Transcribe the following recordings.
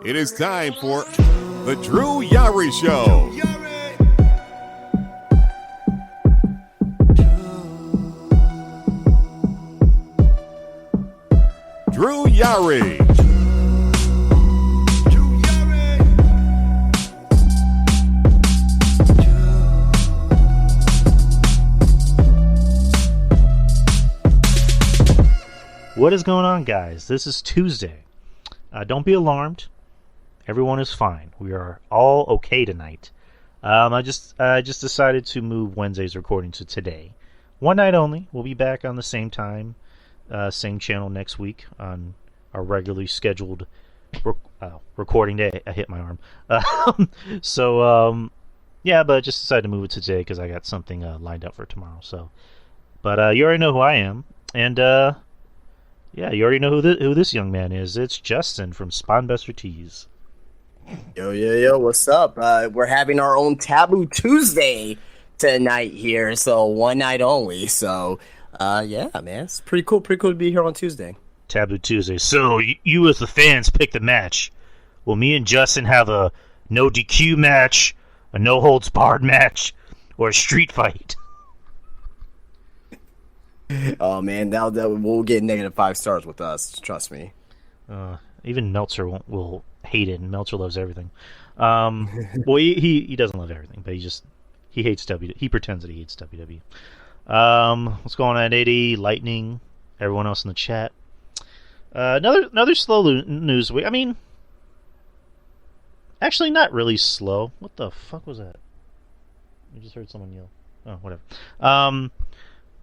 It is time for the Drew Yari Show. Drew Yari. What is going on, guys? This is Tuesday. Don't be alarmed. Everyone is fine. We are all okay tonight. I just decided to move Wednesday's recording to today. One night only. We'll be back on the same time, same channel next week on our regularly scheduled recording day. I hit my arm. Yeah, but I just decided to move it to today because I got something lined up for tomorrow. But you already know who I am, and yeah, you already know who this young man is. It's Justin from Spawnbuster Tees. Yo, what's up? We're having our own Taboo Tuesday tonight here, so one night only. So, yeah, man, it's pretty cool to be here on Tuesday. Taboo Tuesday. So, you as the fans pick the match. Will me and Justin have a no DQ match, a no holds barred match, or a street fight? Oh man, that we'll get negative 5 stars with us. Trust me. Even Meltzer will hate it, and Meltzer loves everything. Well, he doesn't love everything, but he hates WWE. He pretends that he hates WWE. What's going on, Eddie, Lightning, everyone else in the chat? Another slow news week. I mean, actually, not really slow. What the fuck was that? I just heard someone yell. Oh, whatever.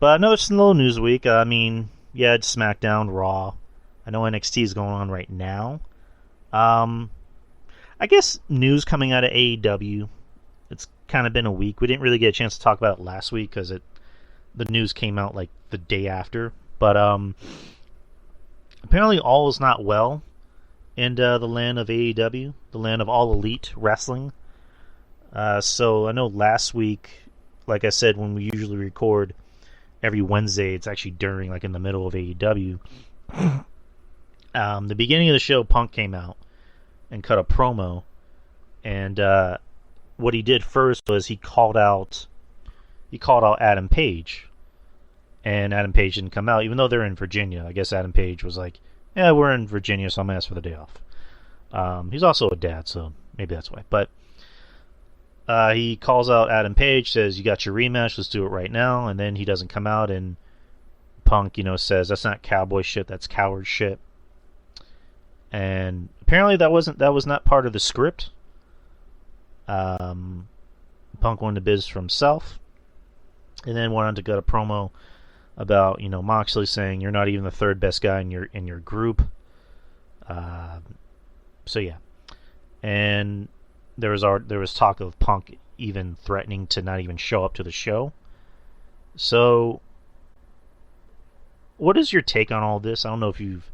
But another slow news week. I mean, yeah, it's SmackDown, Raw. I know NXT is going on right now. I guess news coming out of AEW. It's kind of been a week. We didn't really get a chance to talk about it last week because the news came out like the day after. But apparently all is not well in the land of AEW, the land of All Elite Wrestling. So I know last week, like I said, when we usually record every Wednesday, it's actually during, like, in the middle of AEW. The beginning of the show, Punk came out and cut a promo, and what he did first was he called out Adam Page, and Adam Page didn't come out, even though they're in Virginia. I guess Adam Page was like, yeah, we're in Virginia, so I'm gonna ask for the day off. He's also a dad, so maybe that's why. But he calls out Adam Page, says, you got your rematch, let's do it right now. And then he doesn't come out, and Punk, says, that's not cowboy shit, that's coward shit. And apparently that was not part of the script. Punk won the biz for himself, and then went on to cut a promo about, Moxley saying, you're not even the third best guy in your group. So yeah. And there was talk of Punk even threatening to not even show up to the show. So, what is your take on all this? I don't know if you've,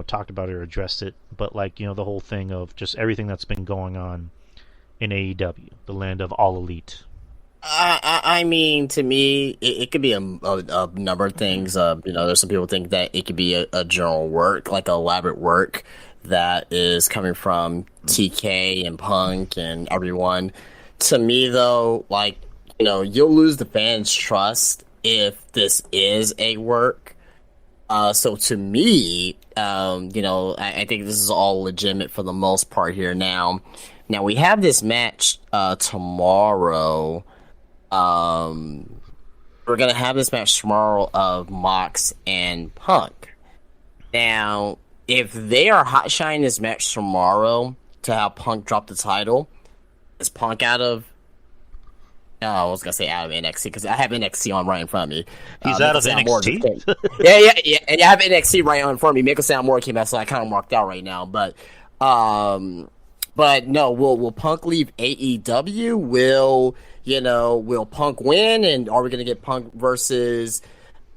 talked about it or addressed it, but the whole thing of just everything that's been going on in AEW, the land of All Elite. I mean, to me, it could be a number of things. There's some people think that it could be a general work, like an elaborate work that is coming from TK and Punk and everyone. To me, though, you'll lose the fans' trust if this is a work. So to me, I think this is all legitimate for the most part here. Now we have this match tomorrow. We're gonna have this match tomorrow of Mox and Punk. Now, if they are hot-shining this match tomorrow to have Punk drop the title, is Punk out of... I was going to say out of NXT, because I have NXT on right in front of me. He's out of NXT? Yeah. And I have NXT right in front of me. Make it sound more came out, so I kind of marked out right now. But no, will Punk leave AEW? Will Punk win? And are we going to get Punk versus,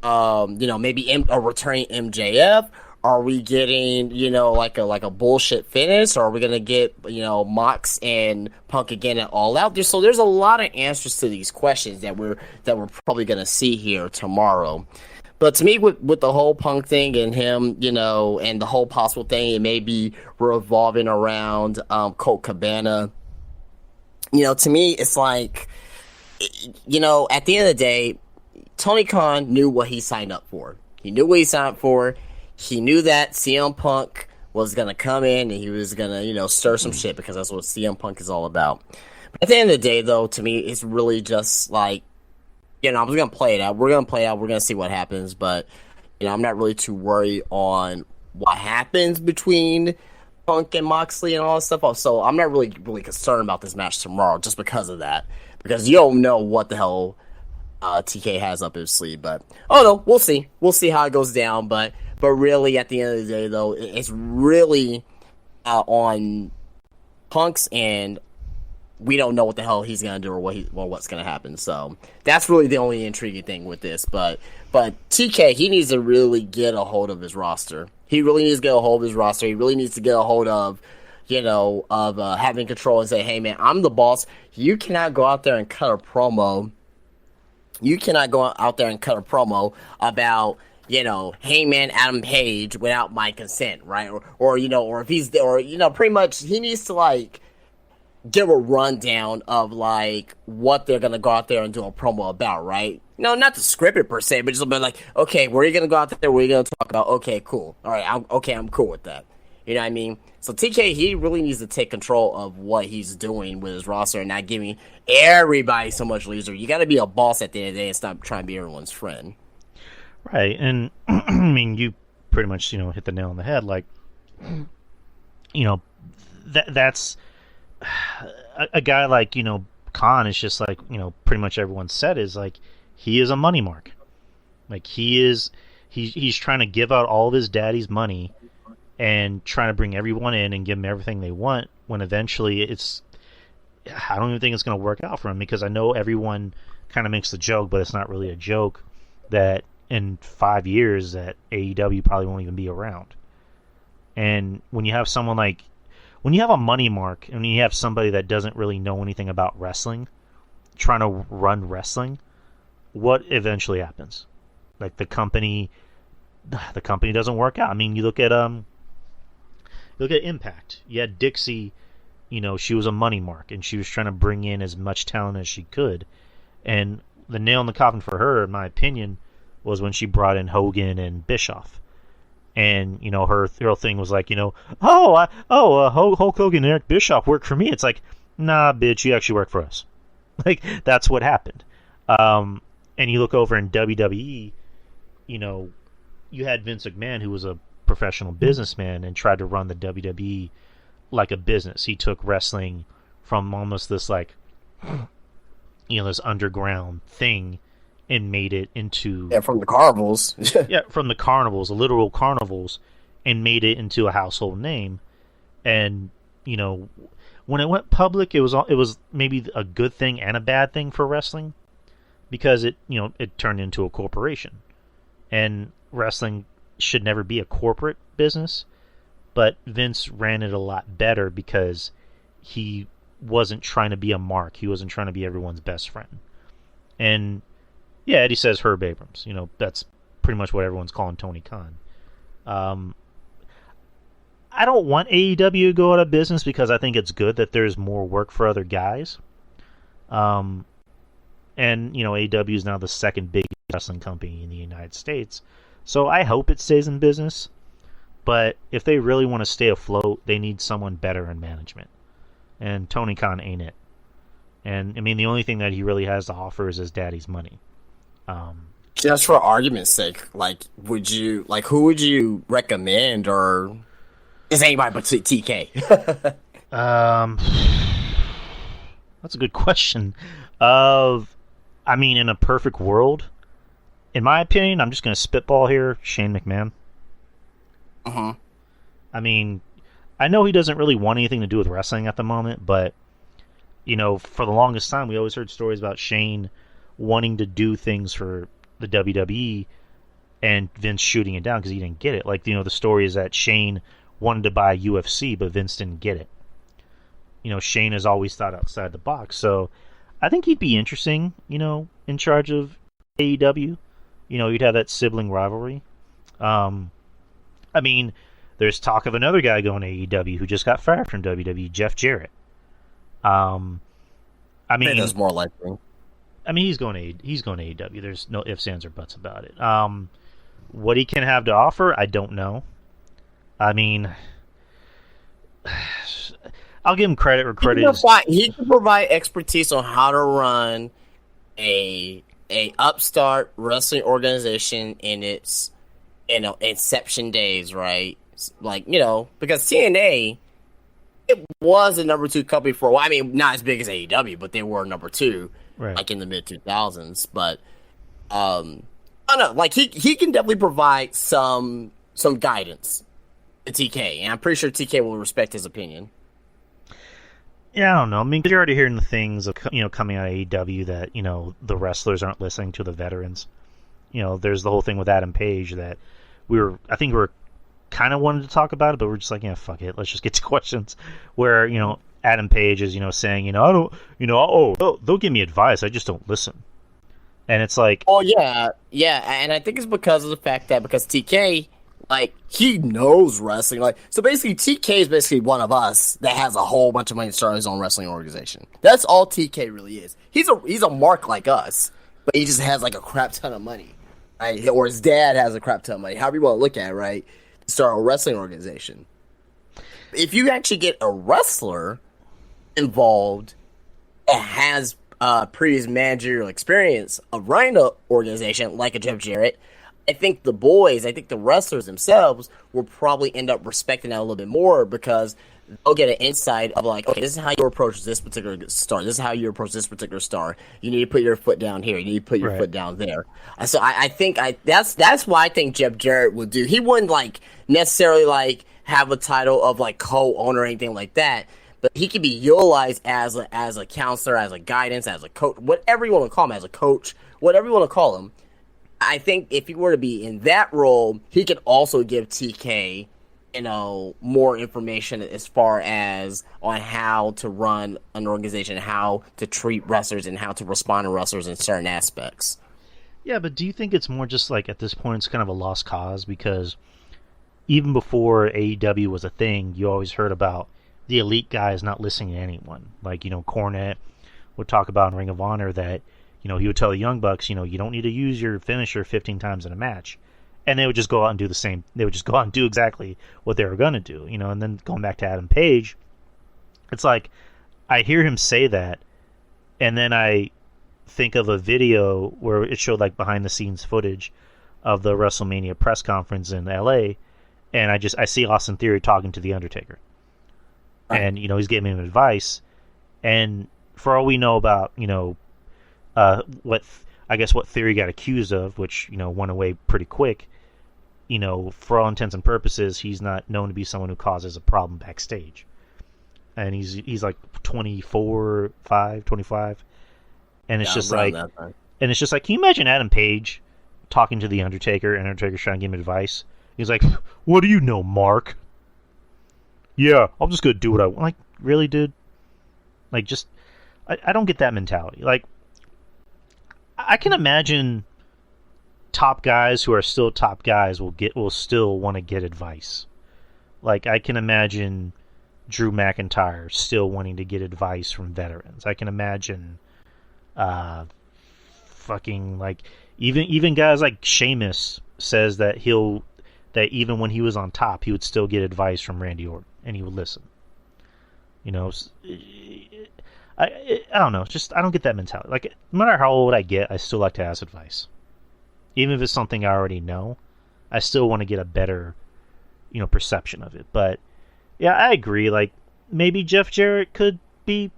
maybe a returning MJF? Are we getting, like a bullshit finish? Or are we gonna get, Mox and Punk again at All Out? So there's a lot of answers to these questions that we're probably gonna see here tomorrow. But to me, with the whole Punk thing and him, and the whole possible thing, it may be revolving around Colt Cabana. To me, it's like, at the end of the day, Tony Khan knew what he signed up for. He knew what he signed up for. He knew that CM Punk was going to come in and he was going to, stir some shit because that's what CM Punk is all about. But at the end of the day, though, to me, it's really just like, I'm just going to play it out. We're going to play it out. We're going to see what happens. But, I'm not really too worried on what happens between Punk and Moxley and all that stuff. So I'm not really concerned about this match tomorrow just because of that. Because you don't know what the hell TK has up his sleeve. But, no, we'll see. We'll see how it goes down. But really, at the end of the day, though, it's really on Punk's end. We don't know what the hell he's gonna do or what's gonna happen. So that's really the only intriguing thing with this. But TK, he needs to really get a hold of his roster. He really needs to get a hold of his roster. He really needs to get a hold of, having control and say, hey man, I'm the boss. You cannot go out there and cut a promo. You cannot go out there and cut a promo about, hey man, Adam Page without my consent, right? Or if he's, pretty much he needs to like give a rundown of like what they're gonna go out there and do a promo about, right? No, not to script it per se, but just a bit like, okay, where are you gonna go out there? What are you gonna talk about? Okay, cool. All right, I'm cool with that. You know what I mean? So TK, he really needs to take control of what he's doing with his roster and not giving everybody so much leisure. You got to be a boss at the end of the day and stop trying to be everyone's friend. Right, and I mean, you pretty much hit the nail on the head. Like, that's a guy like Khan is just like pretty much everyone said is like he is a money mark. Like he's trying to give out all of his daddy's money and trying to bring everyone in and give them everything they want. When eventually I don't even think it's going to work out for him, because I know everyone kind of makes the joke, but it's not really a joke that in 5 years that AEW probably won't even be around. And when you have someone like, when you have a money mark and you have somebody that doesn't really know anything about wrestling trying to run wrestling, what eventually happens? Like the company doesn't work out. I mean, you look at Impact. You had Dixie, she was a money mark and she was trying to bring in as much talent as she could. And the nail in the coffin for her, in my opinion, was when she brought in Hogan and Bischoff. And, her thing was like, Hulk Hogan and Eric Bischoff work for me. It's like, nah, bitch, you actually work for us. Like, that's what happened. And you look over in WWE, you had Vince McMahon, who was a professional businessman and tried to run the WWE like a business. He took wrestling from almost this like, this underground thing and made it into... Yeah, from the carnivals. From the carnivals, the literal carnivals, and made it into a household name. And, when it went public, it was maybe a good thing and a bad thing for wrestling, because it turned into a corporation. And wrestling should never be a corporate business, but Vince ran it a lot better because he wasn't trying to be a mark. He wasn't trying to be everyone's best friend. And yeah, Eddie says Herb Abrams. That's pretty much what everyone's calling Tony Khan. I don't want AEW to go out of business because I think it's good that there's more work for other guys. And, AEW is now the second biggest wrestling company in the United States. So I hope it stays in business. But if they really want to stay afloat, they need someone better in management. And Tony Khan ain't it. And, I mean, the only thing that he really has to offer is his daddy's money. Just for argument's sake, who would you recommend, or is anybody but TK? That's a good question. In a perfect world, in my opinion, I'm just going to spitball here, Shane McMahon. Uh-huh. I mean, I know he doesn't really want anything to do with wrestling at the moment, but, for the longest time, we always heard stories about Shane wanting to do things for the WWE and Vince shooting it down because he didn't get it. Like, the story is that Shane wanted to buy UFC, but Vince didn't get it. Shane has always thought outside the box, so I think he'd be interesting, in charge of AEW. you'd have that sibling rivalry. I mean, there's talk of another guy going to AEW who just got fired from WWE, Jeff Jarrett. I mean, that's more likely. I mean, he's going to AEW. There's no ifs, ands, or buts about it. What he can have to offer, I don't know. I mean, I'll give him credit where credit is. He can provide expertise on how to run a upstart wrestling organization in its inception days, right? Like, because TNA, it was a number 2 company for a while. I mean, not as big as AEW, but they were number 2, right, like in the mid 2000s. But I don't know, like he can definitely provide some guidance to TK, and I'm pretty sure TK will respect his opinion. Yeah, I don't know. I mean, 'cause you're already hearing the things of coming out of AEW that the wrestlers aren't listening to the veterans. There's the whole thing with Adam Page that I think we were kind of wanted to talk about it, but we're just like, yeah, fuck it, let's just get to questions. Where Adam Page is saying, I don't, they'll give me advice, I just don't listen. And it's like, oh yeah, and I think it's because of the fact that because TK, like, he knows wrestling. Like, so basically, TK is basically one of us that has a whole bunch of money to start his own wrestling organization. That's all TK really is. He's a mark like us, but he just has like a crap ton of money, right? Or his dad has a crap ton of money. However you want to look at it, right? To start a wrestling organization. If you actually get a wrestler involved that has previous managerial experience of running an organization like a Jeff Jarrett, I think the wrestlers themselves will probably end up respecting that a little bit more because they'll get an insight of like, okay, this is how you approach this particular star. This is how you approach this particular star. You need to put your foot down here. You need to put your foot down there. So I think that's why I think Jeff Jarrett would do. He wouldn't like necessarily like have a title of like co-owner or anything like that, but he could be utilized as a counselor, as a guidance, as a coach, whatever you want to call him, as a coach, whatever you want to call him. I think if he were to be in that role, he could also give TK, more information as far as on how to run an organization, how to treat wrestlers, and how to respond to wrestlers in certain aspects. Yeah, but do you think it's more just like at this point it's kind of a lost cause? Because even before AEW was a thing, you always heard about the elite guys not listening to anyone. Like, Cornette would talk about in Ring of Honor that he would tell the Young Bucks, you don't need to use your finisher 15 times in a match. And they would just go out and do the same. They would just go out and do exactly what they were going to do, And then going back to Adam Page, it's like I hear him say that, and then I think of a video where it showed like behind-the-scenes footage of the WrestleMania press conference in LA, and I see Austin Theory talking to The Undertaker. Right. And, he's giving him advice. And for all we know about, what Theory got accused of, which went away pretty quick. For all intents and purposes, he's not known to be someone who causes a problem backstage. And he's like 25, and it's just like, can you imagine Adam Page talking to the Undertaker, and Undertaker's trying to give him advice? He's like, "What do you know, Mark? Yeah, I'm just gonna do what I want." Like, really, dude? Like, just I don't get that mentality. Like, I can imagine top guys who are still top guys will still want to get advice. Like, I can imagine Drew McIntyre still wanting to get advice from veterans. I can imagine fucking like even guys like Sheamus says that that even when he was on top, he would still get advice from Randy Orton and he would listen. I don't know. Just I don't get that mentality. Like, no matter how old I get, I still like to ask advice. Even if it's something I already know, I still want to get a better, perception of it. But yeah, I agree. Like, maybe Jeff Jarrett could be,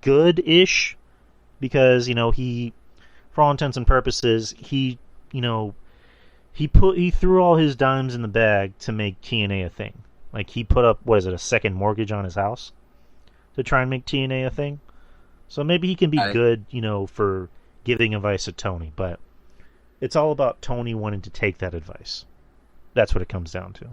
good-ish, because he, for all intents and purposes, he threw all his dimes in the bag to make TNA a thing. Like, he put up a second mortgage on his house to try and make TNA a thing. So maybe he can be good, for giving advice to Tony, but it's all about Tony wanting to take that advice. That's what it comes down to.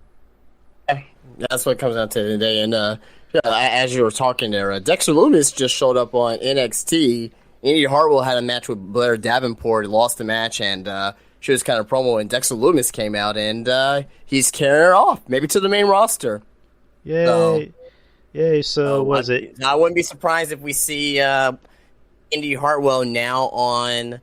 That's what it comes down to today. And as you were talking there, Dexter Lumis just showed up on NXT Indy Hartwell had a match with Blair Davenport, lost the match, and she was kind of promo, and Dexter Loomis came out, and he's carrying her off, maybe to the main roster. Yay! So, Yay! So was it? I wouldn't be surprised if we see Indy Hartwell now on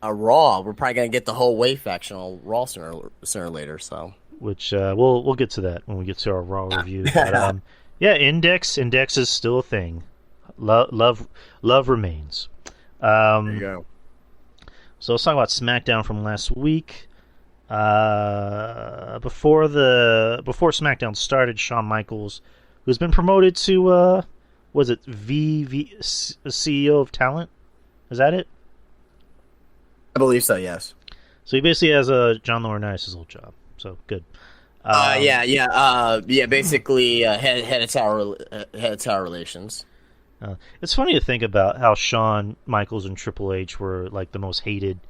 a Raw. We're probably gonna get the whole Wave faction on Raw sooner or later. So, Which we'll get to that when we get to our Raw review. But, yeah, Index is still a thing. Love remains. there you go. So let's talk about SmackDown from last week. Before SmackDown started, Shawn Michaels, who's been promoted to was it CEO of Talent? Is that it? I believe so. Yes. So he basically has John Laurinaitis' old job. So good. Basically, head of tower relations. It's funny to think about how Shawn Michaels and Triple H were like the most hated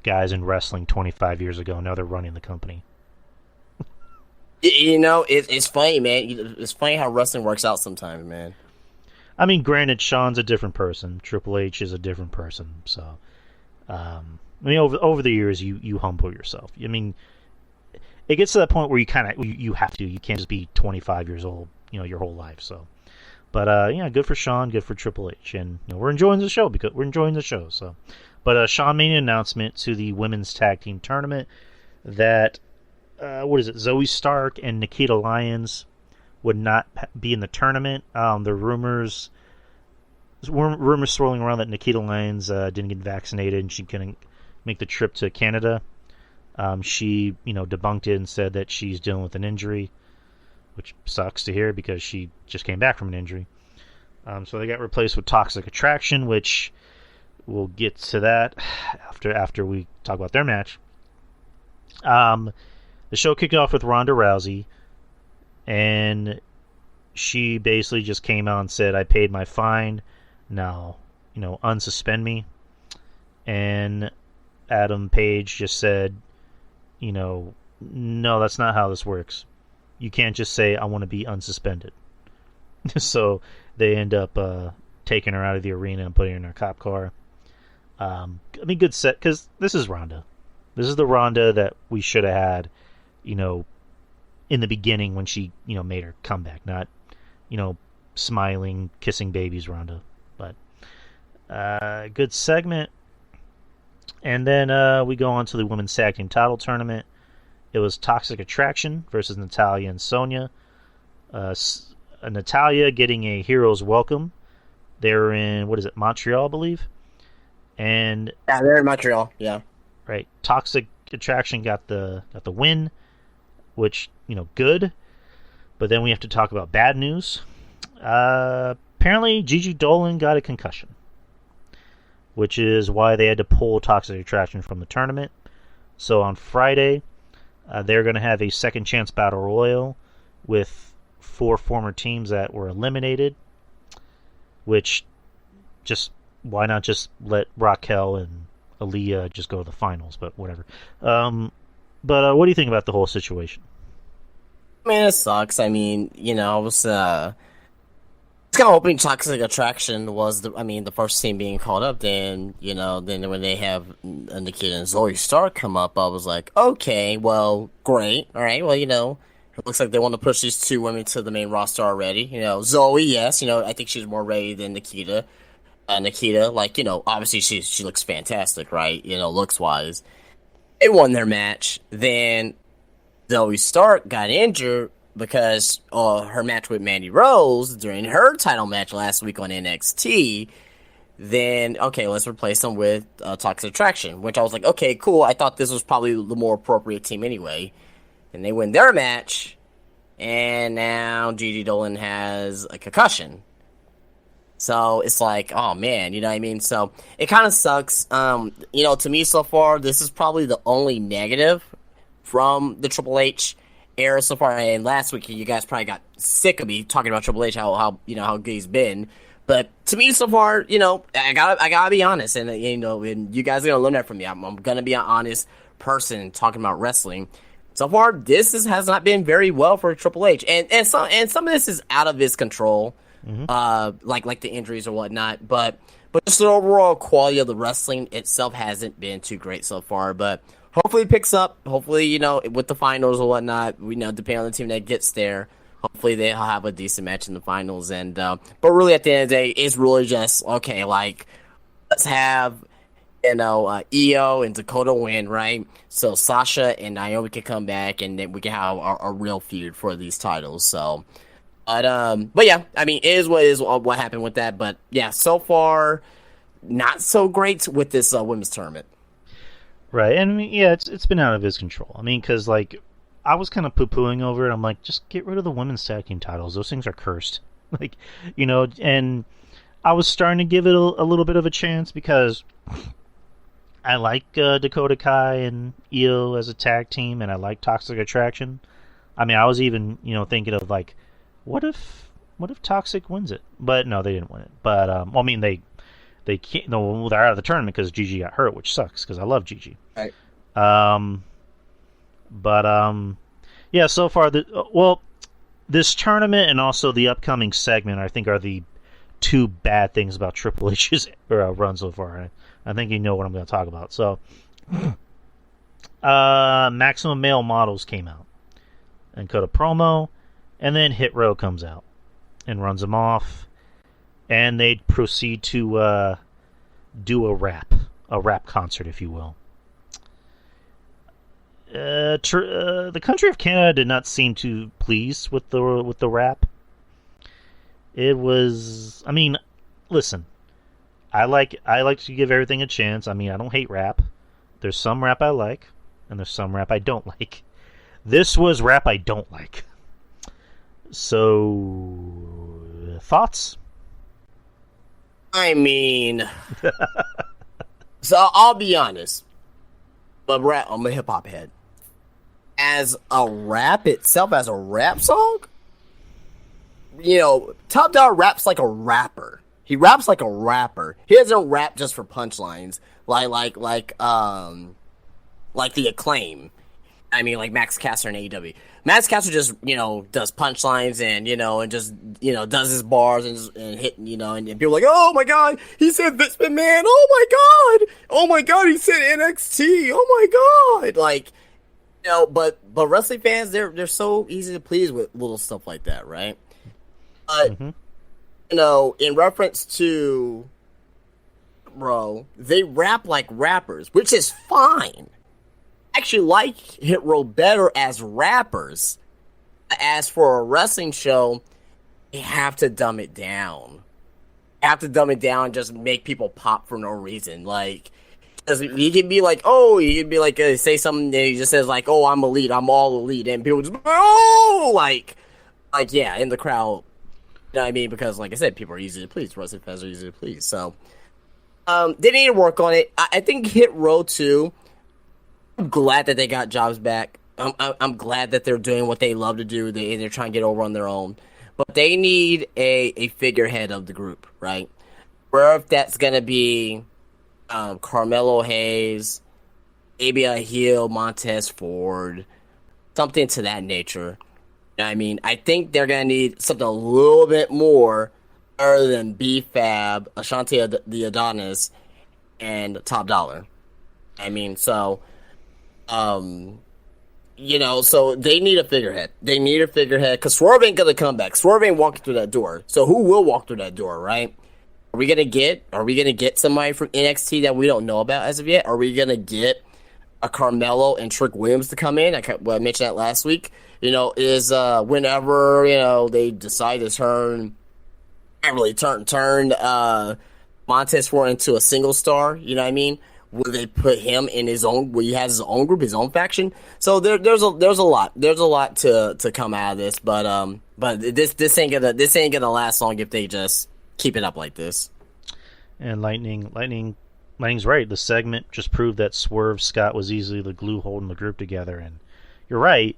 guys in wrestling 25 years ago. Now they're running the company. It's funny, man. It's funny how wrestling works out sometimes, man. I mean, granted, Shawn's a different person. Triple H is a different person. So, over the years, you humble yourself. I mean, it gets to that point where you have to. You can't just be 25 years old, your whole life. So, but good for Shawn, good for Triple H, and we're enjoying the show because we're enjoying the show. So, but Shawn made an announcement to the women's tag team tournament that Zoe Stark and Nikita Lyons would not be in the tournament. The rumors swirling around that Nikita Lyons didn't get vaccinated and she couldn't make the trip to Canada. She, debunked it and said that she's dealing with an injury, which sucks to hear because she just came back from an injury. So they got replaced with Toxic Attraction, which we'll get to that after we talk about their match. The show kicked off with Ronda Rousey, and she basically just came out and said, "I paid my fine. Now, unsuspend me." And Adam Page just said, "No, that's not how this works. You can't just say, I want to be unsuspended." So they end up taking her out of the arena and putting her in her cop car. Good set, because this is Ronda. This is the Ronda that we should have had, in the beginning when she, made her comeback. Not, smiling, kissing babies Ronda. But good segment. And then we go on to the women's tag team title tournament. It was Toxic Attraction versus Natalya and Sonya. Natalya getting a hero's welcome. They're in, Montreal, I believe. And yeah, they're in Montreal. Yeah, right. Toxic Attraction got the win, which good. But then we have to talk about bad news. Apparently, Gigi Dolan got a concussion, which is why they had to pull Toxic Attraction from the tournament. So on Friday, they're going to have a second chance battle royal with 4 former teams that were eliminated. Which, why not just let Raquel and Aaliyah just go to the finals? But whatever. But what do you think about the whole situation? I mean, it sucks. I mean, I was kind of hoping Toxic Attraction was the first team being called up. Then when they have Nikita and Zoe Stark come up, I was like, okay, well, great, all right, well, it looks like they want to push these 2 women to the main roster already. Zoe, yes, I think she's more ready than Nikita. Nikita, obviously she looks fantastic, right? Looks wise. They won their match. Then Zoe Stark got injured because her match with Mandy Rose during her title match last week on NXT. Then, okay, let's replace them with Toxic Attraction, which I was like, okay, cool. I thought this was probably the more appropriate team anyway. And they win their match, and now Gigi Dolan has a concussion. So it's like, oh man, you know what I mean? So it kind of sucks. To me so far, this is probably the only negative from the Triple H era so far. And last week, you guys probably got sick of me talking about Triple H, how good he's been. But to me so far, I gotta be honest, and and you guys are gonna learn that from me. I'm gonna be an honest person talking about wrestling. So far, has not been very well for Triple H, and some of this is out of his control, like the injuries or whatnot. But but just the overall quality of the wrestling itself hasn't been too great so far. But hopefully it picks up. Hopefully, with the finals or whatnot, we know depending on the team that gets there, hopefully they'll have a decent match in the finals. And but really at the end of the day, it's really just okay. Like let's have Io and Dakota win, right? So Sasha and Naomi can come back, and then we can have a real feud for these titles. So. But yeah, I mean, it is what happened with that. But yeah, so far, not so great with this women's tournament. Right, and I mean, yeah, it's been out of his control. I mean, because like I was kind of poo-pooing over it. I'm like, just get rid of the women's tag team titles. Those things are cursed. Like, and I was starting to give it a little bit of a chance because I like Dakota Kai and Io as a tag team, and I like Toxic Attraction. I mean, I was even thinking of like. What if Toxic wins it? But no, they didn't win it. But I mean, they can't. No, they're out of the tournament because Gigi got hurt, which sucks because I love Gigi. Right. Yeah. So far, this tournament and also the upcoming segment, I think, are the two bad things about Triple H's run so far. I think you know what I'm going to talk about. So, Maximum Male Models came out and cut a promo. And then Hit Row comes out and runs them off, and they proceed to do a rap concert, if you will. The country of Canada did not seem too pleased with the rap. It was, I mean, listen, I like to give everything a chance. I mean, I don't hate rap. There's some rap I like, and there's some rap I don't like. This was rap I don't like. So, thoughts? I mean, so I'll be honest. I'm a hip hop head. As a rap itself, as a rap song, Top Dog raps like a rapper. He raps like a rapper. He doesn't rap just for punchlines, like the Acclaim. I mean, like Max Caster and AEW. Max Caster just, does punchlines and, and just, does his bars and hit, and people are like, oh my god, he said Vince McMahon, oh my god, he said NXT, oh my god, like, but wrestling fans, they're so easy to please with little stuff like that, right? But, in reference to, bro, they rap like rappers, which is fine. Actually like Hit Row better as rappers. As for a wrestling show, you have to dumb it down. You have to dumb it down and just make people pop for no reason. Like, you can be like, say something that he just says like, oh, I'm elite, I'm all elite, and people just, oh, like yeah, in the crowd. You know what I mean? Because like I said, people are easy to please. Wrestling fans are easy to please. So, they need to work on it. I think Hit Row too. I'm glad that they got jobs back. I'm glad that they're doing what they love to do. They're trying to get over on their own. But they need a figurehead of the group, right? Where if that's going to be Carmelo Hayes, maybe a heel Montez Ford, something to that nature. You know what I mean? I think they're going to need something a little bit more other than B-Fab, Ashanti the Adonis, and Top Dollar. I mean, so... so they need a figurehead. They need a figurehead because Swerve ain't gonna come back. Swerve ain't walking through that door. So who will walk through that door, right? Are we gonna get somebody from NXT that we don't know about as of yet? Are we gonna get a Carmelo and Trick Williams to come in? I mentioned that last week. Is whenever they decide to turn Montez Ford into a single star. You know what I mean? Will they put him in his own? Will he has his own group, his own faction? So there's a lot to come out of this, but this ain't gonna last long if they just keep it up like this. And Lightning's right. The segment just proved that Swerve Scott was easily the glue holding the group together, and you're right.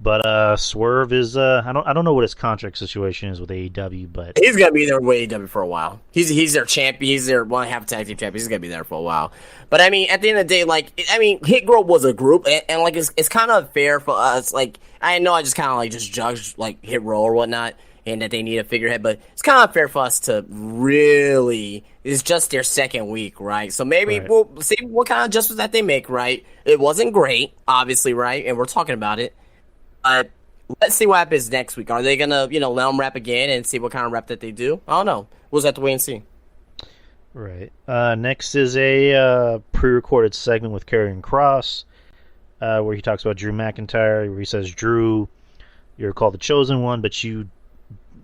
But Swerve is I don't know what his contract situation is with AEW, but he's gonna be there with AEW for a while. He's their champion. He's their half tag team champion. He's gonna be there for a while. But I mean, at the end of the day, Hit Girl was a group, and it's kind of fair for us. Like I know I just kind of just judged Hit Row or whatnot. and that they need a figurehead. But it's kind of unfair for us to really. It's just their second week, right? So maybe Right. we'll see what kind of adjustments that they make, right? It wasn't great, obviously, right? And we're talking about it. But let's see what happens next week. Are they gonna, let them rep again and see what kind of rep that they do? I don't know. We'll just have to wait and see. Right. Next is a pre-recorded segment with Karrion Kross, where he talks about Drew McIntyre, where he says, Drew, you're called the Chosen One, but you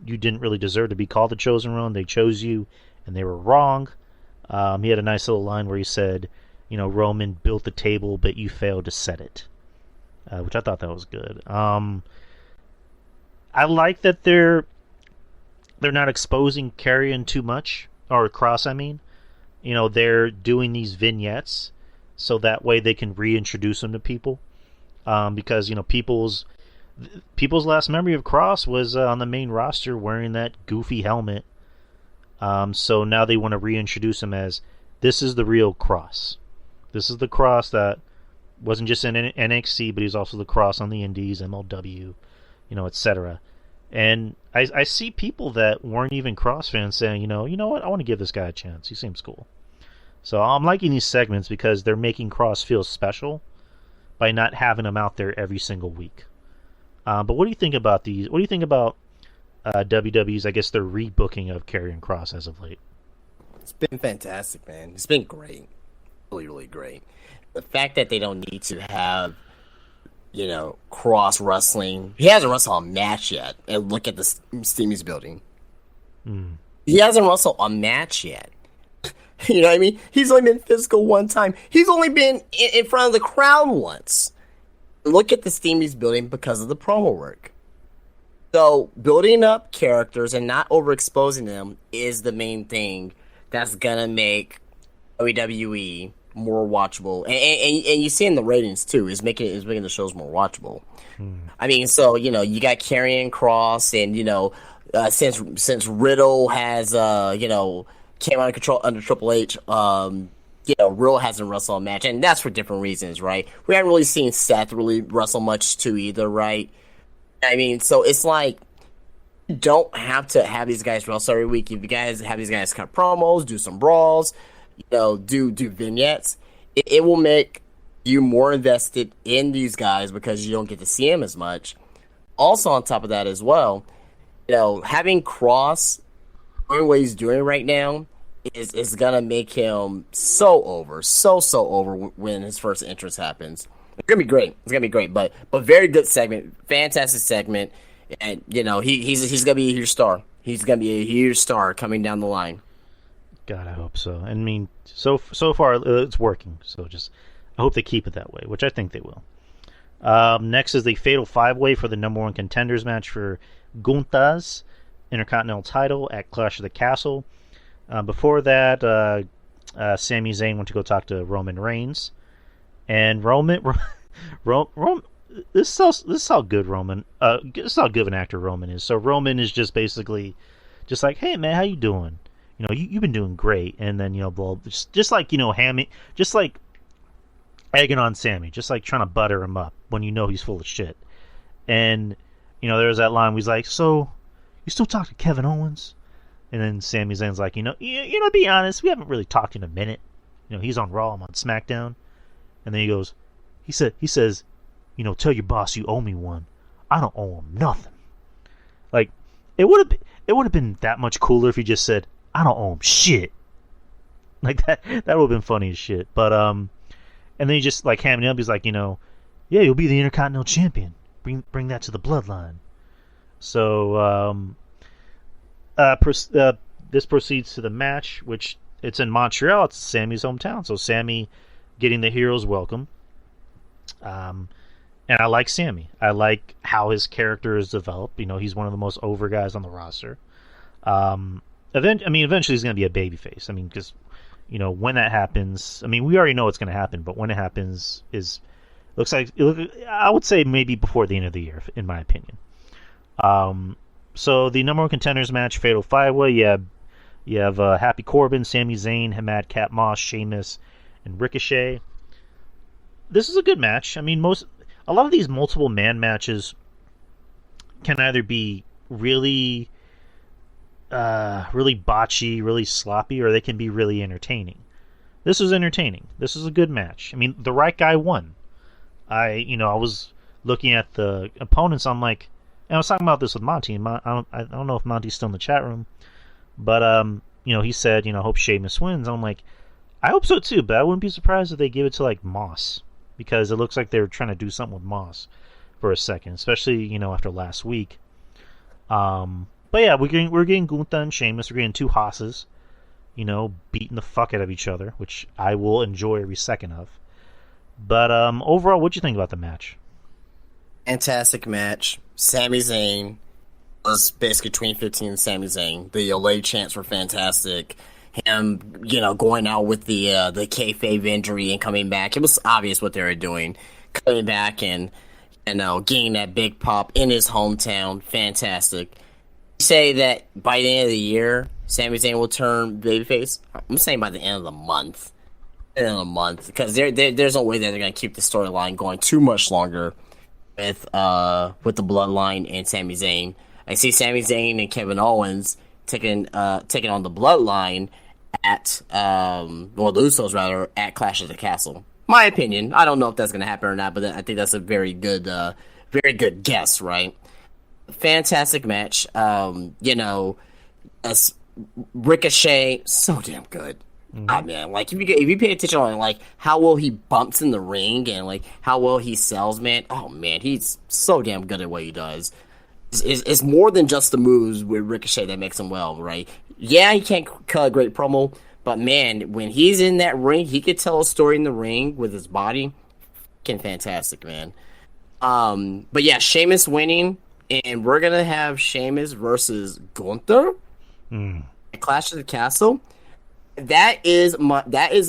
didn't really deserve to be called the Chosen One. They chose you, and they were wrong. He had a nice little line where he said, Roman built the table, but you failed to set it, which I thought that was good. I like that they're not exposing Karrion too much, or Cross, I mean. They're doing these vignettes so that way they can reintroduce them to people. Because, people's last memory of Cross was on the main roster wearing that goofy helmet. So now they want to reintroduce him as, this is the real Cross. This is the Cross that wasn't just in NXT, but he's also the Cross on the Indies, MLW, etc. And I see people that weren't even Cross fans saying, you know what, I want to give this guy a chance. He seems cool. So I'm liking these segments because they're making Cross feel special by not having him out there every single week. But what do you think about these? What do you think about WWE's, I guess, their rebooking of Karrion Kross as of late? It's been fantastic, man. It's been great. Really, really great. The fact that they don't need to have Cross wrestling. He hasn't wrestled a match yet. And look at the Steamy's building. He hasn't wrestled a match yet. You know what I mean? He's only been physical one time. He's only been in front of the crowd once. Look at the Steamy's building because of the promo work. So building up characters and not overexposing them is the main thing that's gonna make WWE more watchable, and you see in the ratings too is making the shows more watchable. I mean, so you got Karrion Kross, and since Riddle has came out of control under Triple H, Riddle hasn't wrestled a match, and that's for different reasons, right? We haven't really seen Seth really wrestle much too either, right? I mean, so it's like you don't have to have these guys wrestle every week. If you guys have these guys cut promos, do some brawls, do vignettes, it will make you more invested in these guys because you don't get to see them as much. Also, on top of that as well, having Cross doing what he's doing right now is gonna make him so over when his first entrance happens. It's gonna be great. It's gonna be great, but very good segment, fantastic segment, and he's gonna be a huge star. He's gonna be a huge star coming down the line. God, I hope so. I mean, so far it's working. So I hope they keep it that way, which I think they will. Next is the Fatal 5-Way for the number one contenders match for Gunther's Intercontinental title at Clash of the Castle. Before that, Sami Zayn went to go talk to Roman Reigns, and Roman, this is how good Roman, this is how good of an actor Roman is. So Roman is just basically, just like, hey man, how you doing? You've been doing great, and then just like just like egging on Sammy, just like trying to butter him up when he's full of shit. And there's that line where he's like, so you still talk to Kevin Owens? And then Sami Zayn's like, to be honest, we haven't really talked in a minute. He's on Raw, I'm on SmackDown. And then he says, tell your boss you owe me one. I don't owe him nothing. Like, it would have been that much cooler if he just said, I don't owe him shit. Like that would have been funny as shit. But and then he just like hamming it up. He's like, yeah, you'll be the Intercontinental Champion. Bring that to the bloodline. So this proceeds to the match, which it's in Montreal. It's Sammy's hometown, so Sammy getting the hero's welcome. And I like Sammy. I like how his character is developed. He's one of the most over guys on the roster. Eventually he's going to be a babyface. I mean, because when that happens, we already know what's going to happen, but when it happens, I would say maybe before the end of the year, in my opinion. So the number one contenders match, Fatal 5-Way, you have Happy Corbin, Sami Zayn, Madcap Moss, Sheamus, and Ricochet. This is a good match. A lot of these multiple man matches can either be really really botchy, really sloppy, or they can be really entertaining. This was entertaining. This is a good match. I mean, the right guy won. I was looking at the opponents. I'm like, and I was talking about this with Monty. And I don't know if Monty's still in the chat room, but he said, hope Sheamus wins. I'm like, I hope so too, but I wouldn't be surprised if they give it to like Moss, because it looks like they're trying to do something with Moss for a second, especially after last week. But yeah, we're getting Gunther and Sheamus. We're getting two Hosses, beating the fuck out of each other, which I will enjoy every second of. But overall, what'd you think about the match? Fantastic match. Sami Zayn was basically 2015 and Sami Zayn. The LA chants were fantastic. Him, going out with the kayfabe injury and coming back. It was obvious what they were doing. Coming back and, getting that big pop in his hometown. Fantastic. You say that by the end of the year, Sami Zayn will turn babyface? I'm saying by the end of the month. Because there's no way that they're going to keep the storyline going too much longer with the Bloodline and Sami Zayn. I see Sami Zayn and Kevin Owens taking on the Bloodline at the Usos rather at Clash of the Castle. My opinion. I don't know if that's going to happen or not, but I think that's a very good guess, right? Fantastic match. As Ricochet, so damn good. Mm-hmm. Oh man, like if you pay attention on like how well he bumps in the ring and like how well he sells, man. Oh man, he's so damn good at what he does. It's more than just the moves with Ricochet that makes him well, right? Yeah, he can't cut a great promo, but man, when he's in that ring, he could tell a story in the ring with his body. Fucking fantastic, man. But yeah, Sheamus winning, and we're gonna have Sheamus versus Gunther at Clash of the Castle. That is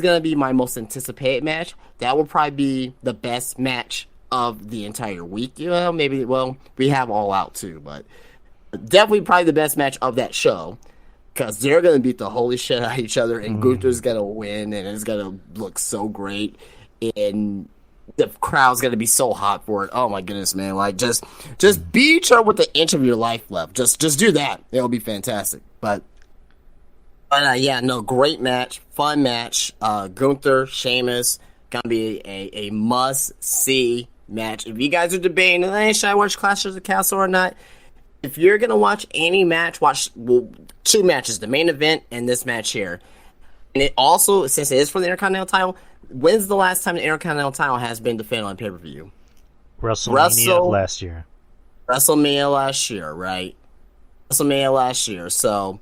gonna be my most anticipated match. That will probably be the best match of the entire week. Maybe we have All Out too, but definitely probably the best match of that show, because they're gonna beat the holy shit out of each other, and Gunther's gonna win, and it's gonna look so great, and the crowd's gonna be so hot for it. Oh my goodness, man! Like just beat each other with the inch of your life left. Just do that. It'll be fantastic. But great match, fun match. Gunther, Sheamus, gonna be a must see match. If you guys are debating, hey, should I watch Clash of the Castle or not? If you're gonna watch any match, watch two matches: the main event and this match here. And it also, since it is for the Intercontinental title, when's the last time the Intercontinental title has been defended on pay-per-view? WrestleMania last year. WrestleMania last year, right? WrestleMania last year. So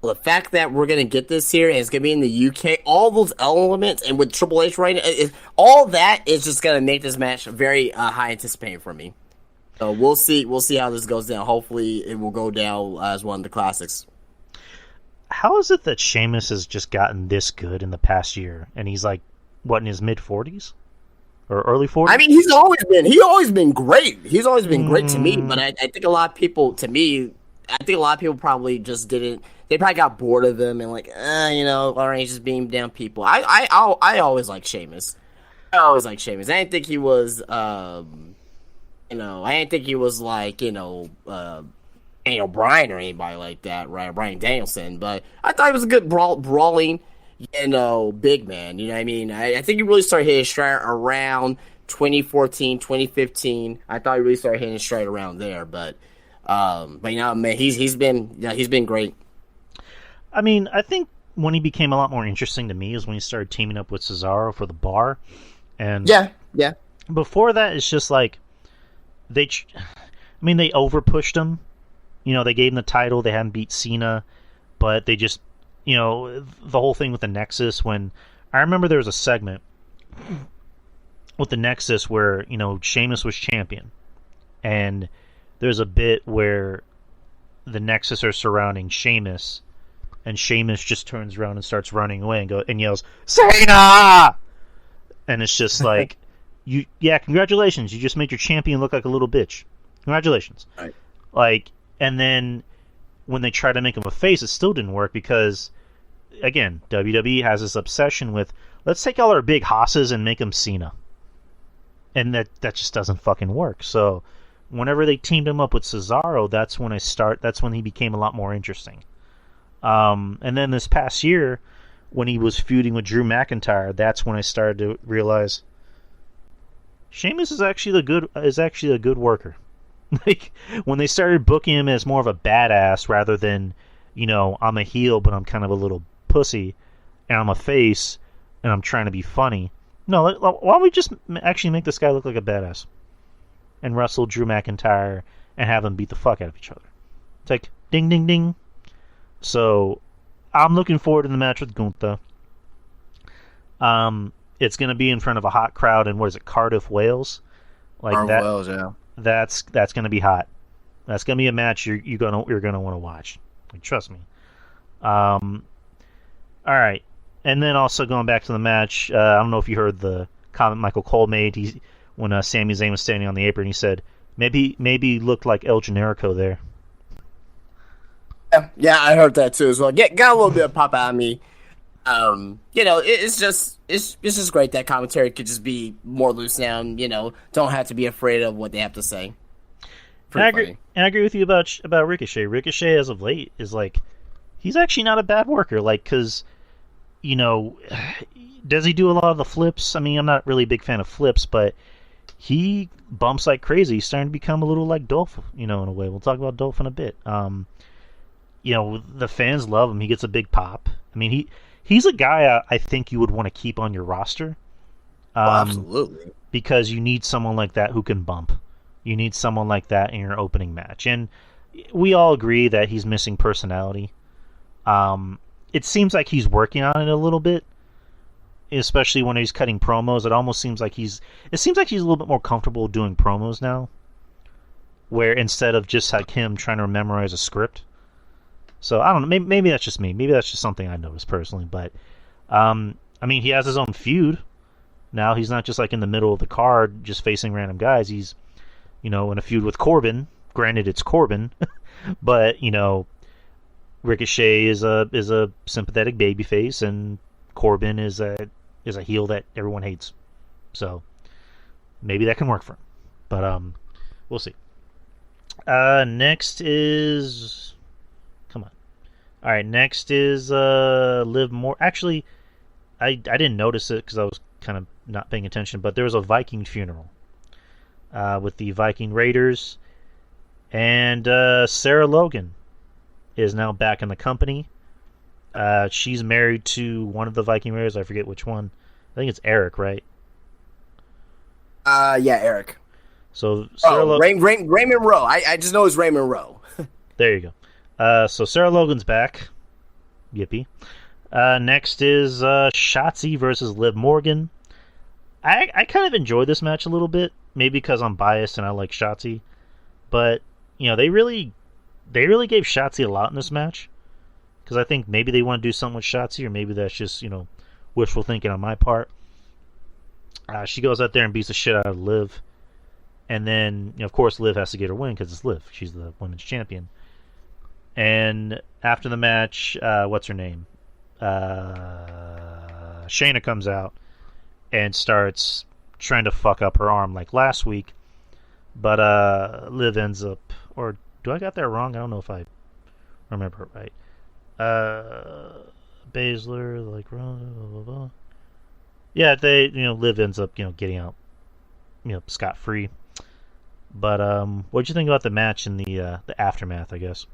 the fact that we're going to get this here and it's going to be in the UK, all those elements, and with Triple H right now, all that is just going to make this match very high anticipating for me. So we'll see how this goes down. Hopefully it will go down as one of the classics. How is it that Sheamus has just gotten this good in the past year, and he's like, what, in his mid-40s? Or early 40s? I mean, he's always been great. He's always been great to me, but I think a lot of people probably just didn't. They probably got bored of him and like, all right, he's just beating down people. I always liked Sheamus. I didn't think he was, I didn't think he was like, Daniel Bryan or anybody like that, right? Bryan Danielson, but I thought he was a good brawling, big man. You know what I mean? I think he really started hitting his stride around 2014, 2015. I thought he really started hitting his stride around there, but man, he's been great. I mean, I think when he became a lot more interesting to me is when he started teaming up with Cesaro for the bar, and yeah. Before that, it's just like they overpushed him. They gave him the title. They hadn't beat Cena, but they just, the whole thing with the Nexus. When I remember there was a segment with the Nexus where Sheamus was champion, and there's a bit where the Nexus are surrounding Sheamus, and Sheamus just turns around and starts running away and yells, "Cena!" And it's just like, congratulations, you just made your champion look like a little bitch. Congratulations. Right. Like, and then when they tried to make him a face, it still didn't work because, again, WWE has this obsession with, let's take all our big hosses and make them Cena. And that just doesn't fucking work. So whenever they teamed him up with Cesaro, that's when he became a lot more interesting. And then this past year, when he was feuding with Drew McIntyre, that's when I started to realize Sheamus is actually a good worker. Like when they started booking him as more of a badass rather than, I'm a heel but I'm kind of a little pussy, and I'm a face and I'm trying to be funny. No, why don't we just actually make this guy look like a badass and wrestle Drew McIntyre and have them beat the fuck out of each other? It's like ding ding ding. So I'm looking forward to the match with Gunther. It's going to be in front of a hot crowd in, what is it, Cardiff, Wales? Like Cardiff, that. Wales, yeah. That's going to be hot. That's going to be a match you're gonna want to watch. Like, trust me. All right, and then also going back to the match, I don't know if you heard the comment Michael Cole made. When Sami Zayn was standing on the apron, he said, "Maybe he looked like El Generico there." Yeah, I heard that too as well. Got a little bit of pop out of me. It's just great that commentary could just be more loose now. And, don't have to be afraid of what they have to say. And I agree with you about Ricochet. Ricochet, as of late, is like, he's actually not a bad worker. Like, because, does he do a lot of the flips? I mean, I'm not really a big fan of flips, but he bumps like crazy. He's starting to become a little like Dolph, in a way. We'll talk about Dolph in a bit. The fans love him. He gets a big pop. I mean, he's a guy I think you would want to keep on your roster. Absolutely. Because you need someone like that who can bump. You need someone like that in your opening match. And we all agree that he's missing personality. It seems like he's working on it a little bit, especially when he's cutting promos. It almost seems like he's a little bit more comfortable doing promos now, where instead of just like him trying to memorize a script. So I don't know. Maybe that's just me. Maybe that's just something I noticed personally. But he has his own feud now. He's not just like in the middle of the card, just facing random guys. He's in a feud with Corbin. Granted, it's Corbin, but Ricochet is a sympathetic babyface, and Corbin is a heel that everyone hates. So maybe that can work for him. But we'll see. Next is. All right, next is Liv Morgan. Actually, I didn't notice it because I was kind of not paying attention, but there was a Viking funeral with the Viking Raiders, and Sarah Logan is now back in the company. She's married to one of the Viking Raiders. I forget which one. I think it's Eric, right? Yeah, Eric. So Sarah Raymond Rowe. I just know it's Raymond Rowe. There you go. So Sarah Logan's back. Yippee. Next is Shotzi versus Liv Morgan. I kind of enjoyed this match a little bit, maybe because I'm biased and I like Shotzi, but they really gave Shotzi a lot in this match, because I think maybe they want to do something with Shotzi, or maybe that's just wishful thinking on my part. She goes out there and beats the shit out of Liv, and then of course Liv has to get her win because it's Liv. She's the women's champion. And after the match, what's her name? Shayna comes out and starts trying to fuck up her arm like last week. But Liv ends up... Or do I got that wrong? I don't know if I remember it right. Baszler, like... Blah, blah, blah. Yeah, Liv ends up, getting out, scot-free. But what'd you think about the match and the aftermath, I guess?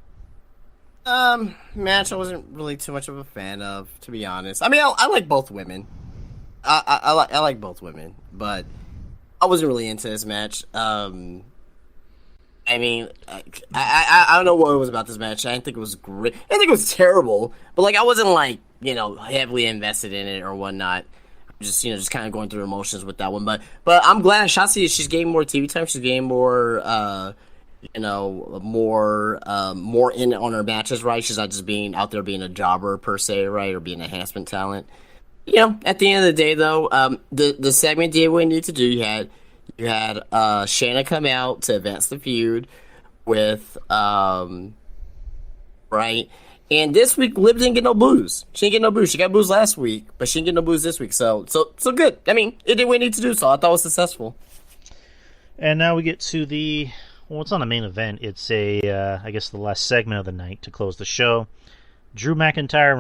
Match I wasn't really too much of a fan of, to be honest. I mean, I like both women. I like both women, but I wasn't really into this match. I mean, I don't know what it was about this match. I didn't think it was great. I didn't think it was terrible, but like I wasn't like heavily invested in it or whatnot. Just kind of going through emotions with that one. But I'm glad Shotzi, she's getting more TV time. She's getting more more in on her matches, right? She's not just being out there being a jobber per se, right, or being an enhancement talent. At the end of the day, though, the segment did what it needed to do. You had Shayna come out to advance the feud with right, and this week Liv didn't get no boos. She didn't get no boos. She got boos last week, but she didn't get no boos this week. So good. I mean, it did what it needed to do. So I thought it was successful. And now we get to it's not a main event. It's I guess the last segment of the night to close the show. Drew McIntyre,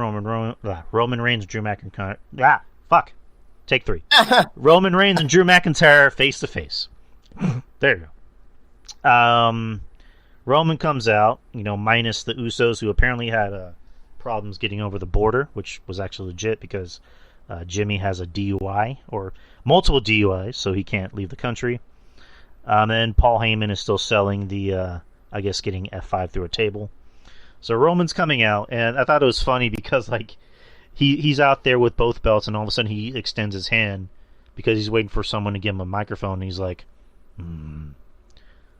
Roman Reigns, Drew McIntyre. Take 3. Roman Reigns and Drew McIntyre face to face. There you go. Roman comes out, minus the Usos, who apparently had problems getting over the border, which was actually legit because Jimmy has a DUI or multiple DUIs, so he can't leave the country. And Paul Heyman is still selling the, getting F5 through a table. So Roman's coming out, and I thought it was funny because he's out there with both belts, and all of a sudden he extends his hand because he's waiting for someone to give him a microphone, and he's like,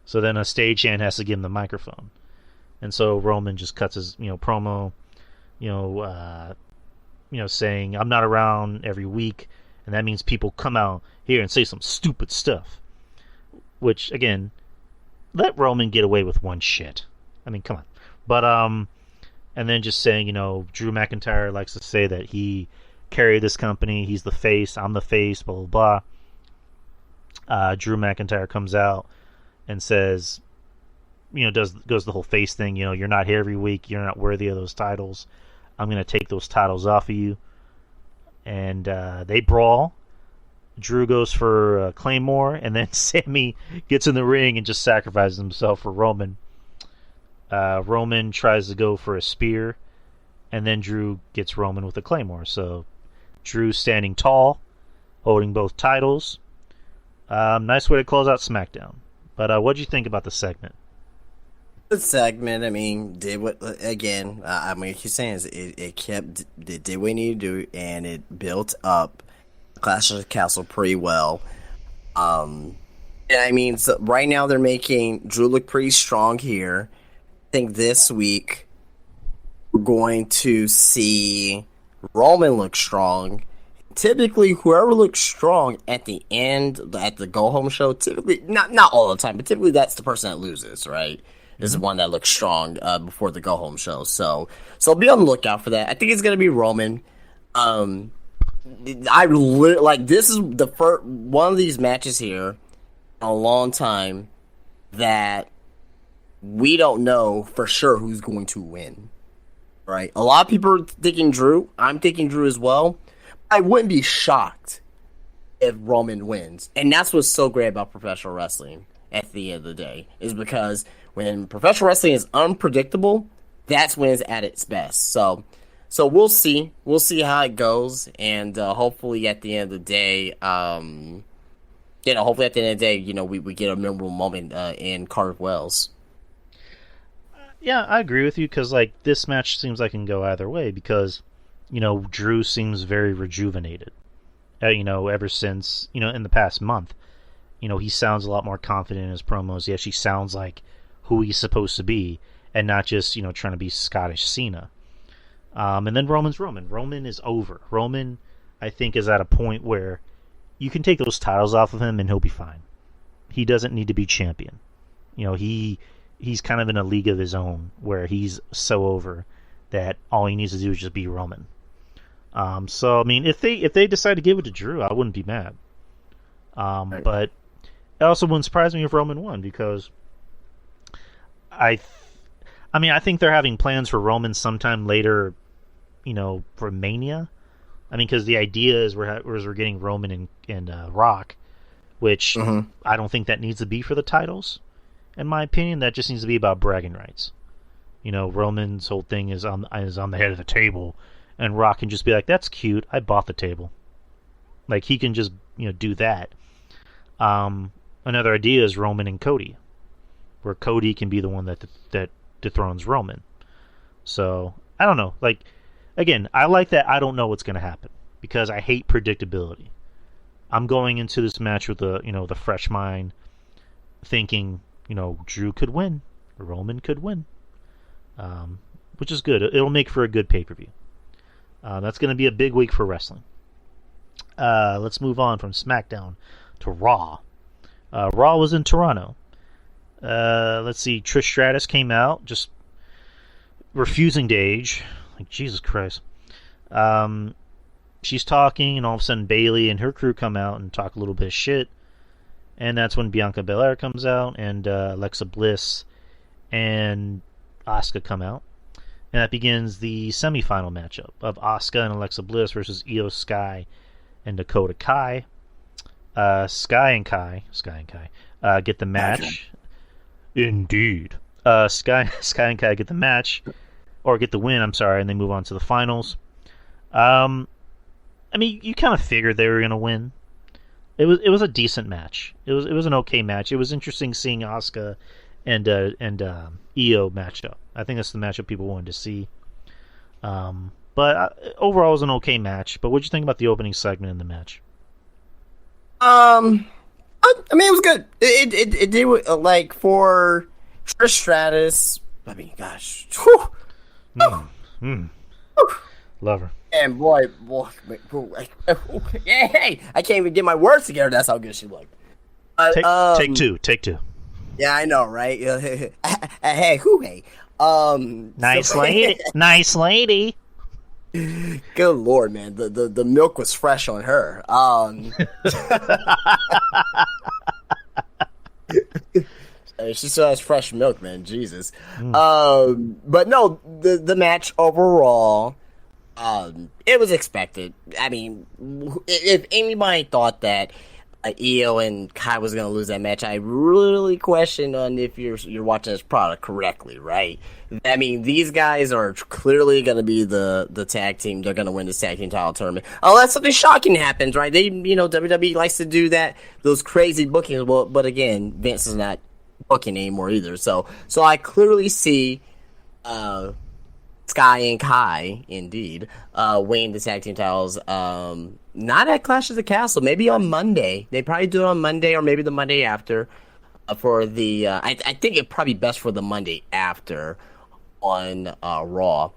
So then a stagehand has to give him the microphone. And so Roman just cuts his, promo, saying, I'm not around every week, and that means people come out here and say some stupid stuff. Which, again, let Roman get away with one shit. I mean, come on. But, and then just saying, Drew McIntyre likes to say that he carried this company, he's the face, I'm the face, blah, blah, blah. Drew McIntyre comes out and says, goes the whole face thing, you're not here every week, you're not worthy of those titles, I'm going to take those titles off of you. And they brawl. Drew goes for Claymore, and then Sammy gets in the ring and just sacrifices himself for Roman. Roman tries to go for a spear, and then Drew gets Roman with a Claymore. So Drew's standing tall, holding both titles. Nice way to close out SmackDown. But what did you think about the segment? The segment, did what again? What you're saying is it did what it needed to do, and it built up Clash of the Castle pretty well. So right now they're making Drew look pretty strong here. I think this week we're going to see Roman look strong. Typically, whoever looks strong at the end, at the go-home show, typically, not all the time, but typically that's the person that loses, right? Is the one that looks strong before the go-home show. So be on the lookout for that. I think it's going to be Roman. This is the first one of these matches here in a long time that we don't know for sure who's going to win, right? A lot of people are thinking Drew. I'm thinking Drew as well. I wouldn't be shocked if Roman wins. And that's what's so great about professional wrestling at the end of the day, is because when professional wrestling is unpredictable, that's when it's at its best. So we'll see. We'll see how it goes. And hopefully at the end of the day, we get a memorable moment in Cardiff Wells. Yeah, I agree with you because this match seems like it can go either way because, Drew seems very rejuvenated. Ever since, in the past month, he sounds a lot more confident in his promos. He actually sounds like who he's supposed to be and not just, trying to be Scottish Cena. And then Roman's Roman. Roman is over. Roman, I think, is at a point where you can take those titles off of him and he'll be fine. He doesn't need to be champion. He's kind of in a league of his own where he's so over that all he needs to do is just be Roman. If they decide to give it to Drew, I wouldn't be mad. Right. But it also wouldn't surprise me if Roman won because I think they're having plans for Roman sometime later, for Mania. Because the idea is we're getting Roman and Rock, which I don't think that needs to be for the titles. In my opinion, that just needs to be about bragging rights. Roman's whole thing is on the head of the table, and Rock can just be like, "That's cute. I bought the table." He can just do that. Another idea is Roman and Cody, where Cody can be the one that dethrones Roman. So I don't know. Again, I like that. I don't know what's going to happen because I hate predictability. I'm going into this match with the fresh mind, thinking Drew could win, Roman could win, which is good. It'll make for a good pay-per-view. That's going to be a big week for wrestling. Let's move on from SmackDown to Raw. Raw was in Toronto. Let's see. Trish Stratus came out, just refusing to age. Jesus Christ. She's talking, and all of a sudden Bayley and her crew come out and talk a little bit of shit. And that's when Bianca Belair comes out, and Alexa Bliss and Asuka come out. And that begins the semifinal matchup of Asuka and Alexa Bliss versus Io Sky and Dakota Kai. Sky and Kai get the match. Indeed. Sky and Kai get the match, or get the win, I'm sorry, and they move on to the finals. I mean, you kind of figured they were going to win. It was a decent match. It was an okay match. It was interesting seeing Asuka and Io match up. I think that's the matchup people wanted to see. But overall, it was an okay match. But what did you think about the opening segment in the match? I mean, it was good. It did like for Trish Stratus. I mean, gosh, Love her. And boy, hey, I can't even get my words together. That's how good she looked. Take two. Yeah, I know, right? Hey. Nice lady. Nice lady. Good Lord, man. The milk was fresh on her. She still has fresh milk, man. Jesus. But no, the match overall, it was expected. I mean, if anybody thought that Io and Kai was going to lose that match, I really question on if you're watching this product correctly, right? I mean, these guys are clearly going to be the tag team. They're going to win the tag team title tournament. Unless something shocking happens, right? WWE likes to do that, those crazy bookings. Well, but again, Vince is not booking anymore either. So I clearly see Sky and Kai, indeed, winning the tag team titles. Not at Clash of the Castle. Maybe on Monday. They probably do it on Monday or maybe the Monday after. For the, I think it'd probably be best for the Monday after on Raw.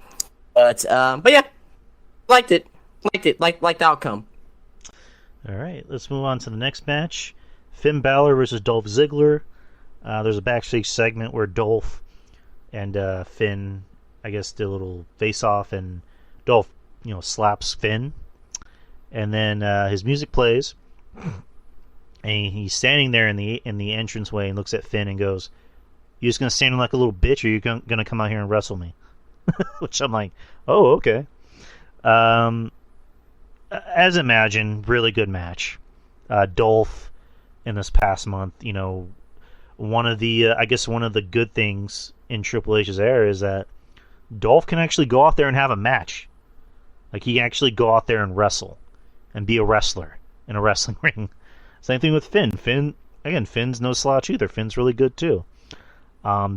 But yeah, liked it. Liked the outcome. All right, let's move on to the next match: Finn Balor versus Dolph Ziggler. There's a backstage segment where Dolph and Finn, I guess, did a little face-off, and Dolph, slaps Finn, and then his music plays, and he's standing there in the entranceway and looks at Finn and goes, "You just gonna stand there like a little bitch, or you gonna come out here and wrestle me?" Which I'm like, oh, okay. As imagined, really good match. Dolph in this past month, one of the good things in Triple H's era is that Dolph can actually go out there and have a match. Like, he can actually go out there and wrestle and be a wrestler in a wrestling ring. Same thing with Finn. Finn's no slouch either. Finn's really good too.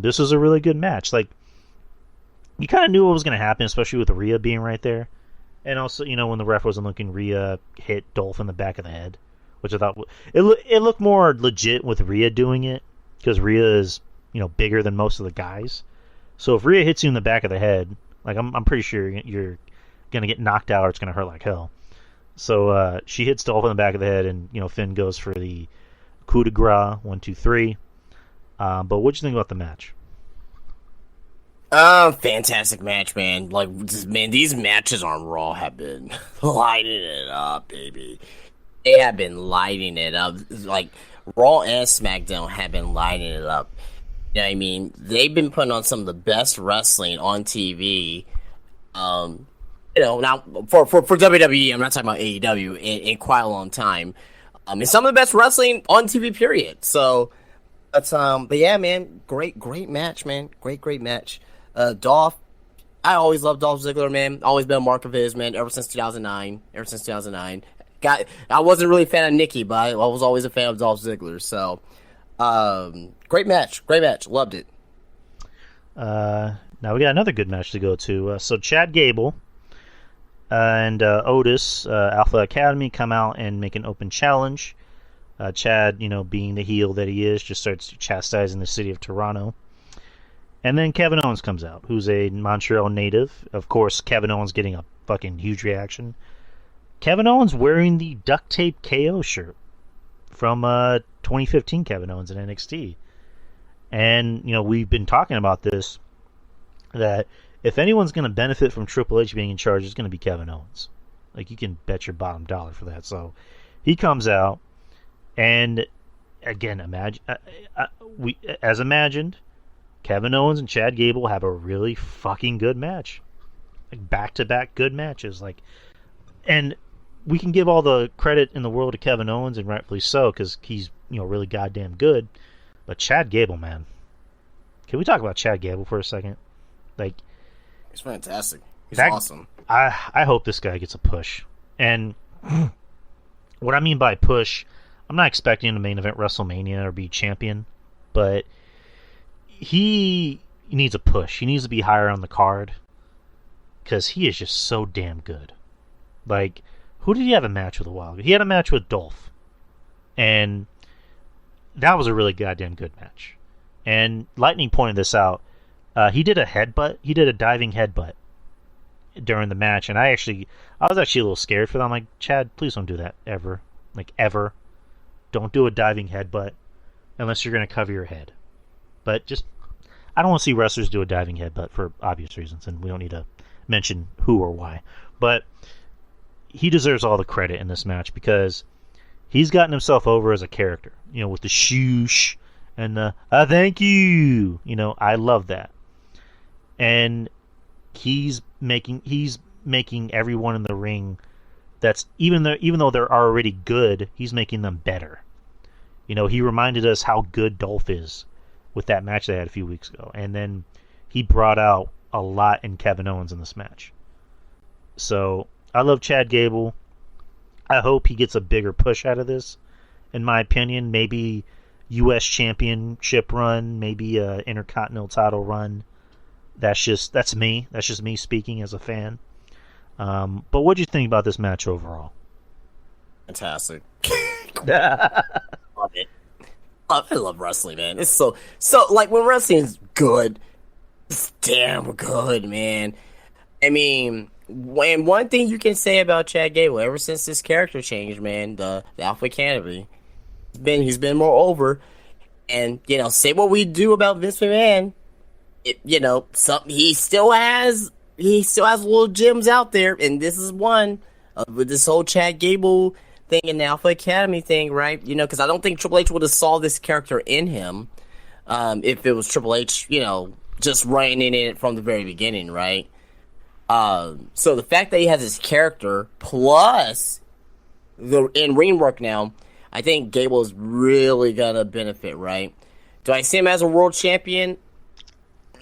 This was a really good match. Like, you kind of knew what was going to happen, especially with Rhea being right there. And also, when the ref wasn't looking, Rhea hit Dolph in the back of the head, which I thought it looked more legit with Rhea doing it, because Rhea is bigger than most of the guys. So if Rhea hits you in the back of the head, like, I'm pretty sure you're gonna get knocked out or it's gonna hurt like hell. So she hits Dolph in the back of the head, and Finn goes for the coup de grace, 1, 2, 3. But what'd you think about the match? Fantastic match, man. Like, man, these matches on Raw have been lighting it up, baby. They have been lighting it up. Like, Raw and SmackDown have been lighting it up. You know what I mean? They've been putting on some of the best wrestling on TV. Now for WWE, I'm not talking about AEW, in quite a long time. It's some of the best wrestling on TV, period. So, but yeah, man, great match, man. Great match. Dolph, I always loved Dolph Ziggler, man. Always been a mark of his, man, ever since 2009. I wasn't really a fan of Nikki, but I was always a fan of Dolph Ziggler. So, great match. Loved it. Now we got another good match to go to. So Chad Gable and Otis, Alpha Academy, come out and make an open challenge. Chad, being the heel that he is, just starts chastising the city of Toronto. And then Kevin Owens comes out, who's a Montreal native. Of course, Kevin Owens getting a fucking huge reaction. Kevin Owens wearing the duct tape KO shirt from 2015 Kevin Owens in NXT. And, we've been talking about this, that if anyone's going to benefit from Triple H being in charge, it's going to be Kevin Owens. Like, you can bet your bottom dollar for that. So, he comes out, and again, as imagined, Kevin Owens and Chad Gable have a really fucking good match. Like back-to-back good matches. And we can give all the credit in the world to Kevin Owens, and rightfully so, because he's, really goddamn good. But Chad Gable, man. Can we talk about Chad Gable for a second? He's fantastic. He's awesome. I hope this guy gets a push. And what I mean by push, I'm not expecting him to main event WrestleMania or be champion, but he needs a push. He needs to be higher on the card because he is just so damn good. Who did he have a match with a while ago? He had a match with Dolph, and that was a really goddamn good match. And Lightning pointed this out. He did a headbutt. He did a diving headbutt during the match, and I was actually a little scared for that. I'm like, Chad, please don't do that ever. Ever. Don't do a diving headbutt unless you're going to cover your head. But I don't want to see wrestlers do a diving headbutt for obvious reasons, and we don't need to mention who or why. But he deserves all the credit in this match because he's gotten himself over as a character. With the shoosh and the thank you. I love that. And he's making everyone in the ring that's even though they're already good, he's making them better. He reminded us how good Dolph is with that match they had a few weeks ago, and then he brought out a lot in Kevin Owens in this match. So I love Chad Gable. I hope he gets a bigger push out of this. In my opinion, maybe U.S. Championship run, maybe a Intercontinental title run. That's just me speaking as a fan. But what do you think about this match overall? Fantastic. Love it. I love wrestling, man. It's so when wrestling's good, it's damn good, man. I mean, and one thing you can say about Chad Gable, ever since this character changed, man, the Alpha Academy, he's been more over. And say what we do about Vince McMahon, he still has little gems out there, and this is one with this whole Chad Gable thing and the Alpha Academy thing, right? Because I don't think Triple H would have saw this character in him if it was Triple H, just writing in it from the very beginning, right? So the fact that he has his character plus the in-ring work now, I think Gable is really gonna benefit, right? Do I see him as a world champion?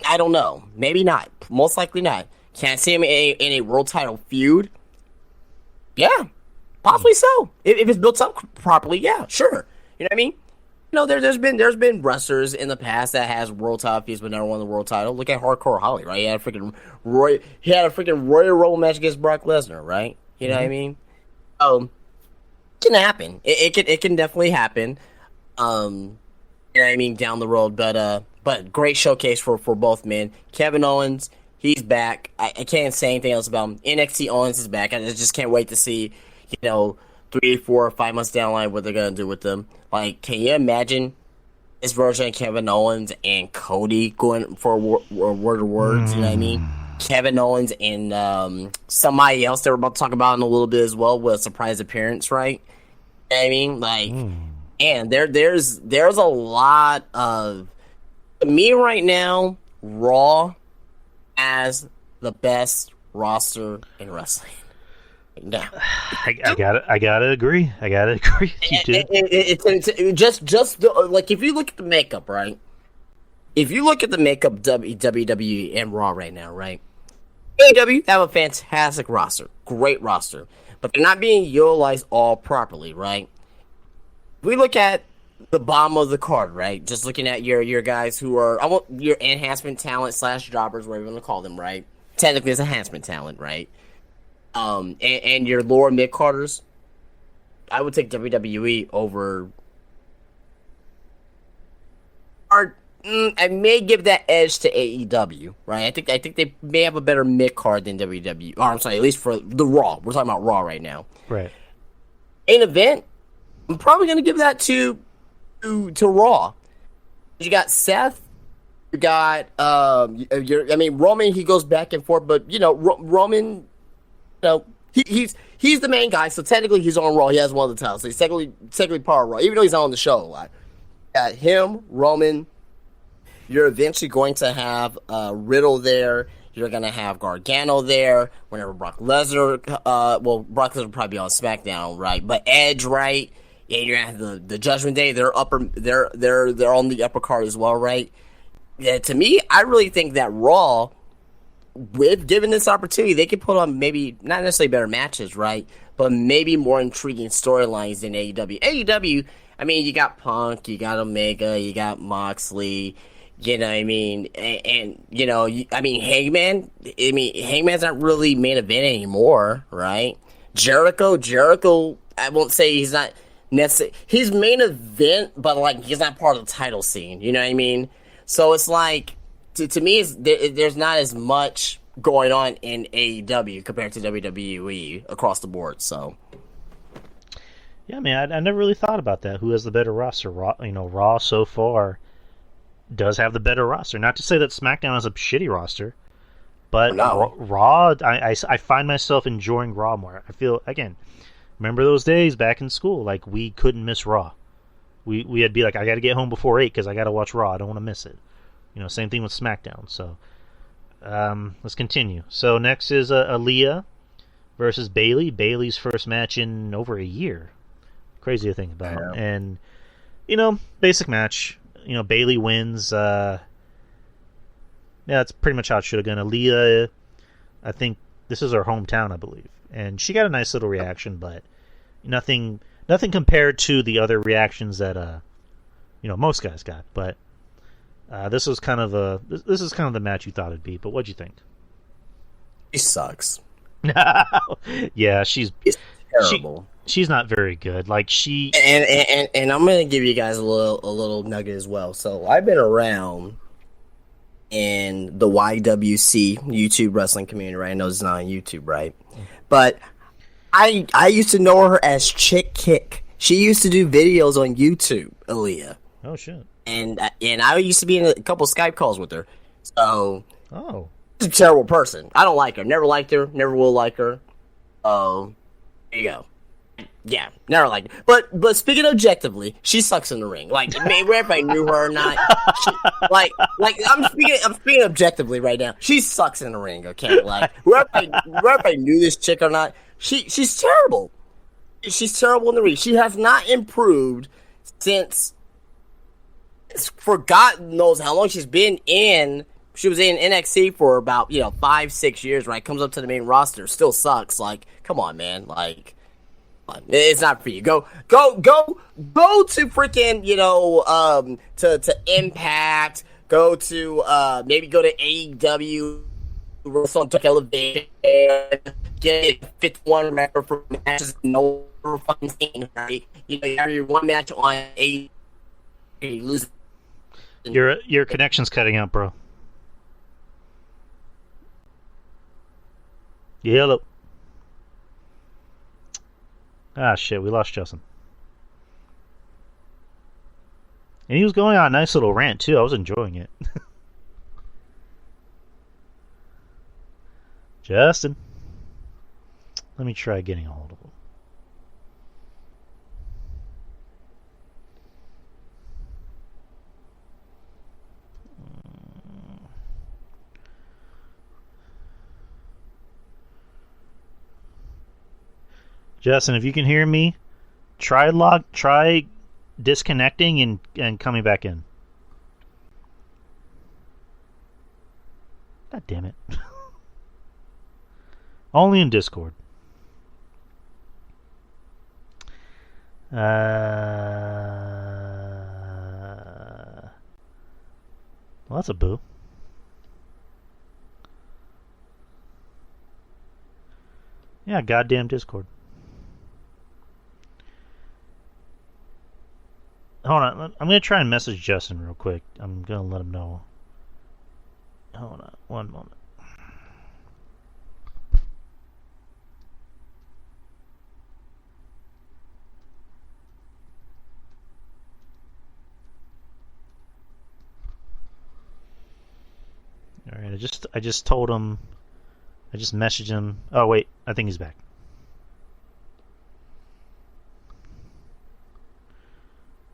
I don't know. Maybe not. Most likely not. Can I see him in a world title feud? Yeah, possibly so. If it's built up properly, yeah, sure. You know what I mean? There's been wrestlers in the past that has world title feuds but never won the world title. Look at Hardcore Holly, right? He had a freaking Royal Rumble match against Brock Lesnar, right? You know what I mean? It can happen. It can definitely happen. You know what I mean, down the road. But great showcase for both men. Kevin Owens, he's back. I can't say anything else about him. NXT Owens is back. I just can't wait to see, 3, 4, 5 months down the line what they're gonna do with them. Can you imagine this version of Kevin Owens and Cody going for word of words? You know what I mean? Kevin Owens and somebody else that we're about to talk about in a little bit as well with a surprise appearance, right? You know what I mean? And there's a lot of, to me right now, Raw as the best roster in wrestling. Now, I gotta agree. You too. If you look at the makeup, right? If you look at the makeup WWE and Raw right now, right? AEW have a fantastic roster, great roster, but they're not being utilized all properly, right? If we look at the bottom of the card, right? Just looking at your guys who are your enhancement talent / jobbers, whatever you want to call them, right? Technically, it's enhancement talent, right? And your lower mid carders, I would take WWE over. I may give that edge to AEW, right? I think they may have a better mid card than WWE. Or I'm sorry, at least for the Raw. We're talking about Raw right now, right? Main event, I'm probably gonna give that to Raw. You got Seth. You got Roman. He goes back and forth, but Roman. He's the main guy, so technically he's on Raw. He has one of the titles, so he's technically part of Raw, even though he's not on the show a lot. Got him, Roman. you're eventually going to have Riddle there. You're going to have Gargano there. Whenever Brock Lesnar, Brock Lesnar will probably be on SmackDown, right? But Edge, right? Yeah, you're gonna have the Judgment Day. They're on the upper card as well, right? Yeah, to me, I really think that Raw, with given this opportunity, they could put on maybe not necessarily better matches, right? But maybe more intriguing storylines than AEW. AEW, I mean, you got Punk, you got Omega, you got Moxley, you know what I mean? And you know, Hangman, Hangman's not really main event anymore, right? Jericho, I won't say he's not necessarily, he's main event, but like, he's not part of the title scene, you know what I mean? So it's like, to me, there's not as much going on in AEW compared to WWE across the board. So, yeah, man, I never really thought about that. Who has the better roster? Raw so far does have the better roster. Not to say that SmackDown has a shitty roster, but no. Raw, I find myself enjoying Raw more. I feel, again, remember those days back in school? Like, we couldn't miss Raw. We'd be like, I got to get home before 8 because I got to watch Raw. I don't want to miss it. Same thing with SmackDown. So, let's continue. So next is Aaliyah versus Bayley. Bayley's first match in over a year. Crazy to think about. Yeah. And, basic match. Bayley wins. Yeah, that's pretty much how it should have gone. Aaliyah, I think this is her hometown, I believe. And she got a nice little reaction, but nothing compared to the other reactions that, most guys got. But this is kind of the match you thought it'd be. But what'd you think? She sucks. Yeah, she's terrible. She's not very good. Like, she and I'm gonna give you guys a little nugget as well. So I've been around in the YWC YouTube wrestling community, right? I know it's not on YouTube, right? But I used to know her as Chick Kick. She used to do videos on YouTube, Aaliyah. Oh shit. And I used to be in a couple Skype calls with her. So, she's a terrible person. I don't like her. Never liked her. Never will like her. Oh, there you go. Yeah, never liked her. But speaking objectively, she sucks in the ring. Like, maybe if I knew her or not, I'm speaking objectively right now. She sucks in the ring. Okay, like whether I knew this chick or not, she's terrible. She's terrible in the ring. She has not improved since. For God knows how long she's been in. She was in NXT for about 5-6 years, right? Comes up to the main roster, still sucks. Like, come on, man. Like, it's not for you. Go to freaking to Impact. Go to maybe go to AEW. Wrestle on Elevation. Get 51 record for matches. No fucking thing, right? You have your one match on AEW. You lose. Your connection's cutting out, bro. Hello. Ah, shit, we lost Justin. And he was going on a nice little rant, too. I was enjoying it. Justin. Let me try getting a hold of him. Justin, if you can hear me, try disconnecting and coming back in. God damn it. Only in Discord. Well, that's a boo. Yeah, goddamn Discord. Hold on, I'm going to try and message Justin real quick. I'm going to let him know. Hold on, one moment. Alright, I just told him, I just messaged him. Oh wait, I think he's back.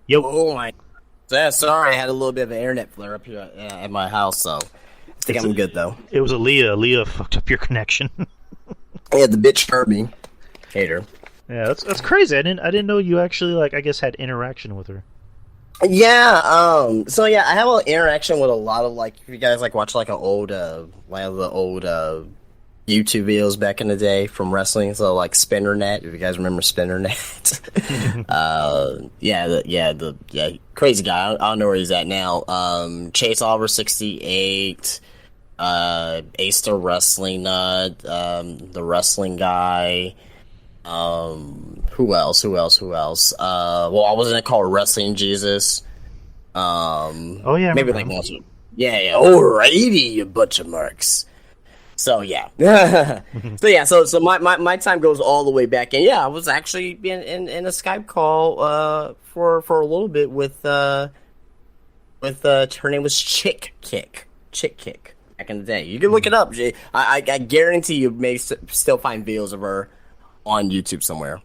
Yo. Oh my So yeah, sorry, I had a little bit of an internet flare up here at my house, so I think I'm good though. It was Aaliyah. Aaliyah fucked up your connection. Yeah, the bitch heard me. Hater. Yeah, that's crazy. I didn't know you actually like I guess had interaction with her. Yeah, so yeah, I have an interaction with a lot of like, if you guys like watch like an old, one of the old YouTube videos back in the day from wrestling, so like Spinnernet, if you guys remember Spinnernet. Yeah, crazy guy. I don't know where he's at now. Chase Oliver 68, Ace the Wrestling Nut, the Wrestling Guy. Who else? Well, I wasn't called Wrestling Jesus. Oh yeah, maybe like once. Yeah. Alrighty, you bunch of marks. So yeah, so my time goes all the way back, and yeah, I was actually in a Skype call for a little bit with her name was Chick Kick back in the day. You can look it up. I guarantee you may still find videos of her on YouTube somewhere.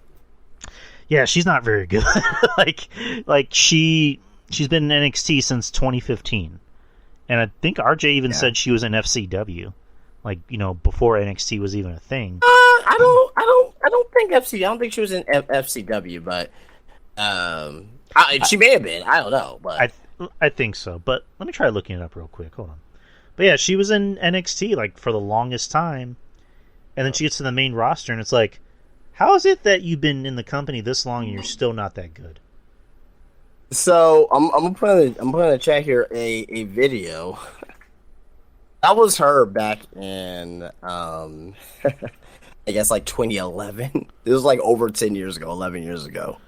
Yeah, she's not very good. like she's been in NXT since 2015, and I think RJ even said she was in FCW, like before NXT was even a thing. I don't think FCW. I don't think she was in FCW, but she may have been. I don't know, but I think so. But let me try looking it up real quick. Hold on. But yeah, she was in NXT like for the longest time, and then she gets to the main roster, and it's like, how is it that you've been in the company this long and you're still not that good? So I'm gonna put in the chat here a video. That was her back in I guess like 2011. It was like over 10 years ago, 11 years ago.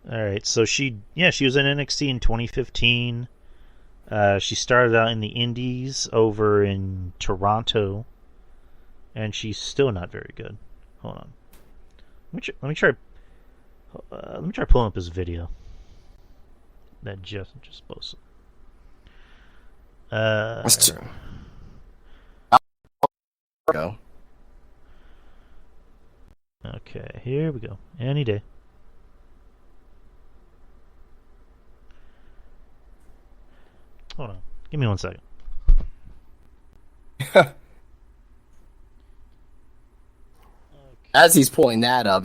All right, so she was in NXT in 2015. She started out in the Indies over in Toronto, and she's still not very good. Hold on. Let me try pulling up his video that just posted. Go. Okay, here we go. Any day. Hold on. Give me 1 second. As he's pulling that up,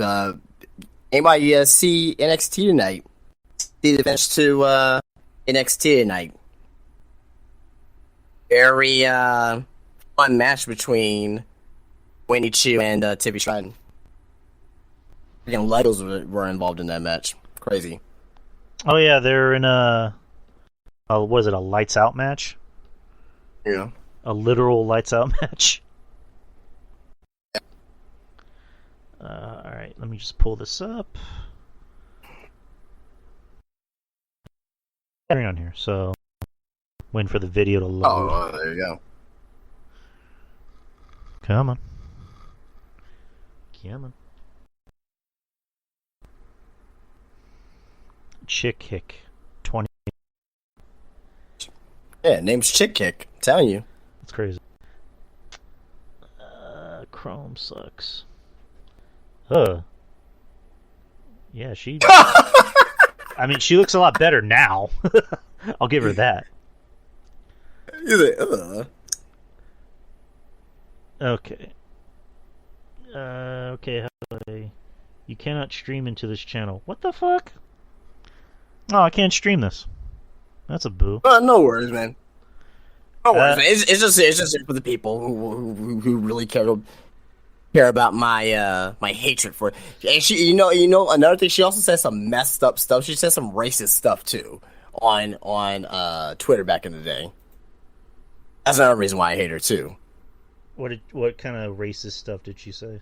anybody see NXT tonight? See the finish to NXT tonight. Very fun match between Winnie Chu and Tiffy Stratton. Again, Legos were involved in that match. Crazy. Oh yeah, they're in was it a lights out match? Yeah. A literal lights out match. Alright, let me just pull this up. On here, so waiting for the video to load. Oh, there you go. Come on. Chick Kick 20. Yeah, name's Chick Kick. I'm telling you. That's crazy. Chrome sucks. Yeah, she... I mean, she looks a lot better now. I'll give her that. Okay. Okay, how do I... You cannot stream into this channel. What the fuck? Oh, I can't stream this. That's a boo. No worries, man. No worries, man. It's just for the people who really care about my my hatred for it. And she, another thing, she also said some messed up stuff. She said some racist stuff too on Twitter back in the day. That's another reason why I hate her too. What kind of racist stuff did she say?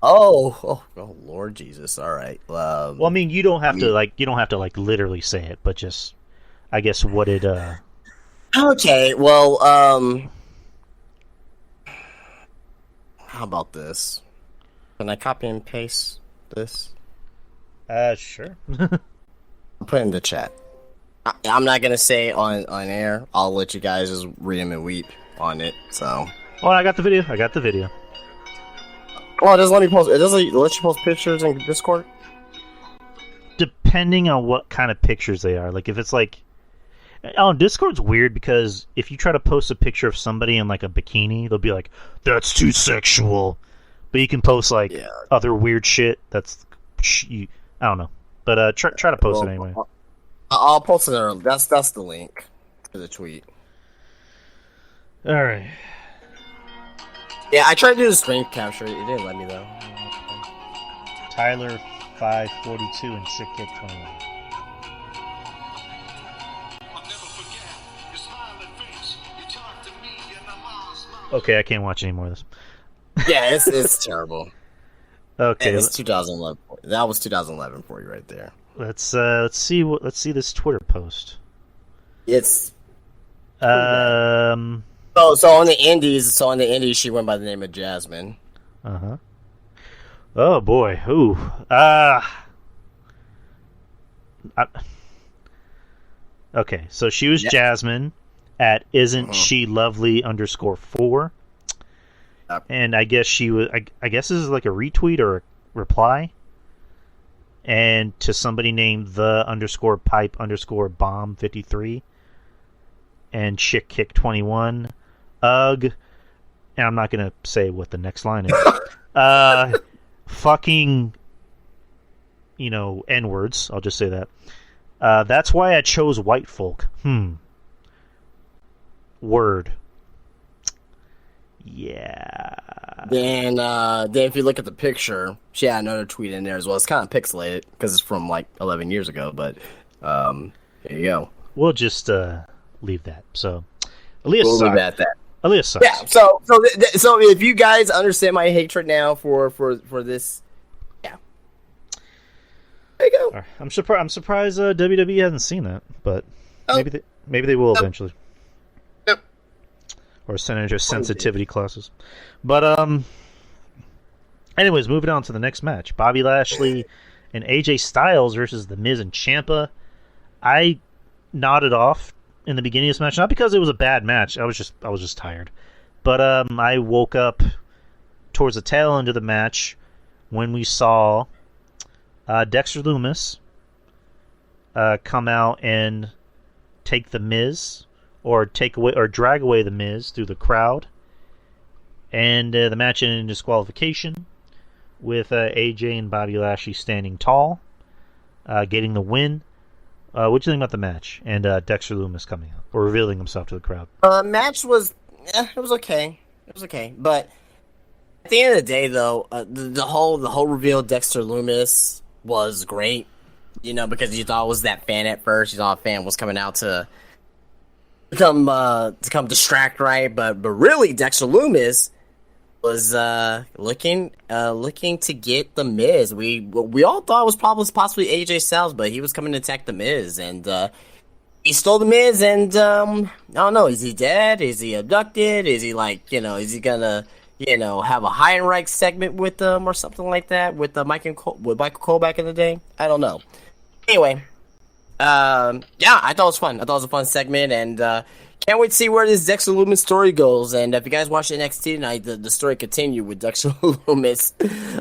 Oh, Lord Jesus! All right. Well, I mean, you don't have to literally say it, but just, I guess, what it. Okay. Well, how about this? Can I copy and paste this? Sure. Put it in the chat. I'm not gonna say it on air. I'll let you guys just read them and weep on it. So. Oh, I got the video. Oh, it doesn't let me post. It doesn't let you post pictures in Discord. Depending on what kind of pictures they are, like if it's like Oh, Discord's weird because if you try to post a picture of somebody in like a bikini, they'll be like, "That's too sexual." But you can post like other weird shit. That's I don't know. But try to post it anyway. I'll post it. That's the link to the tweet. All right. Yeah, I tried to do the screen capture. It didn't let me though. Tyler 542 and Chick Kick 21. Okay, I can't watch any more of this. Yeah, it's terrible. Okay, and it's 2011. That was 2011 for you right there. Let's see this Twitter post. It's So on the Indies, she went by the name of Jasmine. Uh-huh. Oh boy. Ooh. Okay, so she was Jasmine at isn't she lovely _4. And I guess she was I guess this is like a retweet or a reply. And to somebody named the _pipe _bomb 53 and Chick Kick 21. Ugh. And I'm not gonna say what the next line is. Fucking, N-words. I'll just say that. That's why I chose white folk. Word. Yeah. Then if you look at the picture, she had another tweet in there as well. It's kind of pixelated because it's from like 11 years ago, but there you go. We'll just leave that. So, Aaliyah we'll sucks. leave it at that. Aaliyah sucks. Yeah. So if you guys understand my hatred now for this, yeah, there you go. Right. I'm surprised WWE hasn't seen that, but maybe they will eventually. Yep. Or sensitivity classes. But anyways, moving on to the next match. Bobby Lashley and AJ Styles versus The Miz and Ciampa. I nodded off in the beginning of this match, not because it was a bad match. I was just tired. But I woke up towards the tail end of the match when we saw Dexter Lumis come out and take The Miz, or drag away The Miz through the crowd, and the match ended in disqualification with AJ and Bobby Lashley standing tall, getting the win. What do you think about the match and Dexter Lumis coming out or revealing himself to the crowd? Match was it was okay. It was okay, but at the end of the day, though, the whole reveal of Dexter Lumis was great. Because you thought it was that fan at first. You thought a fan was coming out to come distract, right? But really, Dexter Lumis was looking to get the Miz. We all thought it was possibly AJ Styles, but he was coming to attack the Miz, and he stole the Miz. And I don't know, is he dead? Is he abducted? Is he is he gonna have a Heinrich segment with them or something like that with Michael Cole back in the day? I don't know. Anyway, I thought it was fun. I thought it was a fun segment, and can't wait to see where this Dexter Lumis story goes. And if you guys watch NXT tonight, the story continued with Dexter Lumis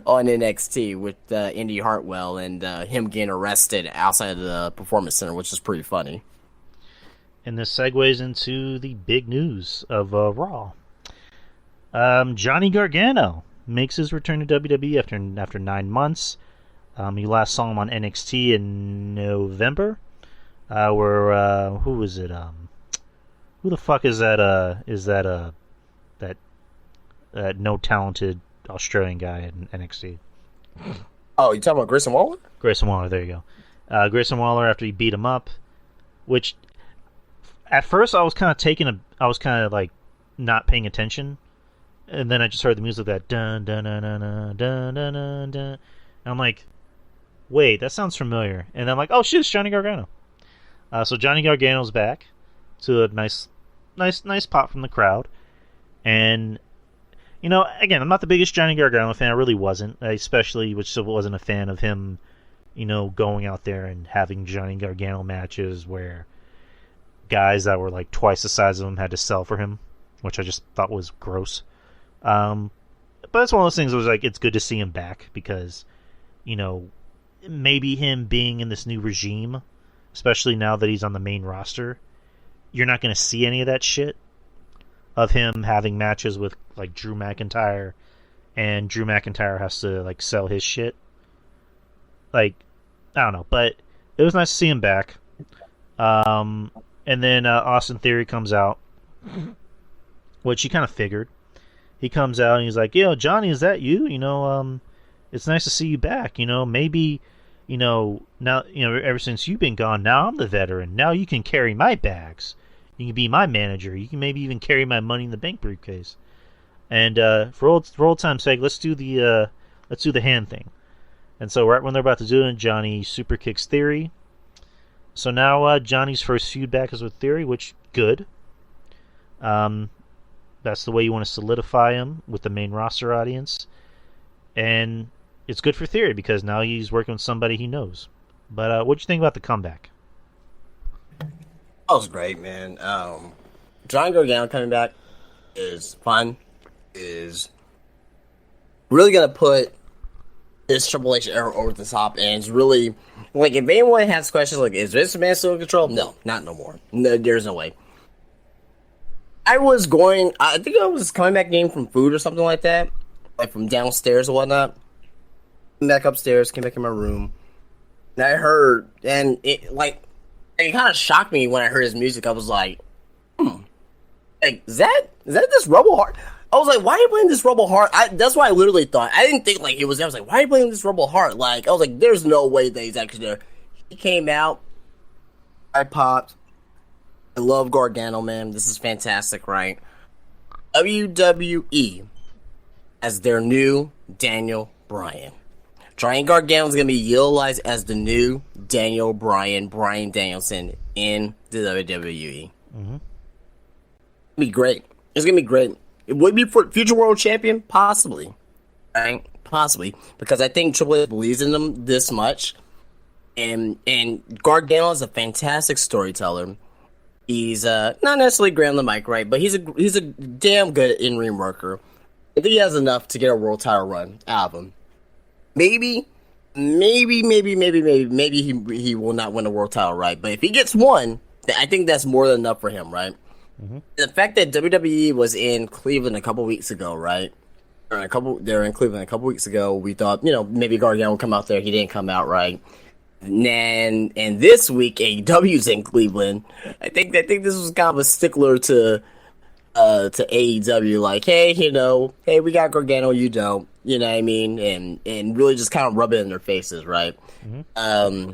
on NXT with Indy Hartwell and him getting arrested outside of the Performance Center, which is pretty funny. And this segues into the big news of Raw. Johnny Gargano makes his return to WWE after 9 months. You last saw him on NXT in November. Who was it? Who the fuck is that? That no talented Australian guy in NXT? Oh, you talking about Grayson Waller? Grayson Waller, there you go. Grayson Waller after he beat him up, which at first I was kind of like not paying attention, and then I just heard the music that dun dun dun dun dun dun dun dun, dun. And I'm like, wait, that sounds familiar. And I'm like, oh shit, it's Johnny Gargano. So Johnny Gargano's back to a nice pop from the crowd. And, again, I'm not the biggest Johnny Gargano fan. I really wasn't. I especially wasn't a fan of him, going out there and having Johnny Gargano matches where guys that were like twice the size of him had to sell for him, which I just thought was gross. But it's one of those things that was like, it's good to see him back because, maybe him being in this new regime, especially now that he's on the main roster, you're not going to see any of that shit of him having matches with like Drew McIntyre, and Drew McIntyre has to like sell his shit. Like, I don't know, but it was nice to see him back. And then Austin Theory comes out, which you kind of figured. He comes out and he's like, "Yo, Johnny, is that you? It's nice to see you back. Maybe, now, ever since you've been gone, now I'm the veteran. Now you can carry my bags. You can be my manager. You can maybe even carry my Money in the Bank briefcase." And for old time's sake, let's do the hand thing. And so right when they're about to do it, Johnny super kicks Theory. So now Johnny's first feud back is with Theory, which good. That's the way you want to solidify him with the main roster audience. And it's good for Theory because now he's working with somebody he knows. But what'd you think about the comeback? That was great, man. Johnny Gargano coming back is fun. Is really going to put this Triple H era over the top, and it's really, like, if anyone has questions, like, is Vince McMahon still in control? No, not no more. No, there's no way. I think I was coming back in from food or something like that, like from downstairs or whatnot. Came back upstairs, came back in my room, and I heard, and it kind of shocked me when I heard his music. I was like, like, is that this Rebel Heart? I was like, why are you playing this Rebel Heart? That's what I literally thought. I didn't think like he was there. I was like, why are you playing this Rebel Heart? Like, I was like, there's no way that he's actually there. He came out. I popped. I love Gargano, man. This is fantastic, right? WWE as their new Daniel Bryan. Johnny Gargano is going to be utilized as the new Daniel Bryan, Bryan Danielson in the WWE. Mm-hmm. It's going to be great. It's going to be great. It would be for future world champion, possibly, right? Possibly, because I think Triple H believes in them this much, and Gargano is a fantastic storyteller. He's not necessarily great on the mic, right? But he's a damn good in-ring worker. I think he has enough to get a world title run out of him. Maybe he will not win a world title, right? But if he gets one, I think that's more than enough for him, right? Mm-hmm. The fact that WWE was in Cleveland a couple weeks ago, right? They were in Cleveland a couple weeks ago. We thought, maybe Gargano would come out there. He didn't come out, right? And this week, AEW's in Cleveland. I think this was kind of a stickler to AEW, like, hey, we got Gargano, you don't, you know what I mean, and really just kind of rub it in their faces, right? Mm-hmm.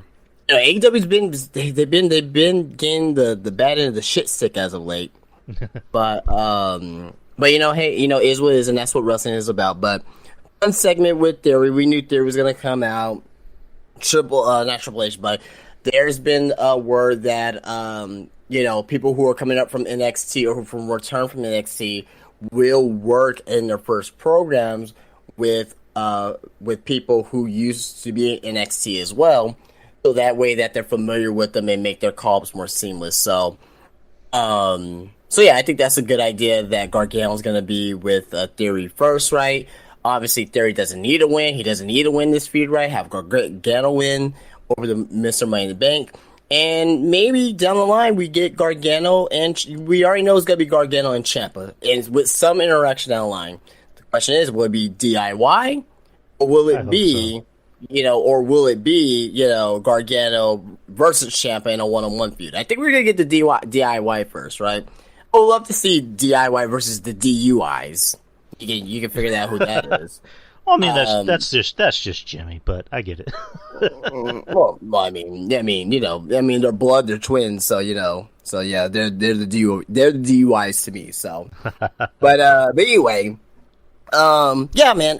AEW's been they've been getting the bad end of the shit stick as of late, but hey, is what is, and that's what wrestling is about. But one segment with Theory, we knew Theory was gonna come out. Not Triple H, but there's been a word that people who are coming up from NXT or who from return from NXT will work in their first programs with people who used to be in NXT as well, so that way that they're familiar with them and make their call-ups more seamless. So yeah, I think that's a good idea that Gargano's going to be with Theory first, right? Obviously, Theory doesn't need a win. He doesn't need to win this feud, right? Have Gargano win over the Mr. Money in the Bank. And maybe down the line, we get Gargano, and we already know it's going to be Gargano and Ciampa, and with some interaction down the line. The question is, will it be DIY, or will it be, Gargano versus Ciampa in a one-on-one feud? I think we're going to get the DIY first, right? I would love to see DIY versus the DUIs. You can figure out who that is. Well, I mean, that's just Jimmy, but I get it. well, I mean, they're blood, they're twins, so yeah, they're the DUIs to me. So, but anyway, yeah, man,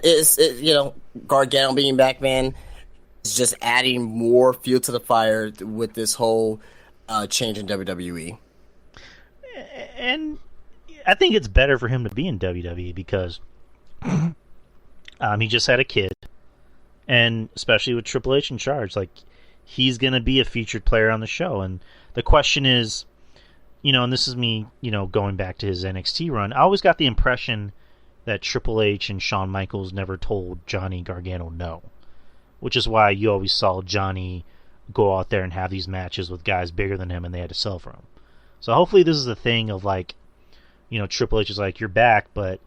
Gargano being back, man, is just adding more fuel to the fire with this whole change in WWE. And I think it's better for him to be in WWE because he just had a kid, and especially with Triple H in charge, like, he's going to be a featured player on the show. And the question is, and this is me, going back to his NXT run, I always got the impression that Triple H and Shawn Michaels never told Johnny Gargano no, which is why you always saw Johnny go out there and have these matches with guys bigger than him, and they had to sell for him. So hopefully this is a thing of like, Triple H is like, you're back, but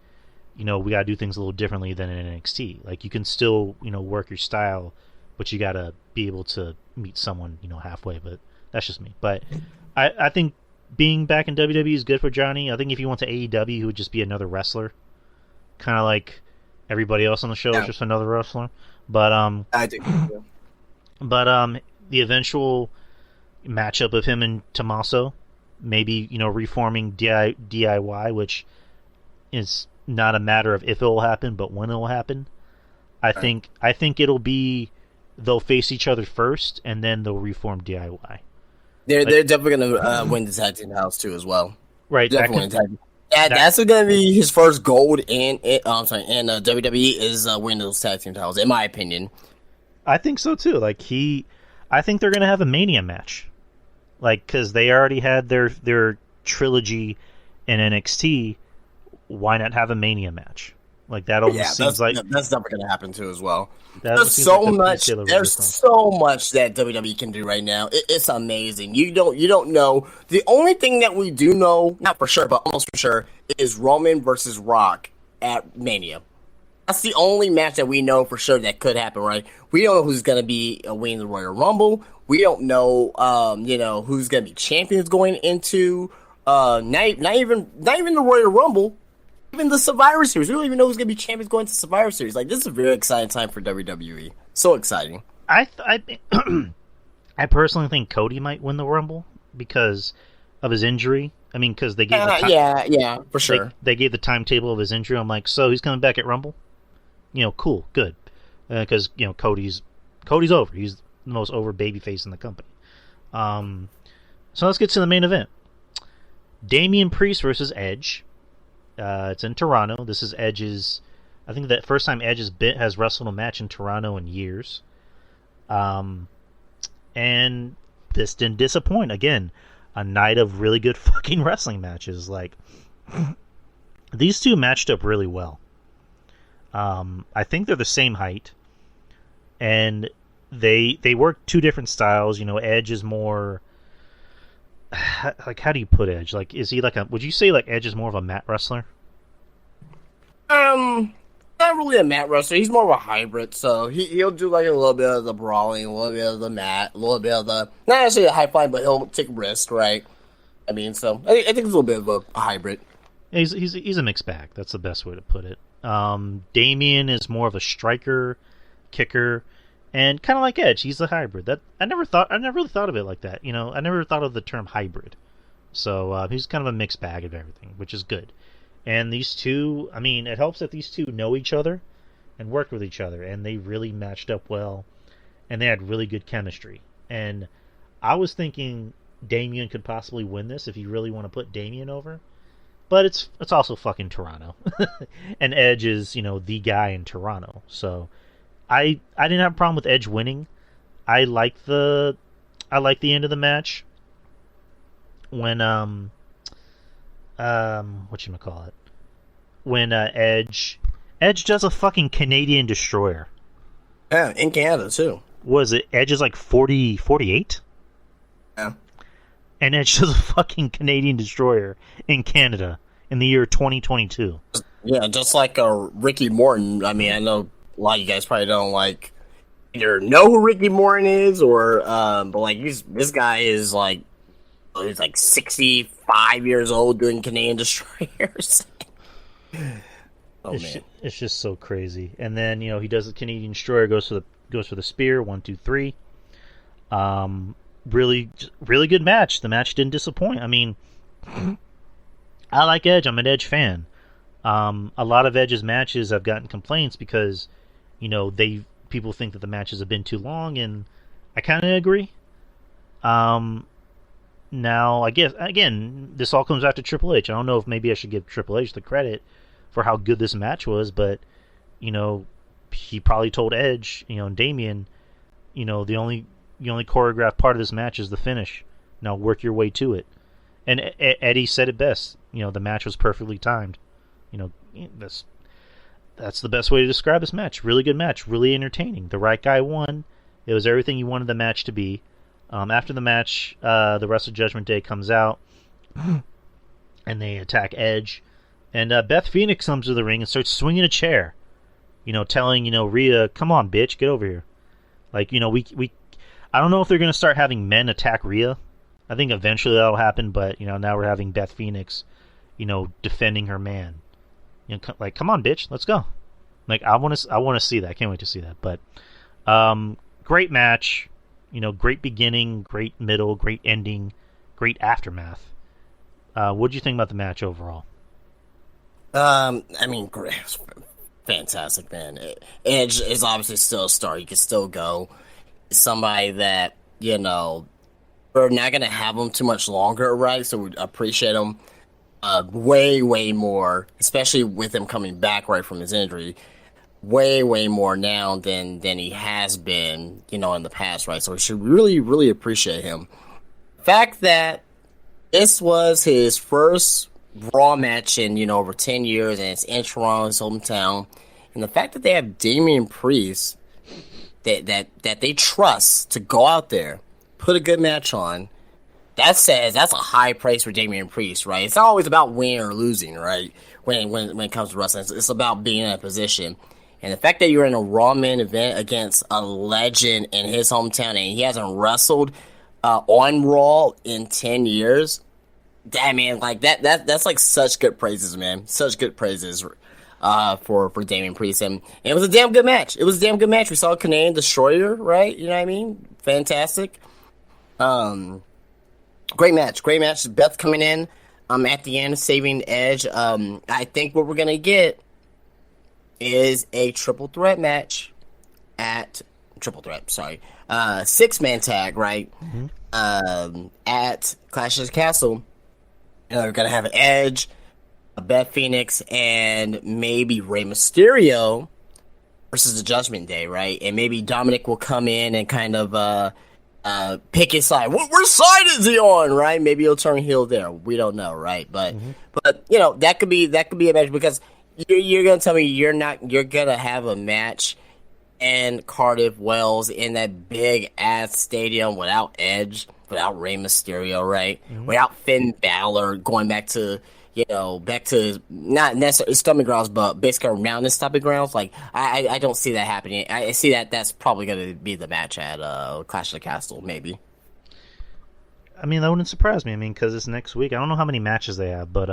we gotta do things a little differently than in NXT. Like you can still work your style, but you gotta be able to meet someone halfway. But that's just me. But I think being back in WWE is good for Johnny. I think if he went to AEW, he would just be another wrestler, kind of like everybody else on the show is just another wrestler. But I do. Yeah. But the eventual matchup of him and Tommaso, maybe reforming DIY, which is not a matter of if it will happen, but when it will happen. I think it'll be they'll face each other first, and then they'll reform DIY. They're definitely gonna win the tag team house too as well. Right, definitely. That's gonna be his first gold in WWE is winning those tag team titles, in my opinion. I think so too. I think they're gonna have a Mania match, because they already had their trilogy in NXT. Why not have a Mania match? That almost seems like that's never going to happen too as well. There's so much. There's so much that WWE can do right now. It's amazing. You don't know. The only thing that we do know, not for sure, but almost for sure, is Roman versus Rock at Mania. That's the only match that we know for sure that could happen. Right? We don't know who's going to be winning the Royal Rumble. We don't know, who's going to be champions going into not even the Royal Rumble. Even the Survivor Series. We don't even know who's going to be champions going to Survivor Series. This is a very exciting time for WWE. So exciting. I personally think Cody might win the Rumble because of his injury. I mean, because they gave yeah, for sure. They gave the timetable of his injury. I'm like, so he's coming back at Rumble? Cool, good. Because Cody's over. He's the most over babyface in the company. So let's get to the main event. Damian Priest versus Edge. It's in Toronto. This is Edge's. I think that first time Edge has wrestled a match in Toronto in years. And this didn't disappoint. Again, a night of really good fucking wrestling matches. These two matched up really well. I think they're the same height, and they work two different styles. Edge is more. How do you put Edge? Is he would you say Edge is more of a mat wrestler? Not really a mat wrestler. He's more of a hybrid. So he'll do a little bit of the brawling, a little bit of the mat, a little bit of the not necessarily the high flying, but he'll take risks, right? I mean, so I think it's a little bit of a hybrid. He's a mixed bag. That's the best way to put it. Damian is more of a striker, kicker. And kind of like Edge, he's a hybrid. That I never really thought of it like that. I never thought of the term hybrid. So he's kind of a mixed bag of everything, which is good. And these two, I mean, it helps that these two know each other and work with each other, and they really matched up well, and they had really good chemistry. And I was thinking Damian could possibly win this if you really want to put Damian over, but it's also fucking Toronto, and Edge is the guy in Toronto, so. I didn't have a problem with Edge winning. I like the end of the match when whatchamacallit? When Edge does a fucking Canadian destroyer. Yeah, in Canada too. Was it Edge is 48? Yeah. And Edge does a fucking Canadian destroyer in Canada in the year 2022. Yeah, just like Ricky Morton. I mean, I know a lot of you guys probably don't either know who Ricky Morton is or but this guy is he's 65 years old doing Canadian destroyers. It's just so crazy. And then he does the Canadian destroyer, goes for the spear, 1, 2, 3. Really good match. The match didn't disappoint. I mean, I like Edge. I'm an Edge fan. A lot of Edge's matches have gotten complaints because people think that the matches have been too long, and I kind of agree. Now, I guess, again, this all comes back to Triple H. I don't know if maybe I should give Triple H the credit for how good this match was, but, he probably told Edge, and Damian, the only choreographed part of this match is the finish. Now work your way to it. And Eddie said it best. The match was perfectly timed. That's the best way to describe this match. Really good match. Really entertaining. The right guy won. It was everything you wanted the match to be. After the match, the Wrestle Judgment Day comes out. and they attack Edge. And Beth Phoenix comes to the ring and starts swinging a chair, telling Rhea, "Come on, bitch, get over here." Like we I don't know if they're gonna start having men attack Rhea. I think eventually that'll happen, but now we're having Beth Phoenix, defending her man. Like, come on, bitch, let's go. Like, I want to see that. I can't wait to see that. But great match, great beginning, great middle, great ending, great aftermath. What did you think about the match overall? I mean, great, fantastic, man. Edge is obviously still a star. He can still go. Somebody that we're not gonna have him too much longer, right? So we appreciate him way more, especially with him coming back right from his injury. Way more now than he has been, in the past, right? So we should really appreciate him. The fact that this was his first Raw match in over 10 years, and it's in Toronto, his hometown, and the fact that they have Damian Priest that they trust to go out there, put a good match on. That says that's a high praise for Damian Priest, right? It's not always about winning or losing, right? When it comes to wrestling, it's about being in a position. And the fact that you're in a Raw main event against a legend in his hometown and he hasn't wrestled on Raw in 10 years, that man, like that's like such good praises, man. Such good praises for Damian Priest. And it was a damn good match. It was a damn good match. We saw Canadian Destroyer, right? You know what I mean? Fantastic. Great match. Beth coming in at the end, saving Edge. I think what we're going to get is a triple threat match six-man tag, right? Mm-hmm. At Clash of the Castle. We're going to have Edge, Beth Phoenix, and maybe Rey Mysterio versus the Judgment Day, right? And maybe Dominic will come in and kind of pick his side. What side is he on, right? Maybe he'll turn heel there. We don't know, right? But that could be a match, because you're gonna tell me you're gonna have a match in Cardiff, Wales, in that big ass stadium without Edge, without Rey Mysterio, right? Mm-hmm. Without Finn Balor going back to not necessarily stomping grounds, but basically around the stomping grounds. Like, I don't see that happening. I see that's probably going to be the match at Clash of the Castle, maybe. I mean, that wouldn't surprise me. I mean, because it's next week. I don't know how many matches they have, but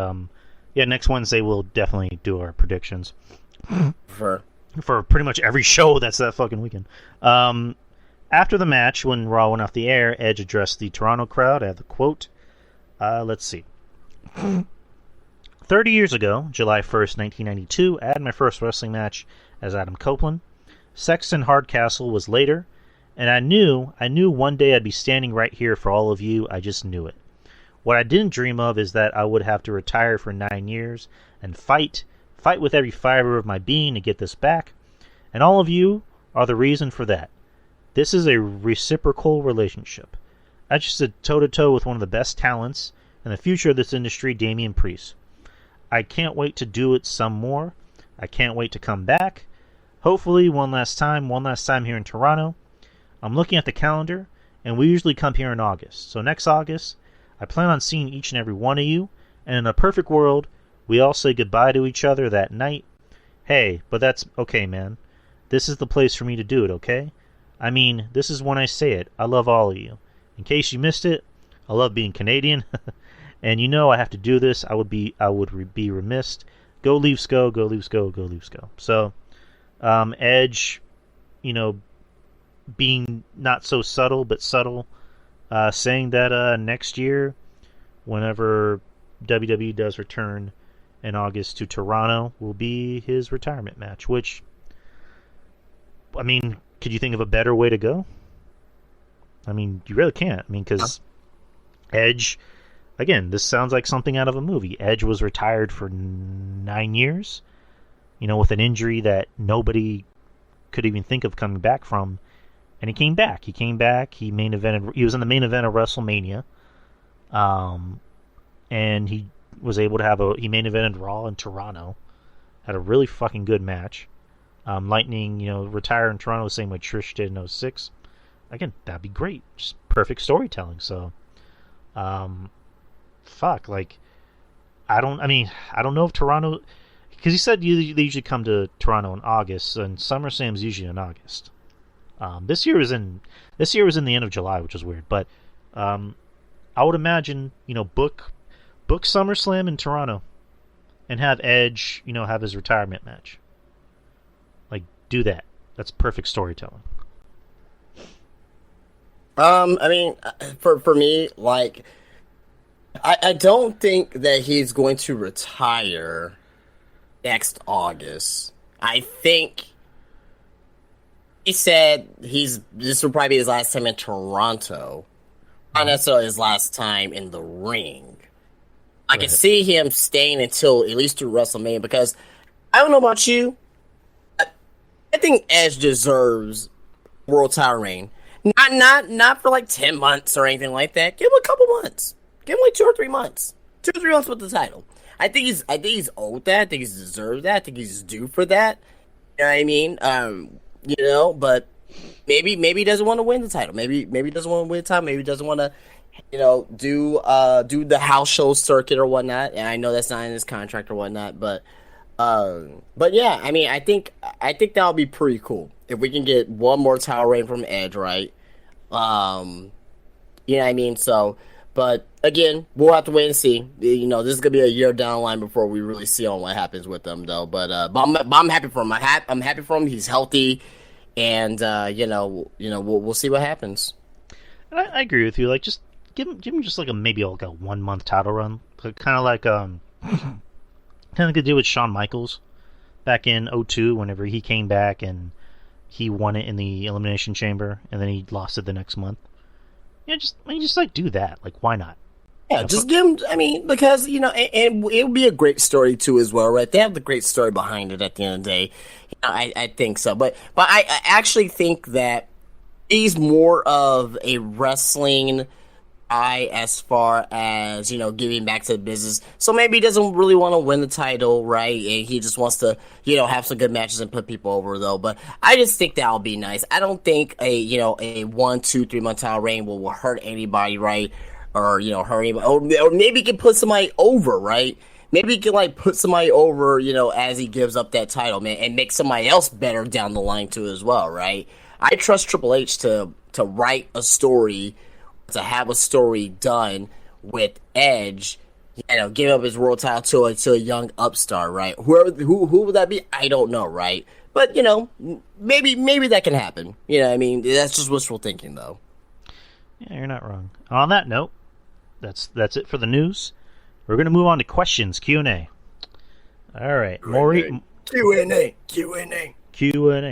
next Wednesday we'll definitely do our predictions for pretty much every show that's that fucking weekend. After the match, when Raw went off the air, Edge addressed the Toronto crowd. I have the quote. Let's see. 30 years ago, July 1st, 1992, I had my first wrestling match as Adam Copeland. Sexton Hardcastle was later, and I knew one day I'd be standing right here for all of you. I just knew it. What I didn't dream of is that I would have to retire for 9 years and fight with every fiber of my being to get this back. And all of you are the reason for that. This is a reciprocal relationship. I just stood toe-to-toe with one of the best talents in the future of this industry, Damian Priest. I can't wait to do it some more. I can't wait to come back. Hopefully one last time here in Toronto. I'm looking at the calendar, and we usually come here in August. So next August, I plan on seeing each and every one of you, and in a perfect world, we all say goodbye to each other that night. Hey, but that's okay, man. This is the place for me to do it, okay? I mean, this is when I say it. I love all of you. In case you missed it, I love being Canadian. And I have to do this. I would be remiss. Go Leafs, go! Go Leafs, go! Go Leafs, go! So, Edge, being not so subtle but subtle, saying that next year, whenever WWE does return in August to Toronto, will be his retirement match. Which, I mean, could you think of a better way to go? I mean, you really can't. I mean, because Edge. Again, this sounds like something out of a movie. Edge was retired for 9 years, with an injury that nobody could even think of coming back from. And he came back. He main evented. He was in the main event of WrestleMania. And he was able to he main evented Raw in Toronto. Had a really fucking good match. Lightning, retire in Toronto the same way Trish did in 06. Again, that'd be great. Just perfect storytelling. So, fuck, like I don't. I mean, I don't know if Toronto, because he said they usually come to Toronto in August, and SummerSlam's usually in August. This year was in the end of July, which is weird. But I would imagine, book SummerSlam in Toronto, and have Edge, have his retirement match. Like, do that. That's perfect storytelling. I mean, for me, like, I don't think that he's going to retire next August. I think he said this will probably be his last time in Toronto, not necessarily his last time in the ring. I can see him staying until at least through WrestleMania, because I don't know about you, I think Edge deserves world title reign. Not for like 10 months or anything like that. Give him a couple months. Give him like 2 or 3 months. 2 or 3 months with the title. I think he's owed that. I think he's deserved that. I think he's due for that. You know what I mean? But maybe he doesn't want to win the title. Maybe he doesn't want to win the title. Maybe he doesn't want to, do the house show circuit or whatnot. And I know that's not in his contract or whatnot, but yeah, I mean, I think that would be pretty cool if we can get one more title reign from Edge, right? You know what I mean? So, but again, we'll have to wait and see. This is gonna be a year down the line before we really see on what happens with them, though. But I'm happy for him. I'm happy for him. He's healthy, and we'll see what happens. And I agree with you. Like, just give him just like maybe like a 1 month title run, kind of like kind of could do with Shawn Michaels back in 2002, whenever he came back and he won it in the Elimination Chamber, and then he lost it the next month. Just like do that. Like, why not? Yeah, just give him. I mean, because and it would be a great story too as well, right? They have the great story behind it. At the end of the day, I think so. But I actually think that he's more of a wrestling guy as far as giving back to the business. So maybe he doesn't really want to win the title, right? And he just wants to have some good matches and put people over, though. But I just think that would be nice. I don't think a 1, 2, 3 month title reign will hurt anybody, right? Or hurt anybody, or maybe he can put somebody over, right? Maybe he can like put somebody over, as he gives up that title, man, and make somebody else better down the line too as well, right? I trust Triple H to write a story, to have a story done with Edge, give up his world title to a young upstart, right? Who would that be? I don't know, right? But maybe that can happen. You know what I mean? That's just wishful thinking, though. Yeah, you're not wrong. On that note, that's it for the news. We're gonna move on to questions, Q&A. All right, Q&A.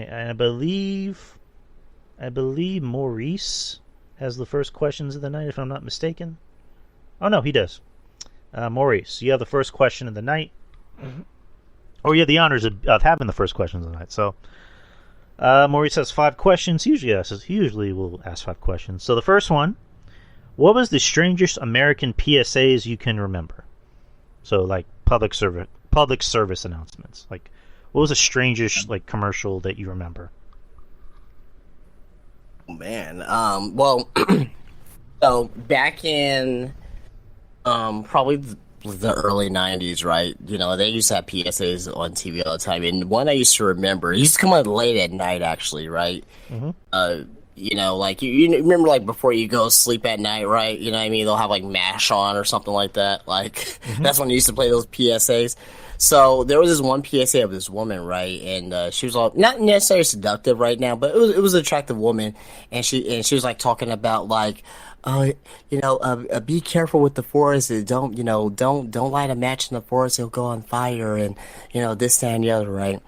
And I believe Maurice has the first questions of the night, if I'm not mistaken. Oh, no, he does. Maurice, you have the first question of the night. Mm-hmm. Oh, you have the honors of having the first questions of the night. So, Maurice has 5 questions. Usually we'll ask 5 questions. So the first one, what was the strangest American PSAs you can remember? So, like, public service announcements. Like, what was the strangest, like, commercial that you remember? Man, well, so back in probably the early 90s, right? They used to have PSAs on TV all the time, and one I used to remember, it used to come on late at night, actually, right? Mm-hmm. Like you remember, like, before you go sleep at night, right? You know what I mean? They'll have like MASH on or something like that. Like, mm-hmm. That's when they used to play those PSAs. So there was this one PSA of this woman, right? And she was all, not necessarily seductive right now, but it was an attractive woman, and she was like talking about like, be careful with the forest. Don't light a match in the forest. It'll go on fire, and this, that, and the other, right?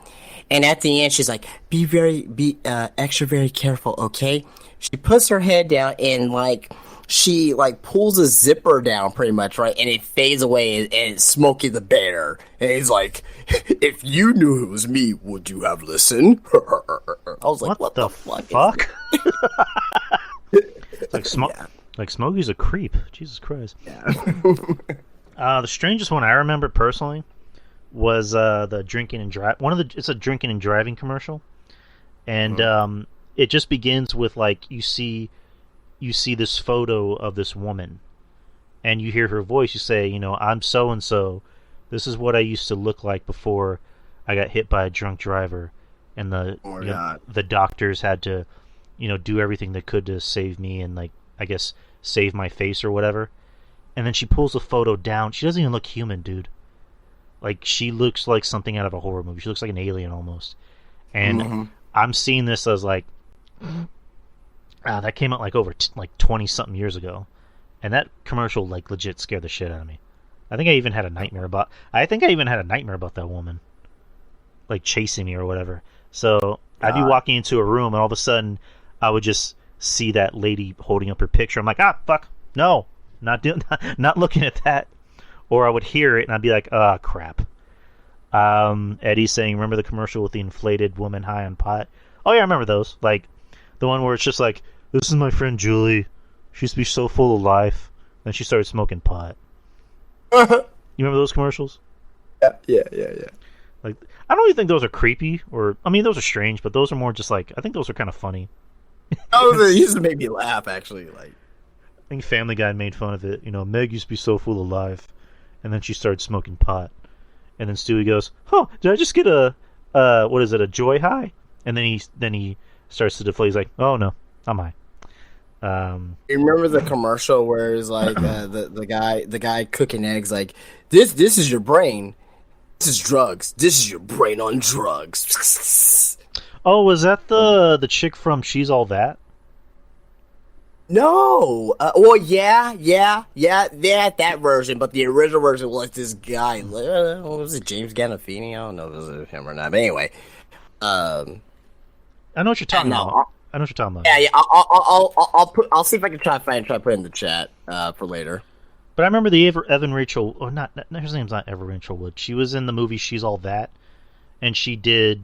And at the end, she's like, be extra very careful, okay? She puts her head down and like, she like pulls a zipper down pretty much, right? And it fades away, and it's Smokey the Bear. And he's like, if you knew it was me, would you have listened? I was like, what the fuck? Like Smokey's a creep. Jesus Christ. Yeah. The strangest one I remember personally was the drinking and drive. It's a drinking and driving commercial, and it just begins with like you see this photo of this woman, and you hear her voice, you say, I'm so and so. This is what I used to look like before I got hit by a drunk driver, and the doctors had to, do everything they could to save me and like I guess save my face or whatever. And then she pulls the photo down. She doesn't even look human, dude. Like she looks like something out of a horror movie. She looks like an alien almost. And I'm seeing this as like, that came out like over like 20 something years ago, and that commercial like legit scared the shit out of me. I think I even had a nightmare about that woman, like chasing me or whatever. So I'd be walking into a room, and all of a sudden, I would just see that lady holding up her picture. I'm like, fuck, no, not looking at that. Or I would hear it, and I'd be like, crap. Eddie's saying, remember the commercial with the inflated woman high on pot? Oh yeah, I remember those. Like the one where it's just like, this is my friend Julie. She used to be so full of life. Then she started smoking pot. You remember those commercials? Yeah. Like, I don't really think those are creepy, or I mean, those are strange, but those are more just like, I think those are kind of funny. They used to make me laugh, actually. Like, I think Family Guy made fun of it. Meg used to be so full of life, and then she started smoking pot, and then Stewie goes, "Oh, did I just get a joy high?" And then he starts to deflate. He's like, "Oh no, I'm high." you remember the commercial where it's like the guy cooking eggs, like, this is your brain, this is drugs, this is your brain on drugs. Oh, was that the chick from She's All That? No, well, yeah, that version, but the original version was this guy. What was it, James Gandolfini? I don't know if it was him or not, but anyway. I know what you're talking about. I know what you're talking about. Yeah. I'll see if I can try to put it in the chat for later. But I remember the Evan Rachel, or not, her name's not Evan Rachel Wood. She was in the movie She's All That, and she did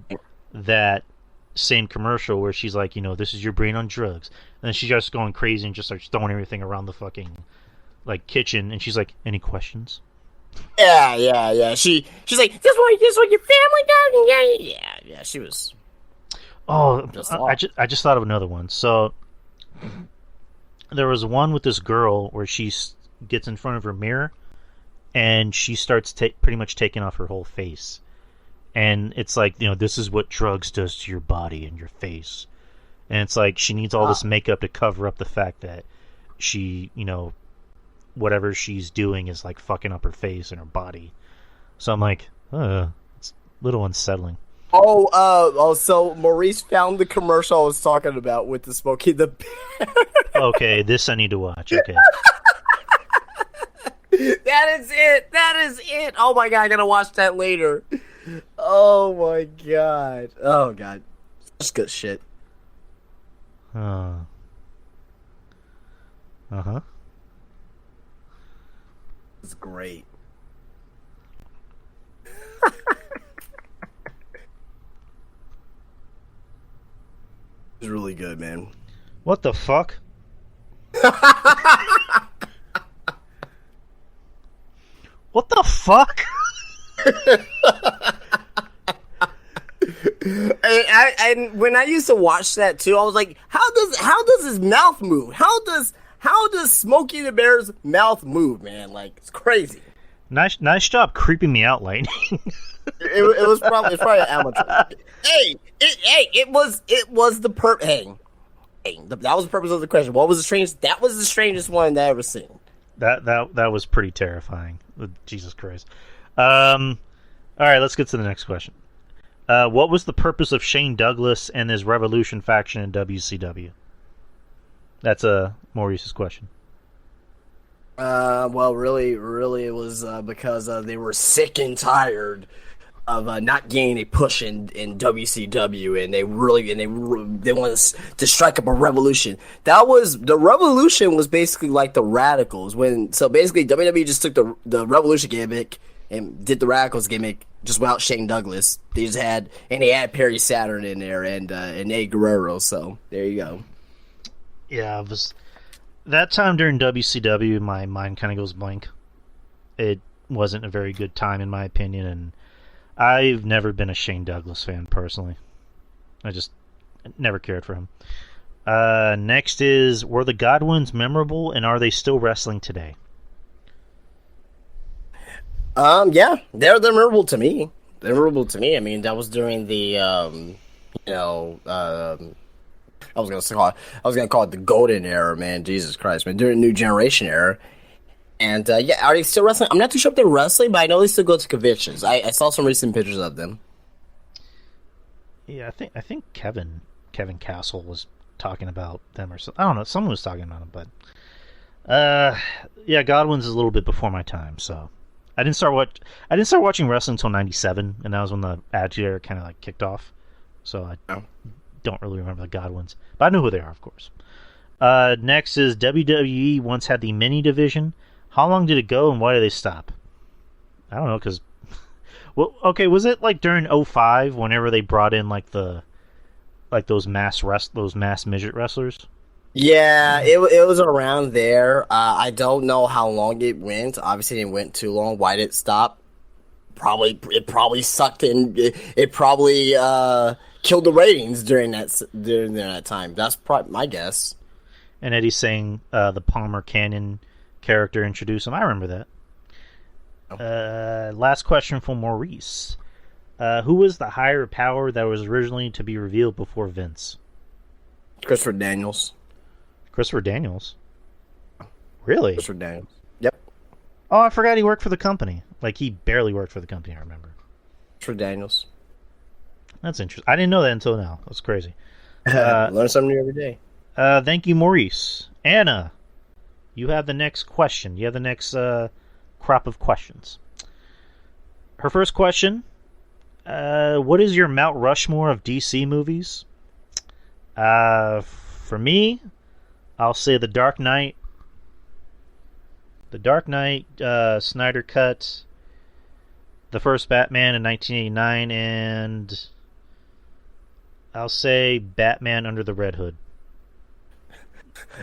that same commercial where she's like, this is your brain on drugs, and then she starts going crazy and just starts throwing everything around the fucking like kitchen, and she's like, any questions? Yeah. She's like, this what your family does? Yeah. She was. Oh, I just thought of another one. So there was one with this girl where she gets in front of her mirror and she starts pretty much taking off her whole face. And it's like, this is what drugs does to your body and your face. And it's like she needs all this makeup to cover up the fact that she, whatever she's doing is like fucking up her face and her body. So I'm like, it's a little unsettling. So Maurice found the commercial I was talking about with the Smokey the Bear. Okay, this I need to watch. Okay. That is it. Oh my god, I gotta watch that later. Oh my god. Oh god. That's good shit. Uh-huh. It's great. It's really good, man. What the fuck? What the fuck? And when I used to watch that too, I was like, how does his mouth move? How does Smokey the Bear's mouth move, man? Like, it's crazy. Nice job creeping me out, Lightning. It was probably an amateur. It was the that was the purpose of the question. What was the strangest? That was the strangest one that I ever seen. That was pretty terrifying. Jesus Christ. All right, let's get to the next question. What was the purpose of Shane Douglas and his Revolution faction in WCW? That's Maurice's question. Well, really, it was because they were sick and tired of not getting a push in WCW, and they wanted to strike up a revolution. The revolution was basically like the Radicals. So basically WWE just took the revolution gimmick and did the Radicals gimmick just without Shane Douglas. They had Perry Saturn in there and Eddie Guerrero. So there you go. Yeah, it was that time during WCW. My mind kind of goes blank. It wasn't a very good time in my opinion, and I've never been a Shane Douglas fan personally. I just never cared for him. Next is, were the Godwins memorable, and are they still wrestling today? Yeah, they're memorable to me. They're memorable to me. I mean, that was during the you know, I was gonna call it the golden era, man. Jesus Christ, man. During the new generation era. And yeah, are they still wrestling? I'm not too sure if they're wrestling, but I know they still go to conventions. I saw some recent pictures of them. Yeah, I think Kevin Castle was talking about them or something. I don't know. Someone was talking about them, but yeah, Godwin's is a little bit before my time, so I didn't start watching wrestling until '97, and that was when the Attitude Era kind of like kicked off. So I don't really remember the Godwins, but I know who they are, of course. Next is WWE once had the mini division. How long did it go, and why did they stop? I don't know, because well, okay, was it like during '05 whenever they brought in like those mass midget wrestlers? Yeah, it was around there. I don't know how long it went. Obviously, it went too long. Why did it stop? It probably sucked in. It probably killed the ratings during that time. That's probably my guess. And Eddie's saying the Palmer Canyon character introduced him. I remember that. Last question from Maurice. Who was the higher power that was originally to be revealed before Vince? Christopher Daniels. Christopher Daniels? Really? Christopher Daniels. Yep. Oh, I forgot he worked for the company. Like, he barely worked for the company, I remember. Christopher Daniels. That's interesting. I didn't know that until now. That's crazy. Learn something new every day. Thank you, Maurice. Anna, you have the next question. You have the next crop of questions. Her first question, what is your Mount Rushmore of DC movies? For me, I'll say The Dark Knight. The Dark Knight, Snyder Cut, the first Batman in 1989, and I'll say Batman Under the Red Hood.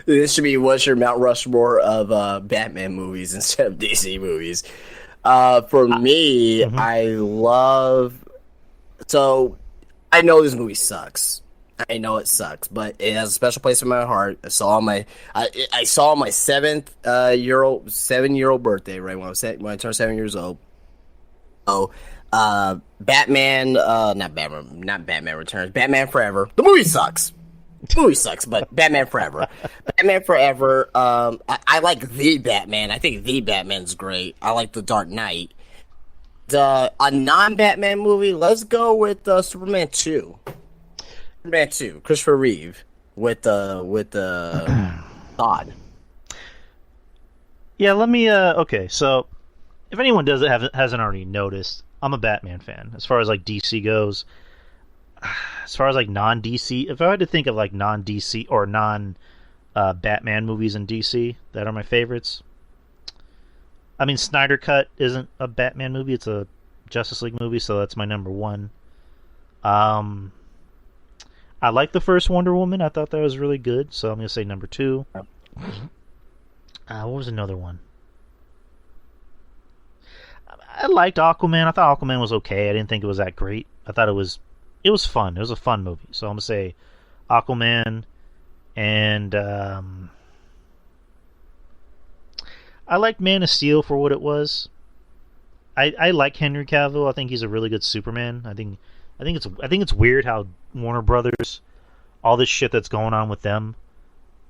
This should be what's your Mount Rushmore of Batman movies instead of DC movies. For me, I love. So I know this movie sucks. I know it sucks, but it has a special place in my heart. I saw my 7-year-old birthday, right when I turned 7 years old. Oh, Batman, not Batman Returns, Batman Forever. The movie sucks. The movie sucks, but Batman Forever. Batman Forever. I like the Batman. I think the Batman's great. I like The Dark Knight. A non-Batman movie. Let's go with Superman 2. Superman 2, Christopher Reeve with the Todd. Yeah, let me. Okay, so if anyone hasn't already noticed, I'm a Batman fan. As far as like DC goes, as far as like non-DC, if I had to think of like non-DC or non-Batman movies in DC that are my favorites, I mean Snyder Cut isn't a Batman movie; it's a Justice League movie, so that's my number one. I like the first Wonder Woman. I thought that was really good, so I'm going to say number 2. What was another one? I liked Aquaman. I thought Aquaman was okay. I didn't think it was that great. I thought it was fun. It was a fun movie. So I'm going to say Aquaman, and I liked Man of Steel for what it was. I like Henry Cavill. I think he's a really good Superman. I think it's weird how Warner Brothers, all this shit that's going on with them,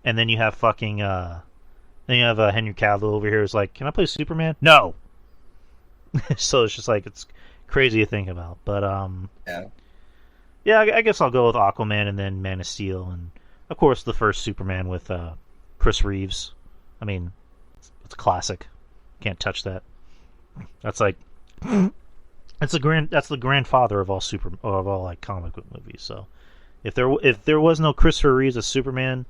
and then you have fucking Henry Cavill over here who's like, "Can I play Superman?" No. So it's just like it's crazy to think about, but yeah, I guess I'll go with Aquaman and then Man of Steel, and of course the first Superman with Chris Reeves. I mean, it's a classic. Can't touch that. That's like. That's the grandfather of all like comic book movies. So if there was no Christopher Reeves as Superman,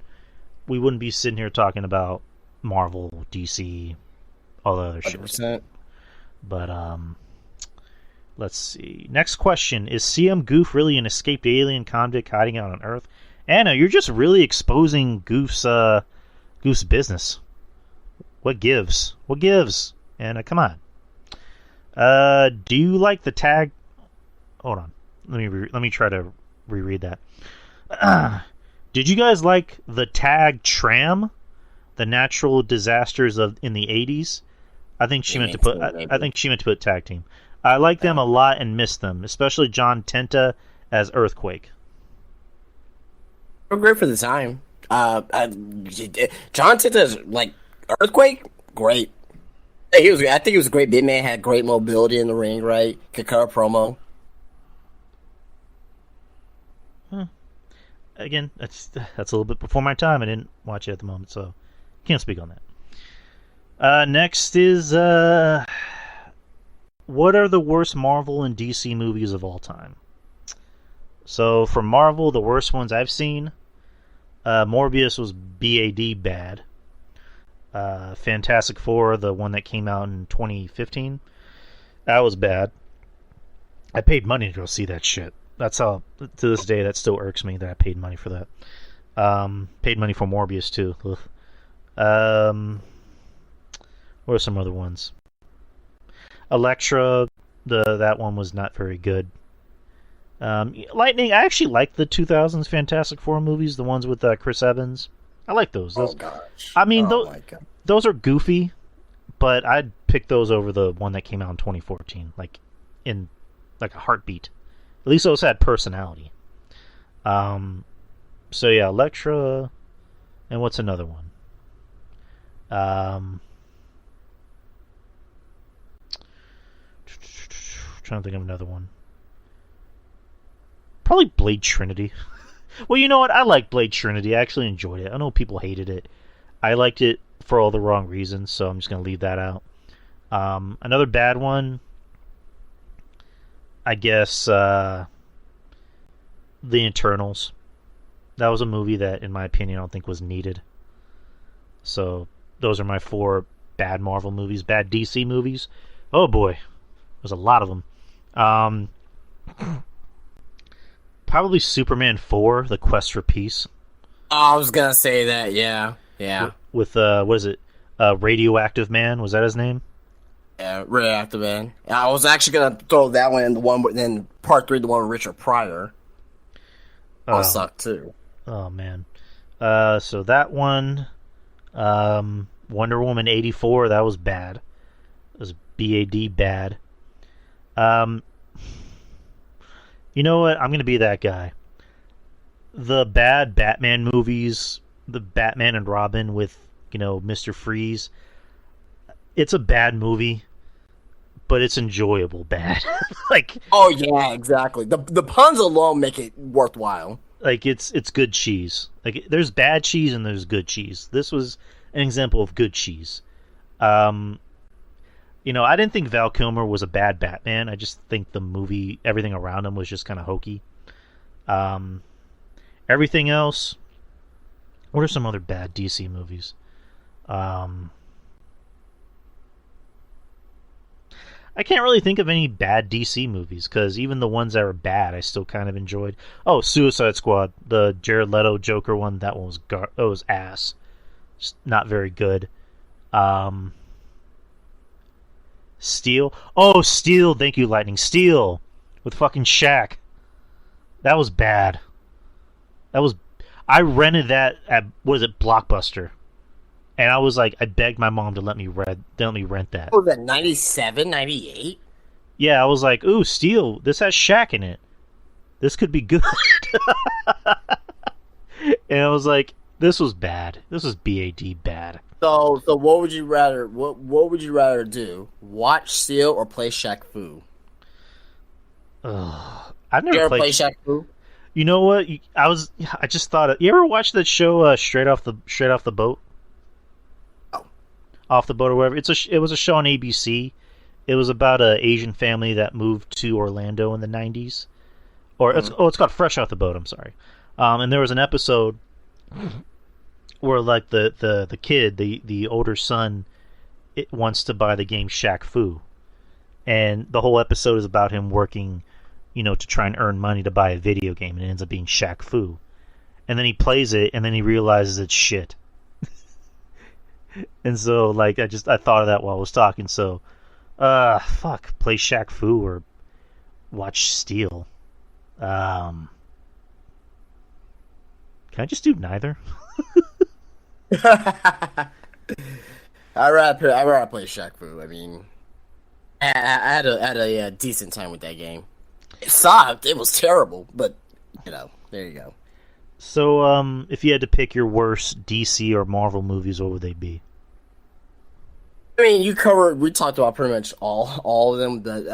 we wouldn't be sitting here talking about Marvel, DC, all the other 100%. Shit. But let's see. Next question: is CM Goof really an escaped alien convict hiding out on Earth? Anna, you're just really exposing Goof's business. What gives? What gives? Anna, come on. Do you like the tag? Hold on. Let me try to reread that. Did you guys like the tag tram? The natural disasters in the 80s? I think she meant to Maybe, put. maybe. I think she meant to put tag team. I like them a lot and miss them, especially John Tenta as Earthquake. We're great for the time. John Tenta's like Earthquake, great. He was. I think he was a great big man. Had great mobility in the ring. Right, could cut a promo. Again, that's a little bit before my time. I didn't watch it at the moment, so can't speak on that. Next is what are the worst Marvel and DC movies of all time? So for Marvel, the worst ones I've seen, Morbius was bad. Fantastic Four, the one that came out in 2015, that was bad. I paid money to go see that shit. That's how, to this day, that still irks me that I paid money for that. Paid money for Morbius, too. What are some other ones? Elektra, that one was not very good. Lightning, I actually like the 2000s Fantastic Four movies, the ones with Chris Evans. I like those. Oh gosh. I mean, my God. those are goofy, but I'd pick those over the one that came out in 2014, in a heartbeat. At least those had personality. So yeah, Elektra, and what's another one? Trying to think of another one. Probably Blade Trinity. Well, you know what? I like Blade Trinity. I actually enjoyed it. I know people hated it. I liked it for all the wrong reasons, so I'm just going to leave that out. Another bad one, I guess, The Eternals. That was a movie that, in my opinion, I don't think was needed. So, those are my 4 bad Marvel movies. Bad DC movies. Oh boy. There's a lot of them. Probably Superman 4, The Quest for Peace. Oh, I was gonna say that. Yeah. With what is it? Radioactive Man, was that his name? Yeah, Radioactive Man. I was actually gonna throw that one in the one, but then part 3, the one with Richard Pryor. Oh, sucked too. Oh man. So that one, Wonder Woman 84, that was bad. It was bad. You know what? I'm gonna be that guy. The bad Batman movies, the Batman and Robin with, Mr. Freeze. It's a bad movie, but it's enjoyable bad. Oh yeah, exactly. The puns alone make it worthwhile. It's good cheese. There's bad cheese and there's good cheese. This was an example of good cheese. I didn't think Val Kilmer was a bad Batman. I just think the movie, everything around him was just kind of hokey. Everything else, what are some other bad DC movies? I can't really think of any bad DC movies, because even the ones that were bad, I still kind of enjoyed. Oh, Suicide Squad, the Jared Leto Joker one, that one was ass. Just not very good. Steel. Oh, Steel. Thank you, Lightning. Steel with fucking Shaq. That was bad. I rented that at, what is it, Blockbuster. And I was like, I begged my mom to let me rent that. Oh, that 97, 98? Yeah, I was like, ooh, Steel, this has Shaq in it. This could be good. And I was like, this was bad. This was BAD bad. So what would you rather do? Watch Steel or play Shaq Fu? I've never You ever played play Shaq Fu? You know what? I just thought. You ever watch that show Straight Off the Boat? Oh. Off the Boat or whatever. It was a show on ABC. It was about an Asian family that moved to Orlando in the 90s. It's called Fresh Off the Boat. I'm sorry. And there was an episode where like the kid, the older son, wants to buy the game Shaq Fu, and the whole episode is about him working, to try and earn money to buy a video game, and it ends up being Shaq Fu. And then he plays it, and then he realizes it's shit. And so, I thought of that while I was talking, so, play Shaq Fu or watch Steel. Can I just do neither? I rather play Shaq Fu. I mean, I had a decent time with that game. It sucked. It was terrible, but there you go. So, if you had to pick your worst DC or Marvel movies, what would they be? I mean, we talked about pretty much all of them, but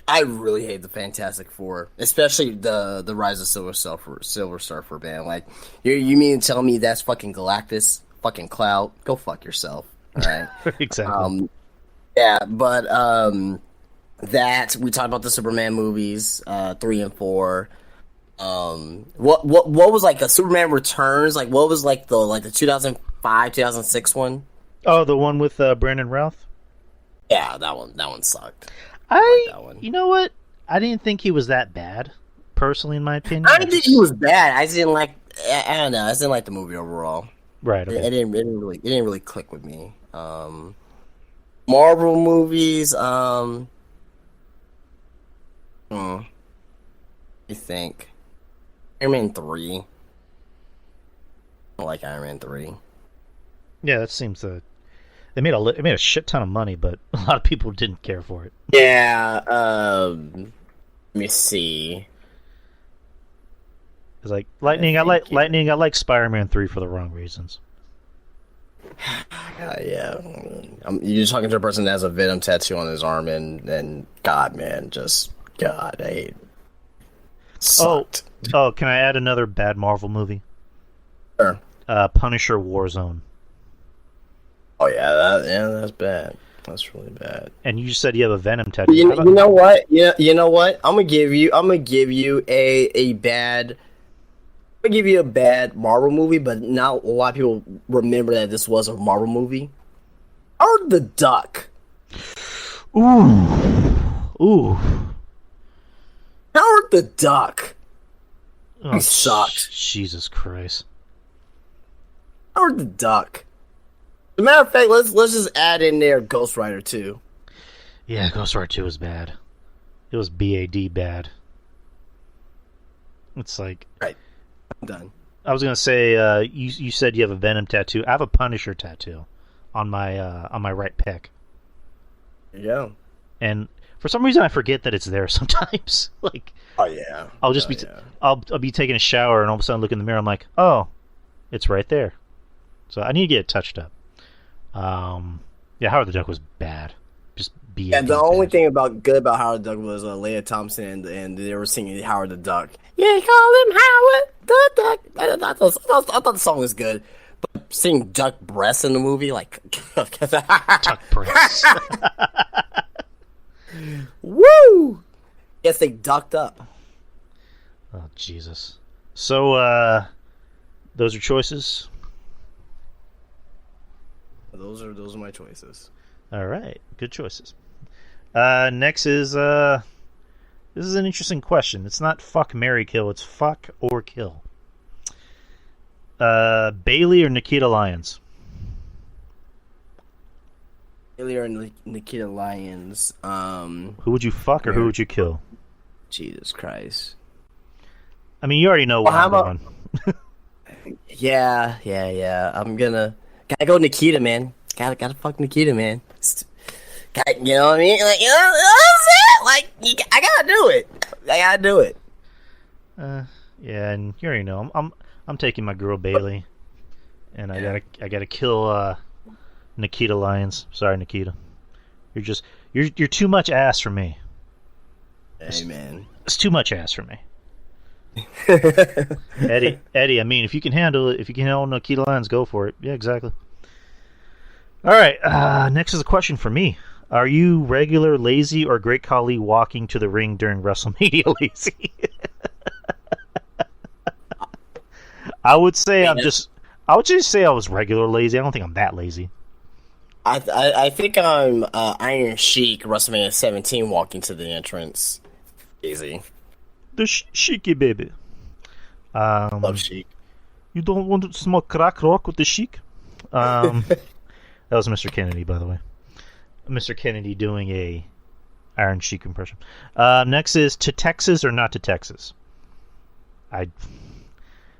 I really hate the Fantastic Four, especially the Rise of Silver Surfer, man. Like, you mean to tell me that's fucking Galactus, fucking Cloud? Go fuck yourself, all right? Exactly. Yeah, but that we talked about the Superman movies, 3 and 4. What was like the Superman Returns? Like, what was like the 2005, 2006 one? Oh, the one with Brandon Routh? Yeah, that one sucked. That one. You know what? I didn't think he was that bad, personally, in my opinion. I didn't think he was bad. I didn't like. I don't know. I just didn't like the movie overall. Right. Okay. It didn't really click with me. Marvel movies. I think Iron Man 3. I don't like Iron Man 3. Yeah, that seems to. It made a shit ton of money, but a lot of people didn't care for it. Yeah. Let me see. It's like Lightning. I like Spider-Man 3 for the wrong reasons. Yeah. You're talking to a person that has a Venom tattoo on his arm, and God, man, God, I hate. Sucked. Oh, can I add another bad Marvel movie? Sure. Punisher Warzone. Oh yeah, that's bad. That's really bad. And you said you have a Venom tattoo. You know what? Yeah, you know what? I'm gonna give you a bad. I'm gonna give you a bad Marvel movie, but not a lot of people remember that this was a Marvel movie. Howard the Duck. Ooh. Howard the Duck. Oh, He sucked. Jesus Christ. Howard the Duck. As a matter of fact, let's just add in there Ghost Rider 2. Yeah, Ghost Rider 2 was bad. It was BAD bad. It's like... Right. I'm done. I was going to say, you said you have a Venom tattoo. I have a Punisher tattoo on my right pec. There you go. And for some reason I forget that it's there sometimes. Like, oh yeah. I'll be taking a shower and all of a sudden look in the mirror, I'm like, oh, it's right there. So I need to get it touched up. Yeah, Howard the Duck was bad. Just BAD. And the only thing good about Howard the Duck was Leia Thompson, and they were singing Howard the Duck. Yeah, call him Howard the Duck. I thought the song was good, but seeing duck breasts in the movie, like Duck breasts. Woo! Yes, they ducked up. Oh Jesus. So those are choices. Those are my choices. All right, good choices. Next is this is an interesting question. It's not fuck, marry, kill. It's fuck or kill. Bailey or Nikita Lyons? Bailey or Nikita Lyons. Who would you fuck or who would you kill? Jesus Christ. I mean, you already know what I'm on. Yeah. Gotta go Nikita, man. Gotta fuck Nikita, man. You know what I mean? Like, you know what I'm saying? Like, I gotta do it. Yeah, and you already know I'm taking my girl Bailey, and I gotta kill Nikita Lyons. Sorry, Nikita. You're too much ass for me. Hey, man. It's too much ass for me. Eddie, I mean, if you can handle it, if you can handle Nikita Lyons, go for it. Yeah, exactly. All right, next is a question for me. Are you regular lazy or Great Khali walking to the ring during WrestleMania lazy? I would just say I was regular lazy. I don't think I'm that lazy. I think I'm Iron Sheik, WrestleMania 17, walking to the entrance. Easy. The Sheiky baby. Love Sheik. You don't want to smoke crack rock with the Sheik? That was Mr. Kennedy, by the way. Mr. Kennedy doing a Iron Sheik impression. Next is to Texas or not to Texas. It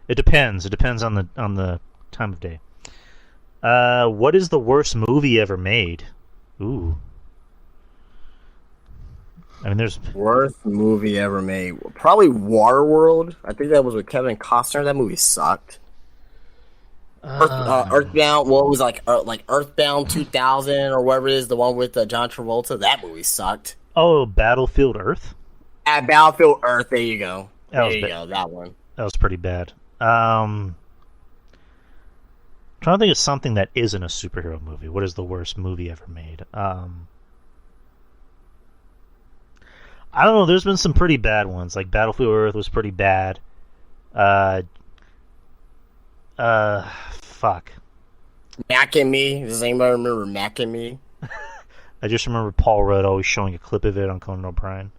depends. It depends on the time of day. What is the worst movie ever made? Ooh. I mean, there's Worst movie ever made. Probably Waterworld. I think that was with Kevin Costner. That movie sucked. Earthbound. What was like Earthbound 2000 or whatever it is, the one with John Travolta. That movie sucked. Oh, Battlefield Earth. At Battlefield Earth. There you go. That There you go. That one. was pretty bad. Trying to think of something that isn't a superhero movie. What is the worst movie ever made? I don't know. There's been some pretty bad ones. Like Battlefield Earth was pretty bad. Fuck. Mac and Me. Does anybody remember Mac and Me? I just remember Paul Rudd always showing a clip of it on Conan O'Brien.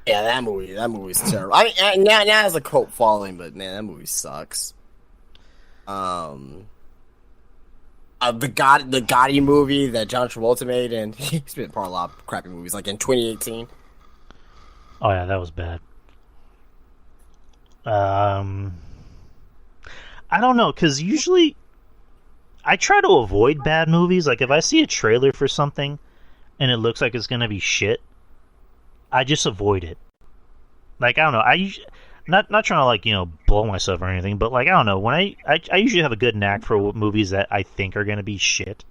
Yeah, that movie's terrible. I mean, now it has a cult following, but man, that movie sucks. The Gotti movie that John Travolta made, and he's been part of a lot of crappy movies, like in 2018. Oh yeah, that was bad. I don't know, because usually I try to avoid bad movies. Like if I see a trailer for something and it looks like it's gonna be shit, I just avoid it. Like I don't know, not trying to like blow myself or anything, but like I don't know, when I usually have a good knack for movies that I think are gonna be shit,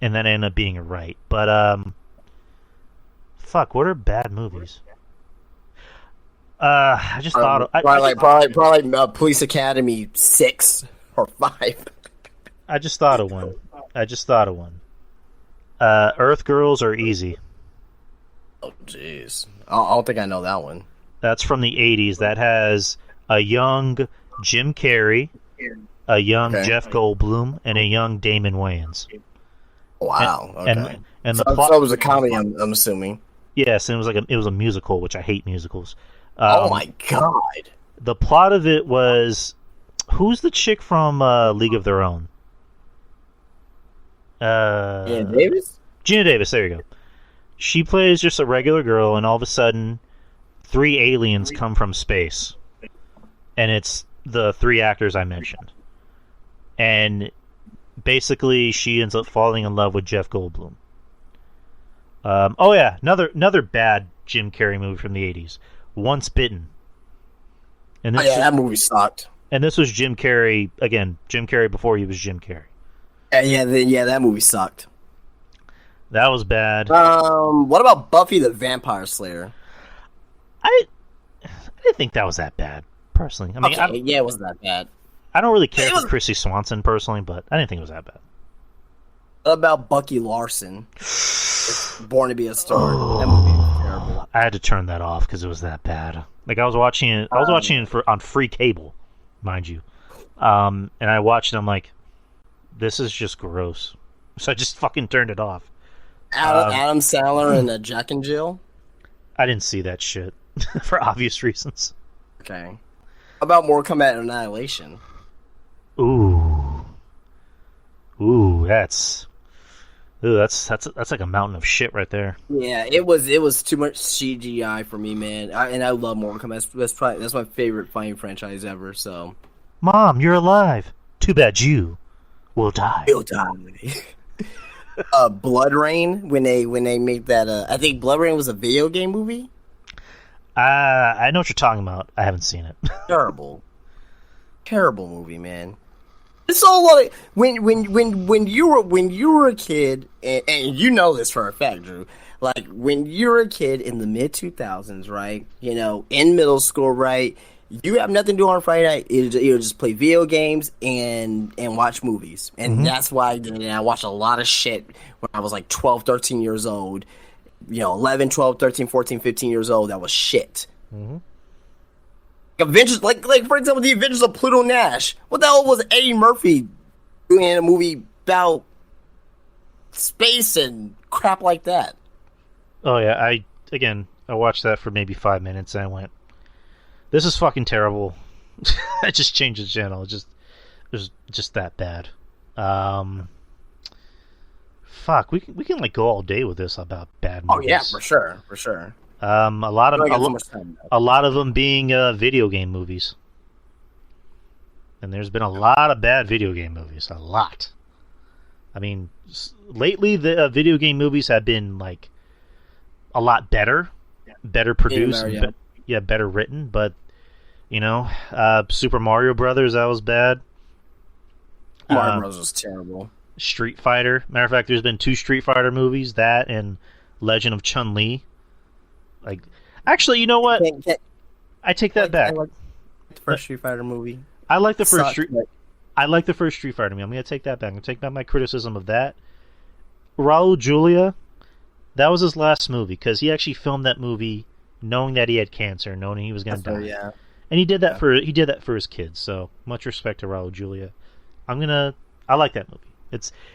and then end up being right. But fuck, what are bad movies? I just thought probably Police Academy 6 or 5. I just thought of one. Earth Girls are easy. Oh jeez, I don't think I know that one. That's from the 80s. That has a young Jim Carrey, a young Jeff Goldblum, and a young Damon Wayans. Wow. Okay. And so, the plot so it was a comedy, I'm assuming. Yes, and it was a musical, which I hate musicals. Oh my god. The plot of it was, who's the chick from League of Their Own? Gina Davis? Gina Davis, there you go. She plays just a regular girl, and all of a sudden 3 aliens come from space. And it's the 3 actors I mentioned. And basically she ends up falling in love with Jeff Goldblum. Oh yeah, another bad Jim Carrey movie from the 80s. Once Bitten. And this that movie sucked. And this was Jim Carrey, again, Jim Carrey before he was Jim Carrey. That movie sucked. That was bad. What about Buffy the Vampire Slayer? I didn't think that was that bad, personally. I mean, it wasn't that bad. I don't really care for Chrissy Swanson, personally, but I didn't think it was that bad. What about Bucky Larson? Born to be a Star. That movie was terrible. I had to turn that off because it was that bad. Like I was watching it on free cable, mind you. And I watched it. I'm like, this is just gross. So I just fucking turned it off. Adam Sandler and Jack and Jill. I didn't see that shit for obvious reasons. Okay. How about Mortal Kombat Annihilation? Ooh, that's like a mountain of shit right there. Yeah, it was too much CGI for me, man. And I love Mortal Kombat. That's my favorite fighting franchise ever. So, Mom, you're alive. Too bad you will die. You'll die. Blood Rain, when they made that. I think Blood Rain was a video game movie. I know what you're talking about. I haven't seen it. Terrible movie, man. It's all like when you were a kid, and you know this for a fact, Drew. Like when you were a kid in the mid 2000s, right? In middle school, right? You have nothing to do on Friday night. You just play video games and watch movies, and that's why I did it. And I watched a lot of shit when I was like 12, 13 years old. 11, 12, 13, 14, 15 years old. That was shit. Mm-hmm. Adventures, like for example, the Adventures of Pluto Nash. What the hell was Eddie Murphy doing in a movie about space and crap like that? Oh yeah, I watched that for maybe 5 minutes and I went, "This is fucking terrible." I just changed the channel. It was just that bad. Fuck, we can like go all day with this about bad movies. Oh yeah, for sure. A lot of them being video game movies, and there's been a lot of bad video game movies. A lot. I mean, lately the video game movies have been like a lot better produced, better written. But Super Mario Brothers, that was bad. Mario Bros was terrible. Street Fighter. Matter of fact, there's been 2 Street Fighter movies, that and Legend of Chun-Li. Like, actually, you know what? I take that back. I like the first Street Fighter movie. I like the first Street Fighter movie. I'm going to take that back. I'm going to take back my criticism of that. Raul Julia, that was his last movie because he actually filmed that movie knowing that he had cancer, knowing he was going to die. Yeah. And he did that for his kids. So much respect to Raul Julia. I like that movie.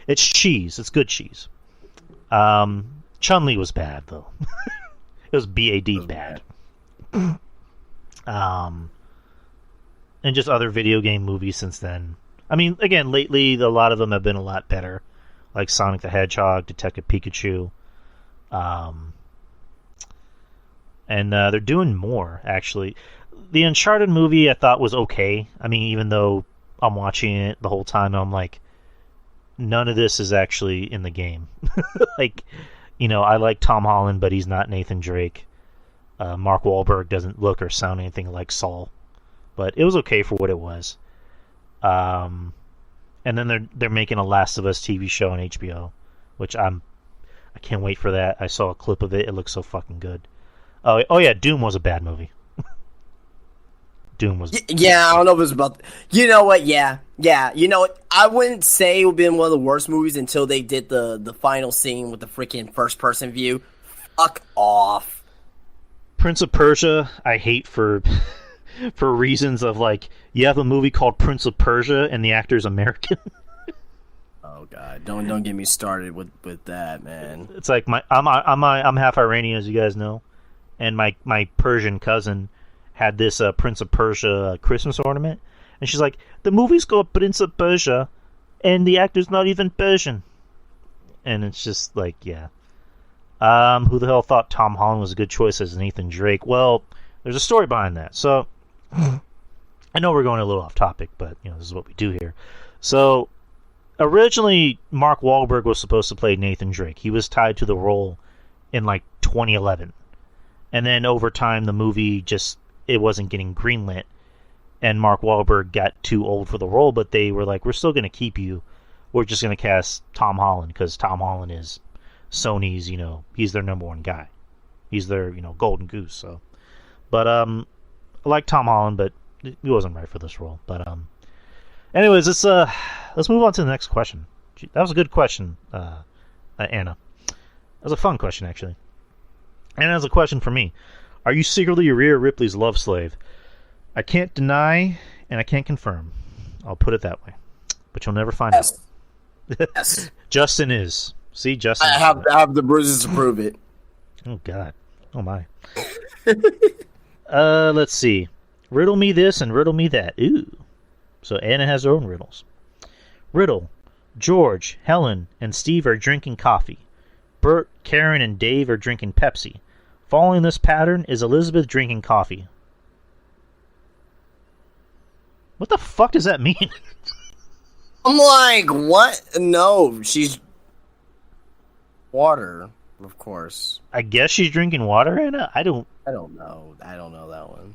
It's cheese. It's good cheese. Chun-Li was bad though. It was bad. And just other video game movies since then. I mean, again, lately a lot of them have been a lot better, like Sonic the Hedgehog, Detective Pikachu, and they're doing more actually. The Uncharted movie I thought was okay. I mean, even though I'm watching it the whole time, I'm like, none of this is actually in the game. Like, I like Tom Holland, but he's not Nathan Drake. Mark Wahlberg doesn't look or sound anything like Saul, but it was okay for what it was. And then they're making a Last of Us TV show on HBO, which I can't wait for that. I saw a clip of it. It looks so fucking good. Oh yeah, Doom was a bad movie. Doom was. Yeah, I don't know if it was about. You know what? Yeah. You know what? I wouldn't say it would have been one of the worst movies until they did the final scene with the freaking first person view. Fuck off. Prince of Persia, I hate for reasons of like, you have a movie called Prince of Persia and the actor's American. Oh god, don't get me started with that, man. It's like I'm half Iranian, as you guys know, and my Persian cousin had this Prince of Persia Christmas ornament, and she's like, the movie's called Prince of Persia, and the actor's not even Persian, and it's just like, yeah. Who the hell thought Tom Holland was a good choice as Nathan Drake? Well, there's a story behind that. So, I know we're going a little off topic, but this is what we do here. So, originally, Mark Wahlberg was supposed to play Nathan Drake. He was tied to the role in like 2011, and then over time, the movie it wasn't getting greenlit, and Mark Wahlberg got too old for the role. But they were like, we're still going to keep you. We're just going to cast Tom Holland because Tom Holland is Sony's, he's their number one guy. He's their, golden goose. So, but I like Tom Holland, but he wasn't right for this role. But anyways, let's move on to the next question. That was a good question, Anna. That was a fun question, actually. Anna has a question for me. Are you secretly Rhea Ripley's love slave? I can't deny and I can't confirm. I'll put it that way, but you'll never find out. Yes. Justin is. See, Justin. I have the bruises to prove it. Oh God. Oh my. Let's see. Riddle me this and riddle me that. Ooh. So Anna has her own riddles. Riddle. George, Helen, and Steve are drinking coffee. Bert, Karen, and Dave are drinking Pepsi. Following this pattern is Elizabeth drinking coffee. What the fuck does that mean? I'm like, what? No, she's water, of course. I guess she's drinking water, Anna? I don't know. I don't know that one.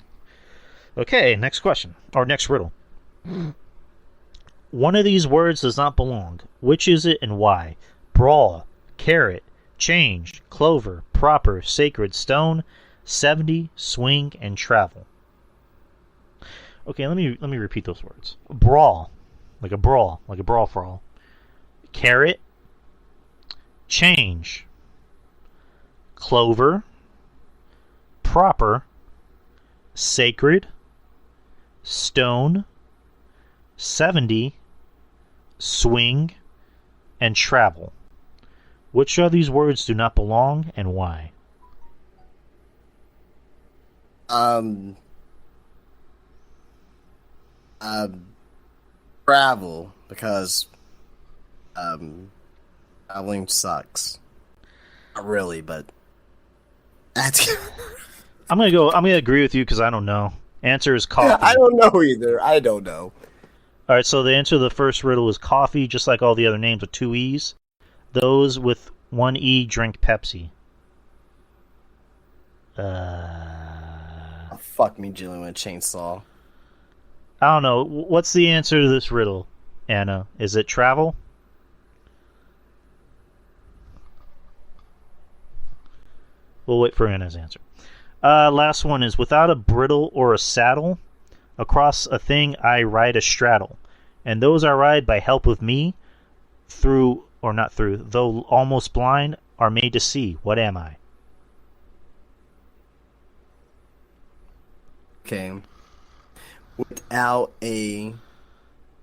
Okay, next question. Or next riddle. One of these words does not belong. Which is it and why? Brawl, carrot, change, clover, proper, sacred, stone, 70, swing, and travel. Okay, let me repeat those words. Brawl, like a brawl for all. Carrot, change, clover, proper, sacred, stone, 70, swing, and travel. Which of these words do not belong and why? Travel, because traveling sucks. Not really, but that's. I'm gonna agree with you because I don't know. Answer is coffee. I don't know either. I don't know. All right, so the answer to the first riddle is coffee, just like all the other names with two E's. Those with one E drink Pepsi. Oh, fuck me, Jillian with a chainsaw. I don't know. What's the answer to this riddle, Anna? Is it travel? We'll wait for Anna's answer. Last one is without a bridle or a saddle, across a thing I ride a straddle, and those I ride by help of me, through or not through, though almost blind, are made to see. What am I? Okay. Without a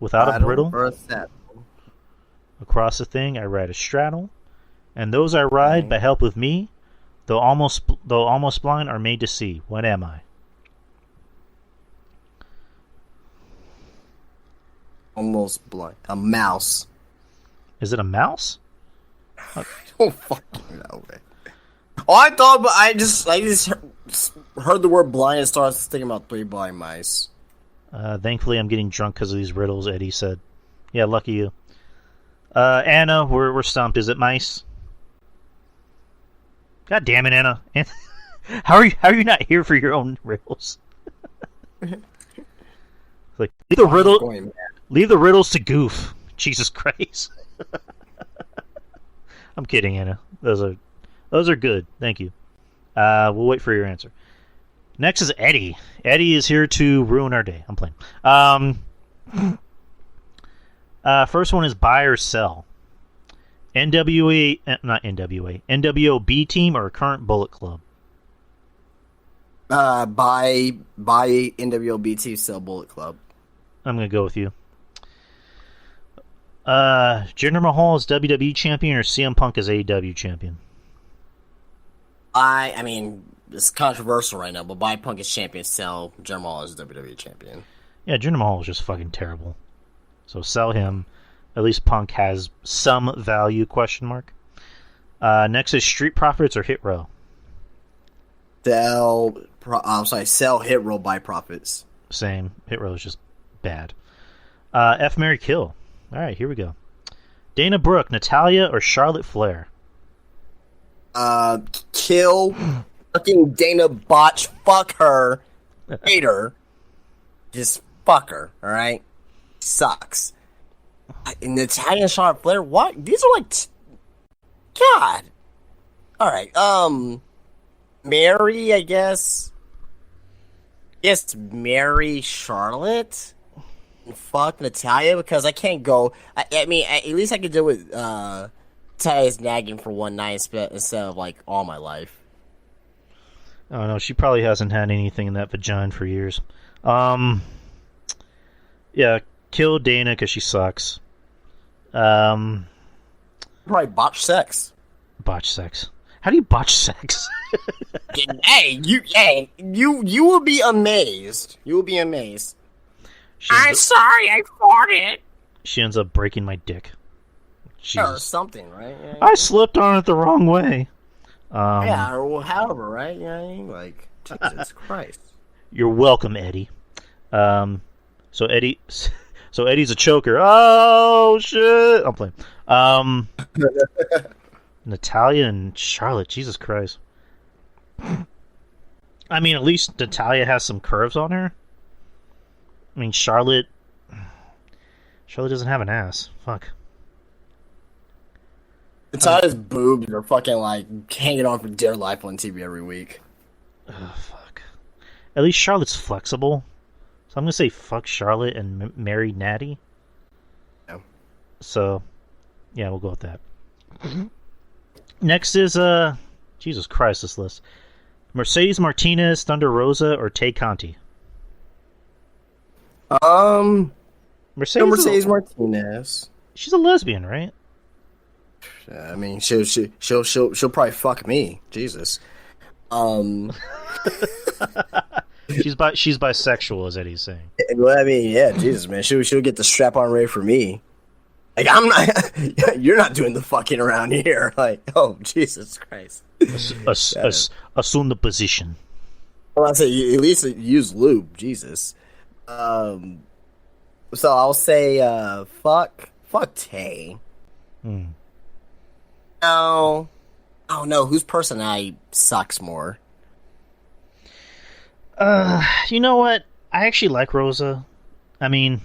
bridle or a saddle. across a thing I ride a straddle, and those I ride by help of me, though almost blind, are made to see. What am I? Almost blind. A mouse. Is it a mouse? Oh fucking no way. Oh, I thought, but I just heard the word blind and started thinking about three blind mice. Thankfully, I'm getting drunk because of these riddles. Eddie said, "Yeah, lucky you." Anna, we're stumped. Is it mice? God damn it, Anna! How are you not here for your own riddles? Like leave the riddles to Goof. Jesus Christ! I'm kidding, Anna. Those are good. Thank you. We'll wait for your answer. Next is Eddie. Eddie is here to ruin our day. I'm playing. First one is buy or sell. NWA, not NWA. NWOB team or current Bullet Club? Buy NWOBT, sell Bullet Club. I'm gonna go with you. Jinder Mahal is WWE champion or CM Punk is AEW champion? I mean, it's controversial right now, but buy Punk as champion, sell Jinder Mahal as WWE champion. Yeah, Jinder Mahal is just fucking terrible. So sell him. At least Punk has some value, question mark. Next is Street Profits or Hit Row? Sell Hit Row, buy Profits. Same. Hit Row is just bad. F, Marry, Kill. All right, here we go. Dana Brooke, Natalya, or Charlotte Flair? Kill fucking Dana Botch. Fuck her. Hate her. Just fuck her, alright? Sucks. Natalya and Charlotte Flair? What? These are like... God. Alright, Mary, I guess. Yes, marry Charlotte? Fuck Natalya, because I can't go... I mean, at least I could do it, Natalya's nagging for one night instead of, like, all my life. Oh, no, she probably hasn't had anything in that vagina for years. Yeah, kill Dana because she sucks. Probably botch sex. Botch sex. How do you botch sex? You will be amazed. You will be amazed. I'm sorry, I farted. She ends up breaking my dick. Or something, right? Yeah, I slipped on it the wrong way. Yeah, or however, right? Yeah, like, Jesus Christ. You're welcome, Eddie. So Eddie's a choker. Oh shit! I'm playing. Natalya and Charlotte. Jesus Christ. I mean, at least Natalya has some curves on her. I mean, Charlotte doesn't have an ass. Fuck. Natalya's boobs are fucking like hanging on for dear life on TV every week. Oh, fuck. At least Charlotte's flexible. So I'm gonna say fuck Charlotte and marry Natty. Yeah. So, yeah, we'll go with that. Next is Jesus Christ, this list. Mercedes Martinez, Thunder Rosa, or Tay Conti? Mercedes Martinez. She's a lesbian, right? I mean, she'll probably fuck me. Jesus. She's bisexual, as Eddie's saying. Well, I mean, yeah, Jesus, man, she'll get the strap on ready for me. Like, I'm not. You're not doing the fucking around here. Like, oh, Jesus Christ. Assume the position. Well, I say at least use lube. Jesus. So I'll say fuck Tay. Hmm. No, I don't know whose personality sucks more. You know what? I actually like Rosa. I mean,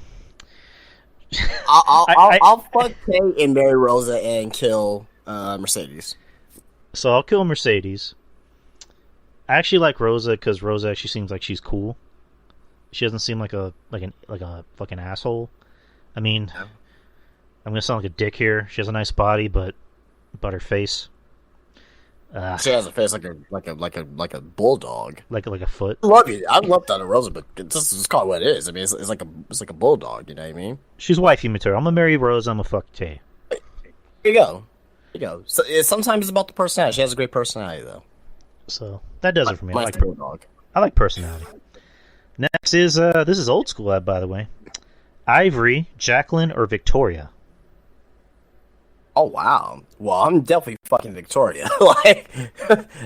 I'll fuck Tay and marry Rosa and kill Mercedes. so I'll kill Mercedes. I actually like Rosa because Rosa actually seems like she's cool. She doesn't seem like a fucking asshole. I mean, Yeah. I'm gonna sound like a dick here. She has a nice body, but her face, She has a face like a bulldog. like a foot. I love you. I love Thunder Rosa, but just call it what it is. I mean, it's like a bulldog. You know what I mean? She's wifey material. I'm gonna marry Rosa. I'm gonna fuck Tay. Here you go. Here you go. So sometimes it's about the personality. She has a great personality, though. So that does it for me. I Mine's like bulldog. personality. Next is this is old school, by the way. Ivory, Jacqueline, or Victoria? Oh wow. Well, I'm definitely fucking Victoria. Like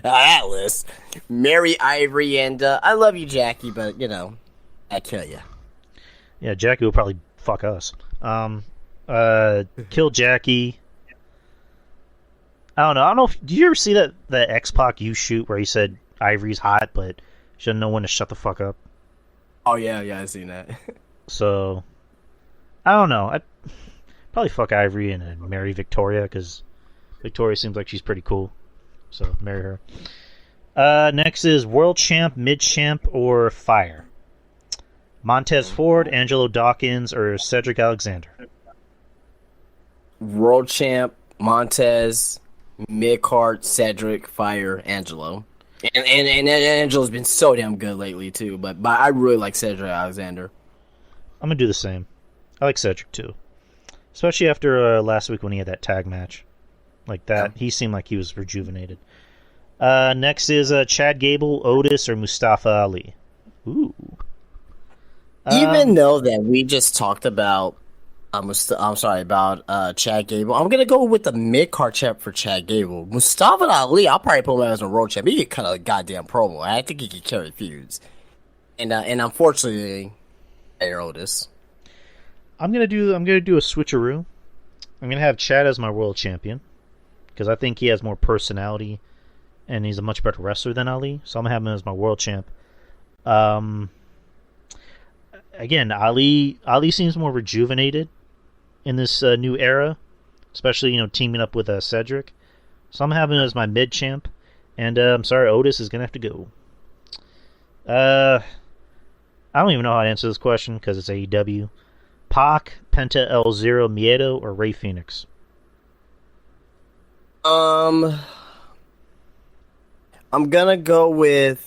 that list. Mary Ivory and I love you, Jackie, but I kill you. Yeah, Jackie will probably fuck us. Kill Jackie. I don't know. I don't know. Did you ever see that X-Pac you shoot where he said Ivory's hot, but she doesn't know when to shut the fuck up? Oh yeah, I seen that. So I don't know. I'd probably fuck Ivory and then marry Victoria because Victoria seems like she's pretty cool. So marry her. Next is World Champ, Mid Champ, or Fire. Montez Ford, Angelo Dawkins, or Cedric Alexander. World champ, Montez, mid-card, Cedric, Fire, Angelo. And Angelo's been so damn good lately too, but I really like Cedric Alexander. I'm gonna do the same. I like Cedric too, especially after last week when he had that tag match. Like that, he seemed like he was rejuvenated. Next is Chad Gable, Otis, or Mustafa Ali. Ooh. Even though that we just talked about, I'm sorry about Chad Gable. I'm gonna go with the mid card champ for Chad Gable. Mustafa Ali, I'll probably put him as a road champ. He could cut a goddamn promo. I think he could carry feuds. And unfortunately, Otis. I'm gonna do a switcheroo. I'm gonna have Chad as my world champion because I think he has more personality and he's a much better wrestler than Ali. So I'm gonna have him as my world champ. Again, Ali seems more rejuvenated in this new era, especially teaming up with Cedric. So I'm having him as my mid champ, and I'm sorry, Otis is gonna have to go. I don't even know how to answer this question because it's AEW. Pac, Penta El Zero Miedo, or Rey Fenix? I'm gonna go with.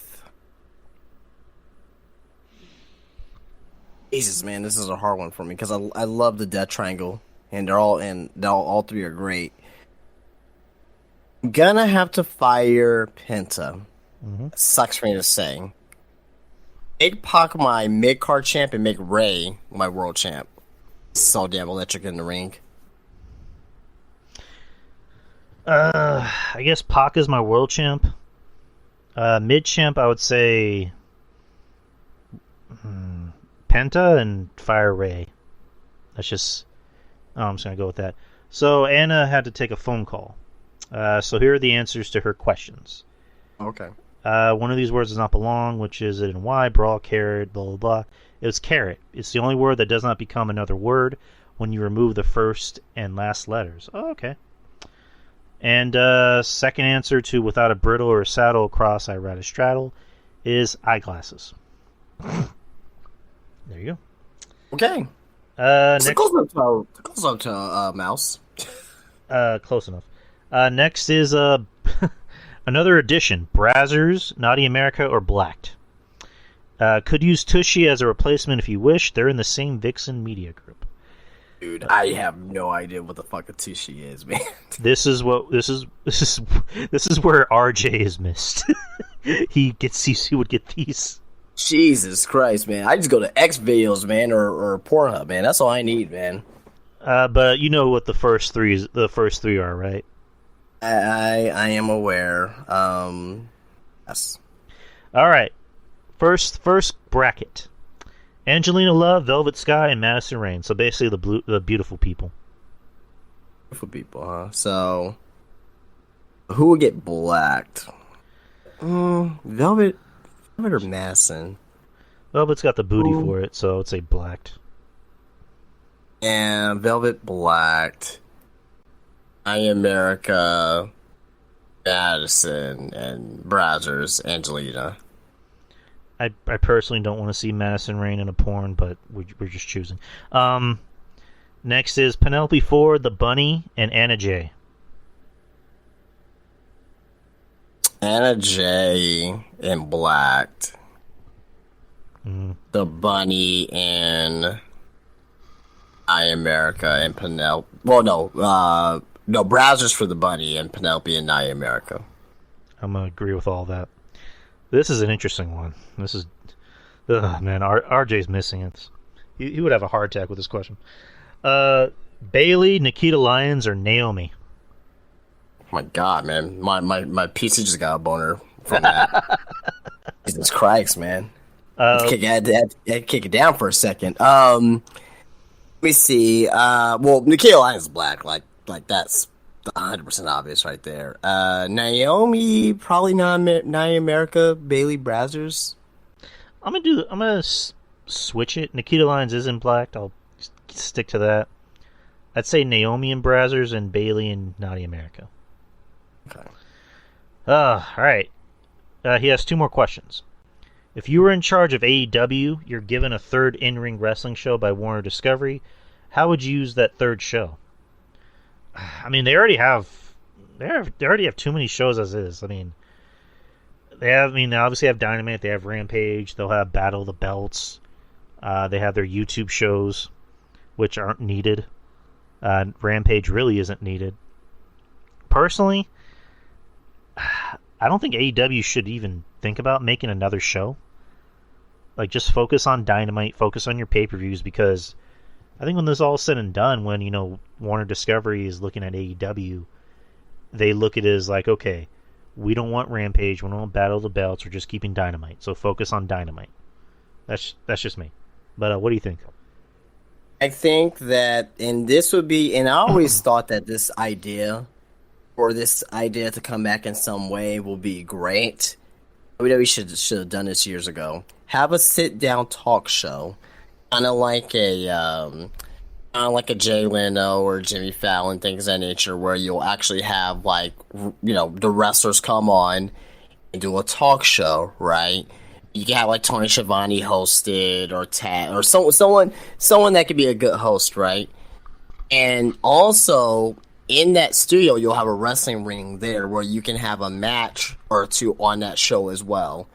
Jesus, man, this is a hard one for me because I love the Death Triangle, and they're all three are great. I'm gonna have to fire Penta. Mm-hmm. Sucks for me to say. Make Pac my mid card champ and make Ray my world champ. So damn electric in the ring. I guess Pac is my world champ. Mid champ, I would say Penta and Fire Ray. That's just. Oh, I'm just gonna go with that. So Anna had to take a phone call. So here are the answers to her questions. Okay. One of these words does not belong. Which is it and why? Brawl, carrot, blah blah blah. It was carrot. It's the only word that does not become another word when you remove the first and last letters. Oh, okay. And second answer to without a bridle or a saddle across I ride a straddle is eyeglasses. There you go. Okay. Next, Close up to mouse. close enough. Next is another addition: Brazzers, Naughty America, or Blacked. Could use Tushy as a replacement if you wish. They're in the same Vixen media group. Dude, I have no idea what the fuck a Tushy is, man. This is where RJ is missed. he would get these. Jesus Christ, man! I just go to X videos, man, or Pornhub, man. That's all I need, man. But you know what the first three are, right? I am aware. Yes. All right. First bracket. Angelina Love, Velvet Sky, and Madison Rain. So basically the beautiful people. Beautiful people, huh? So, who would get blacked? Velvet or Madison? Velvet's got the booty for it, so I would say blacked. And Velvet blacked. I America, Madison, and Brazzers, Angelina. I personally don't want to see Madison Rain in a porn, but we're just choosing. Next is Penelope Ford, the Bunny, and Anna Jay. Anna Jay and blacked. The Bunny and I America and Penelope. Well, no, Brazzers for the Bunny and Penelope and I America. I'm gonna agree with all that. This is an interesting one. This is, man, RJ's missing it. He would have a heart attack with this question. Bailey, Nikita Lyons, or Naomi? Oh my God, man, my PC just got a boner from that. Jesus Christ, man. I had to kick it down for a second. Let me see. Well, Nikita Lyons is black. Like that's 100% obvious right there. Naomi, probably not America. Bailey, Brazzers. I'm gonna switch it. Nikita Lyons isn't black. I'll stick to that. I'd say Naomi and Brazzers and Bailey and Naughty America. Okay. All right. He has 2 more questions. If you were in charge of AEW, you're given a third in-ring wrestling show by Warner Discovery. How would you use that third show? I mean, they already have too many shows as is. I mean, they obviously have Dynamite. They have Rampage. They'll have Battle of the Belts. They have their YouTube shows, which aren't needed. Rampage really isn't needed. Personally, I don't think AEW should even think about making another show. Like, just focus on Dynamite, focus on your pay-per-views, because I think when this is all said and done, when, Warner Discovery is looking at AEW, they look at it as like, okay, we don't want Rampage, we don't want Battle of the Belts, we're just keeping Dynamite, so focus on Dynamite. That's just me. But what do you think? I think that, and I always thought that this idea to come back in some way will be great. We should have done this years ago. Have a sit-down talk show, kind of like a Jay Leno or Jimmy Fallon, things of that nature, where you'll actually have the wrestlers come on and do a talk show, right? You can have Tony Schiavone hosted or Tad or someone that could be a good host, right? And also in that studio, you'll have a wrestling ring there where you can have a match or 2 on that show as well.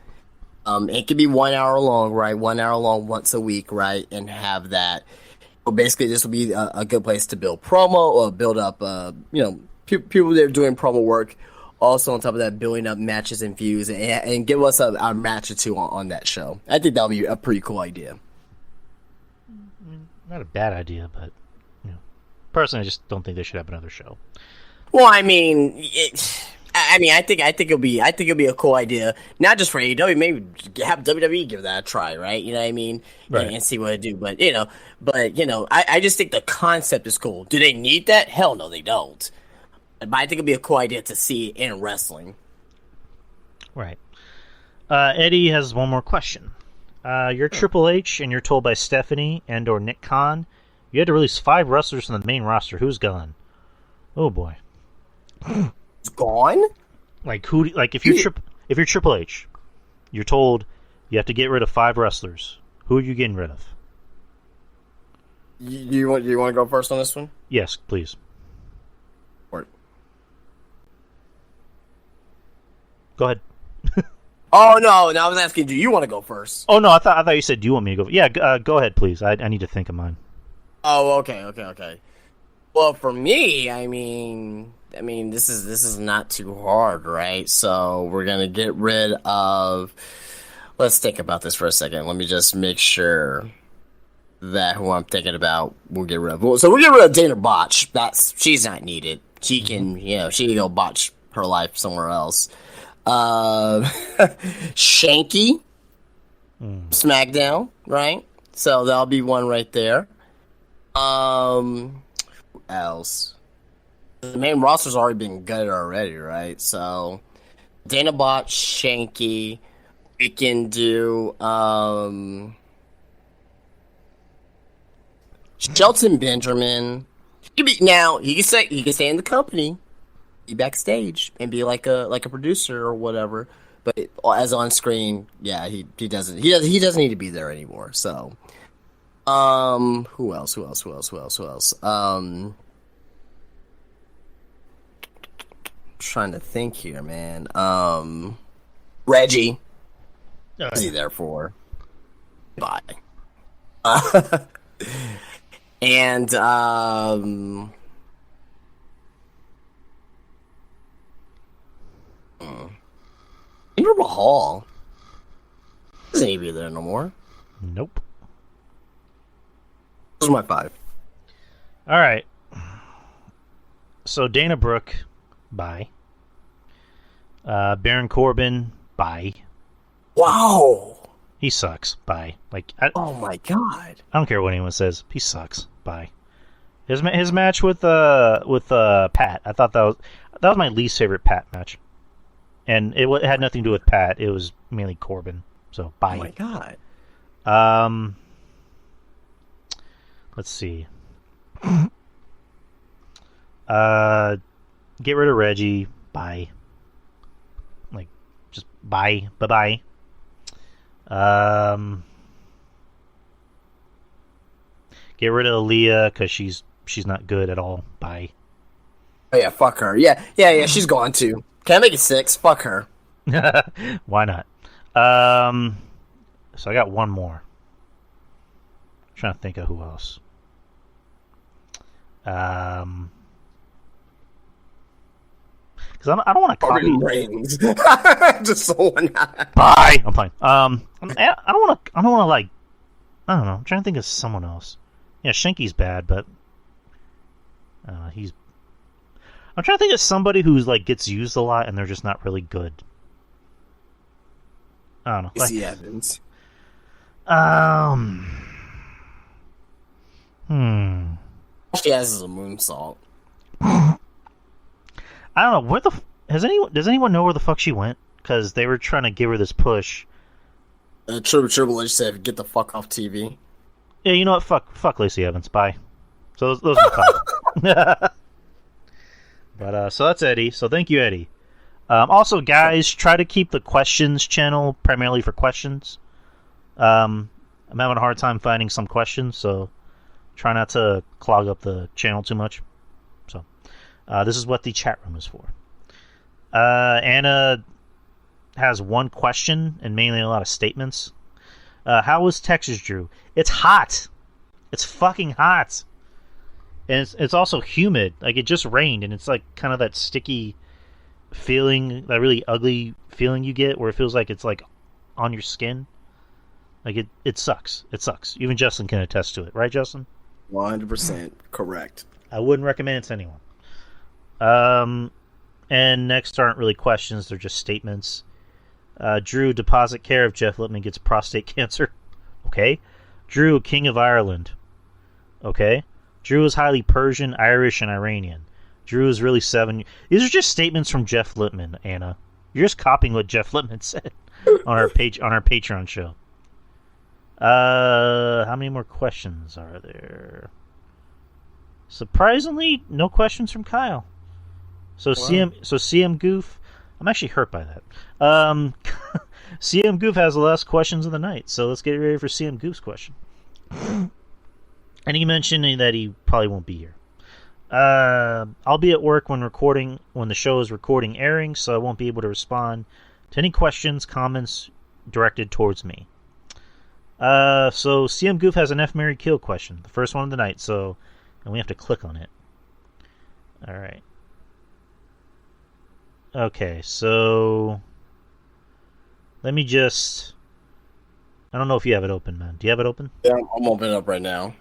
It could be 1 hour long, right? 1 hour long once a week, right? And have that. Well, basically, this will be a good place to build promo or build up, people that are doing promo work. Also, on top of that, building up matches and views and give us a match or 2 on that show. I think that would be a pretty cool idea. Not a bad idea, but personally, I just don't think they should have another show. Well, I think it'll be a cool idea, not just for AEW. Maybe have WWE give that a try, right? You know what I mean, right. And see what it do. But I just think the concept is cool. Do they need that? Hell no, they don't. But I think it'd be a cool idea to see in wrestling. Right. Eddie has one more question. You're Triple H, and you're told by Stephanie and or Nick Khan you had to release 5 wrestlers from the main roster. Who's gone? Oh boy. It's gone? If you're Triple H, you're told you have to get rid of 5 wrestlers. Who are you getting rid of? You want to go first on this one? Yes, please. Go ahead. Oh no! I was asking, do you want to go first? Oh no, I thought you said, do you want me to go? Yeah, go ahead, please. I need to think of mine. Oh, okay. Well, for me, I mean, this is not too hard, right? So we're gonna get rid of. Let's think about this for a second. Let me just make sure that who I'm thinking about we'll get rid of. So we'll get rid of Dana Botch. She's not needed. She can, she can go botch her life somewhere else. Shanky, SmackDown, right? So that'll be one right there. Who else? The main roster's already been gutted already, right? So Dana Bot, Shanky. We can do Shelton Benjamin. He can stay in the company, be backstage, and be like a producer or whatever. But as on screen, yeah, he doesn't need to be there anymore. So, who else? Trying to think here, man. Reggie. What's he there for? Bye. And Jinder Mahal doesn't need to be there no more. Nope. Those are my 5. All right. So Dana Brooke, bye. Baron Corbin, bye. Wow. He sucks. Bye. Oh my god. I don't care what anyone says. He sucks. Bye. His match with Pat. I thought that was my least favorite Pat match, and it had nothing to do with Pat. It was mainly Corbin. So bye. Oh my god. Let's see. Get rid of Reggie. Bye. Just bye. Bye. Get rid of Aaliyah because she's not good at all. Bye. Oh yeah, fuck her. Yeah, she's gone too. Can I make it 6? Fuck her. Why not? So I got one more. I'm trying to think of who else. Because I don't want to copy. Reigns. Just so Bye. I'm playing. I don't want to. I don't know. I'm trying to think of someone else. Yeah, Shanky's bad, but he's. I'm trying to think of somebody who's gets used a lot and they're just not really good. I don't know. See Evans. She has a moonsault. I don't know where does anyone know where the fuck she went? Because they were trying to give her this push. Triple H said, "Get the fuck off TV." Yeah, you know what? Fuck Lacey Evans. Bye. So those are my 5. But so that's Eddie. So thank you, Eddie. Also, guys, try to keep the questions channel primarily for questions. I'm having a hard time finding some questions, so try not to clog up the channel too much. So this is what the chat room is for. Anna has one question and mainly a lot of statements. How was Texas, Drew? It's hot. It's fucking hot. And it's also humid. It just rained, and it's kind of that sticky feeling, that really ugly feeling you get where it feels like it's on your skin. It sucks. It sucks. Even Justin can attest to it. Right, Justin? 100% correct. I wouldn't recommend it to anyone. And next aren't really questions. They're just statements. Drew, deposit care if Jeff Lippman gets prostate cancer. Okay. Drew, King of Ireland. Okay. Drew is highly Persian, Irish, and Iranian. Drew is really 7. These are just statements from Jeff Lippman, Anna. You're just copying what Jeff Lippman said on our Patreon show. How many more questions are there? Surprisingly, no questions from Kyle. So wow. CM Goof, I'm actually hurt by that. CM Goof has the last questions of the night, so let's get ready for CM Goof's question. And he mentioned that he probably won't be here. I'll be at work when the show is airing, so I won't be able to respond to any questions, comments directed towards me. So CM Goof has an F, Marry, Kill question, the first one of the night, and we have to click on it. Alright. Okay, so let me just... I don't know if you have it open, man. Do you have it open? Yeah, I'm opening it up right now.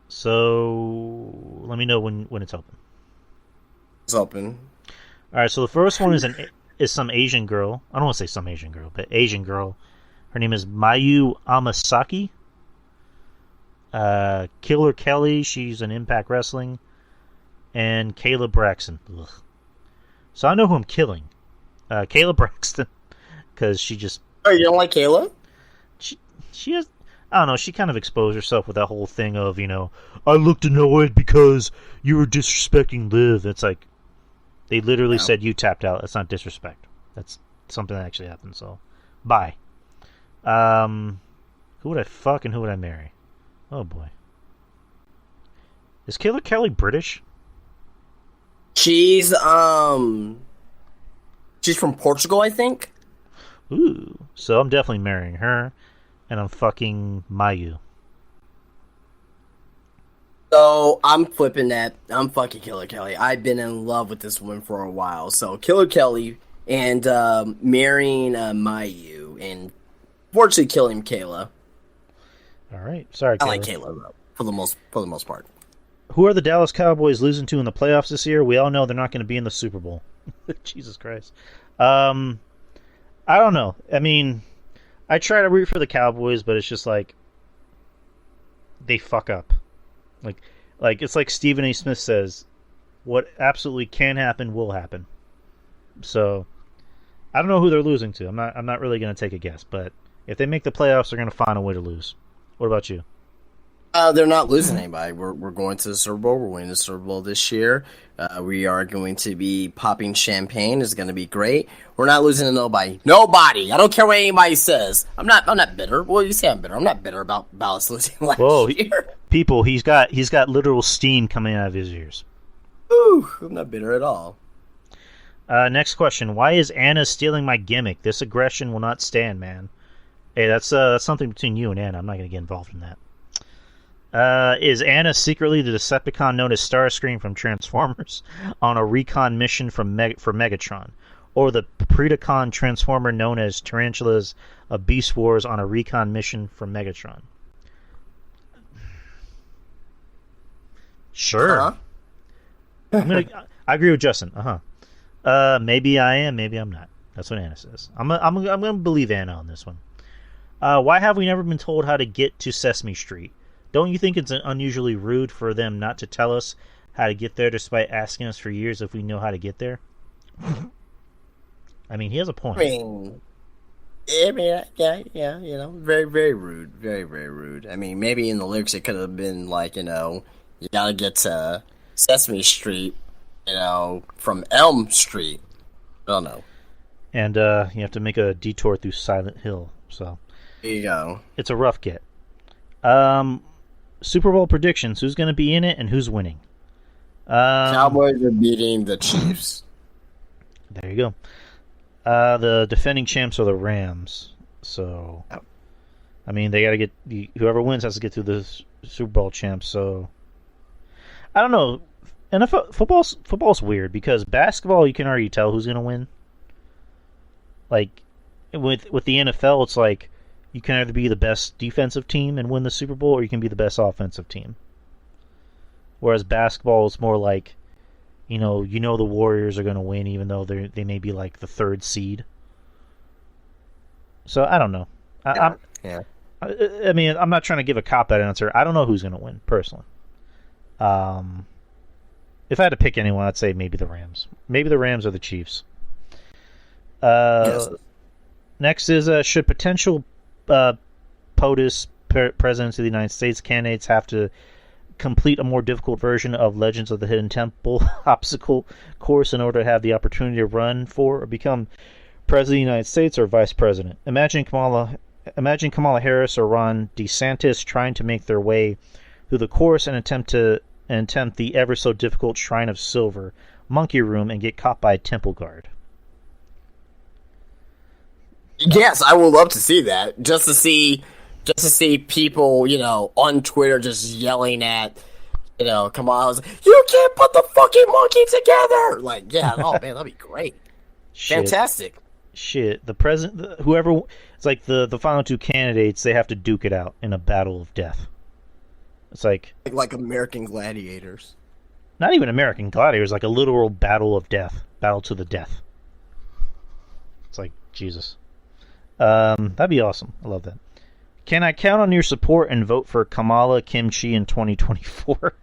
So let me know when it's open. It's open. Alright, so the first one is some Asian girl. I don't want to say some Asian girl, but Asian girl. Her name is Mayu Amasaki. Killer Kelly, she's in Impact Wrestling, and Kayla Braxton. Ugh. So I know who I'm killing. Kayla Braxton, because she just... Oh, you don't like Kayla? She has... I don't know, she kind of exposed herself with that whole thing of, I looked annoyed because you were disrespecting Liv. It's like, they literally said you tapped out. That's not disrespect. That's something that actually happened, so... Bye. Who would I fuck and who would I marry? Oh boy. Is Kayla Kelly British? She's from Portugal, I think. Ooh. So I'm definitely marrying her, and I'm fucking Mayu. So I'm flipping that. I'm fucking Killer Kelly. I've been in love with this woman for a while. So Killer Kelly and marrying Mayu, and fortunately killing Kayla. All right. Sorry, Kayla. I like Kayla though, for the most part. Who are the Dallas Cowboys losing to in the playoffs this year? We all know they're not going to be in the Super Bowl. Jesus Christ. I don't know. I mean, I try to root for the Cowboys, but it's just like they fuck up. Like it's like Stephen A. Smith says, what absolutely can happen will happen. So I don't know who they're losing to. I'm not really going to take a guess, but if they make the playoffs, they're going to find a way to lose. What about you? They're not losing anybody. We're going to the Super Bowl. We're winning the Super Bowl this year. We are going to be popping champagne. It's going to be great. We're not losing to nobody. Nobody. I don't care what anybody says. I'm not bitter. Well, you say I'm bitter. I'm not bitter about us losing last year. People, he's got literal steam coming out of his ears. Ooh, I'm not bitter at all. Next question. Why is Anna stealing my gimmick? This aggression will not stand, man. Hey, that's something between you and Anna. I'm not going to get involved in that. Is Anna secretly the Decepticon known as Starscream from Transformers on a recon mission for Megatron? Or the Predacon Transformer known as Tarantulas of Beast Wars on a recon mission for Megatron? Sure. Uh-huh. I agree with Justin. Maybe I am, maybe I'm not. That's what Anna says. I'm gonna believe Anna on this one. Why have we never been told how to get to Sesame Street? Don't you think it's unusually rude for them not to tell us how to get there despite asking us for years if we know how to get there? I mean, he has a point. Yeah, very, very rude. Very, very rude. I mean, maybe in the lyrics it could have been like, you gotta get to Sesame Street, from Elm Street. I don't know. And you have to make a detour through Silent Hill, so... There you go. It's a rough get. Super Bowl predictions. Who's going to be in it and who's winning? Cowboys are beating the Chiefs. There you go. The defending champs are the Rams. So, I mean, they got to get... Whoever wins has to get through the Super Bowl champs, so... I don't know. NFL, football's weird, because basketball, you can already tell who's going to win. Like, with the NFL, it's like... You can either be the best defensive team and win the Super Bowl, or you can be the best offensive team. Whereas basketball is more like, the Warriors are going to win, even though they may be like the third seed. So I don't know. I mean, I'm not trying to give a cop-out answer. I don't know who's going to win personally. If I had to pick anyone, I'd say maybe the Rams. Maybe the Rams or the Chiefs. Yes. Next is should potential POTUS presidents of the United States candidates have to complete a more difficult version of Legends of the Hidden Temple obstacle course in order to have the opportunity to run for or become president of the United States or vice president. Imagine Kamala Harris or Ron DeSantis trying to make their way through the course and attempt the ever so difficult Shrine of Silver monkey room and get caught by a temple guard. Yes, I would love to see that. Just to see people, on Twitter just yelling at, Kamala, you can't put the fucking monkey together. Like, yeah, oh man, that'd be great. Fantastic. Shit, the president, whoever, it's like the final two candidates, they have to duke it out in a battle of death. It's like American Gladiators. Not even American Gladiators, like a literal battle of death, battle to the death. It's like Jesus. That'd be awesome. I love that. Can I count on your support and vote for Kamala Kimchi in 2024?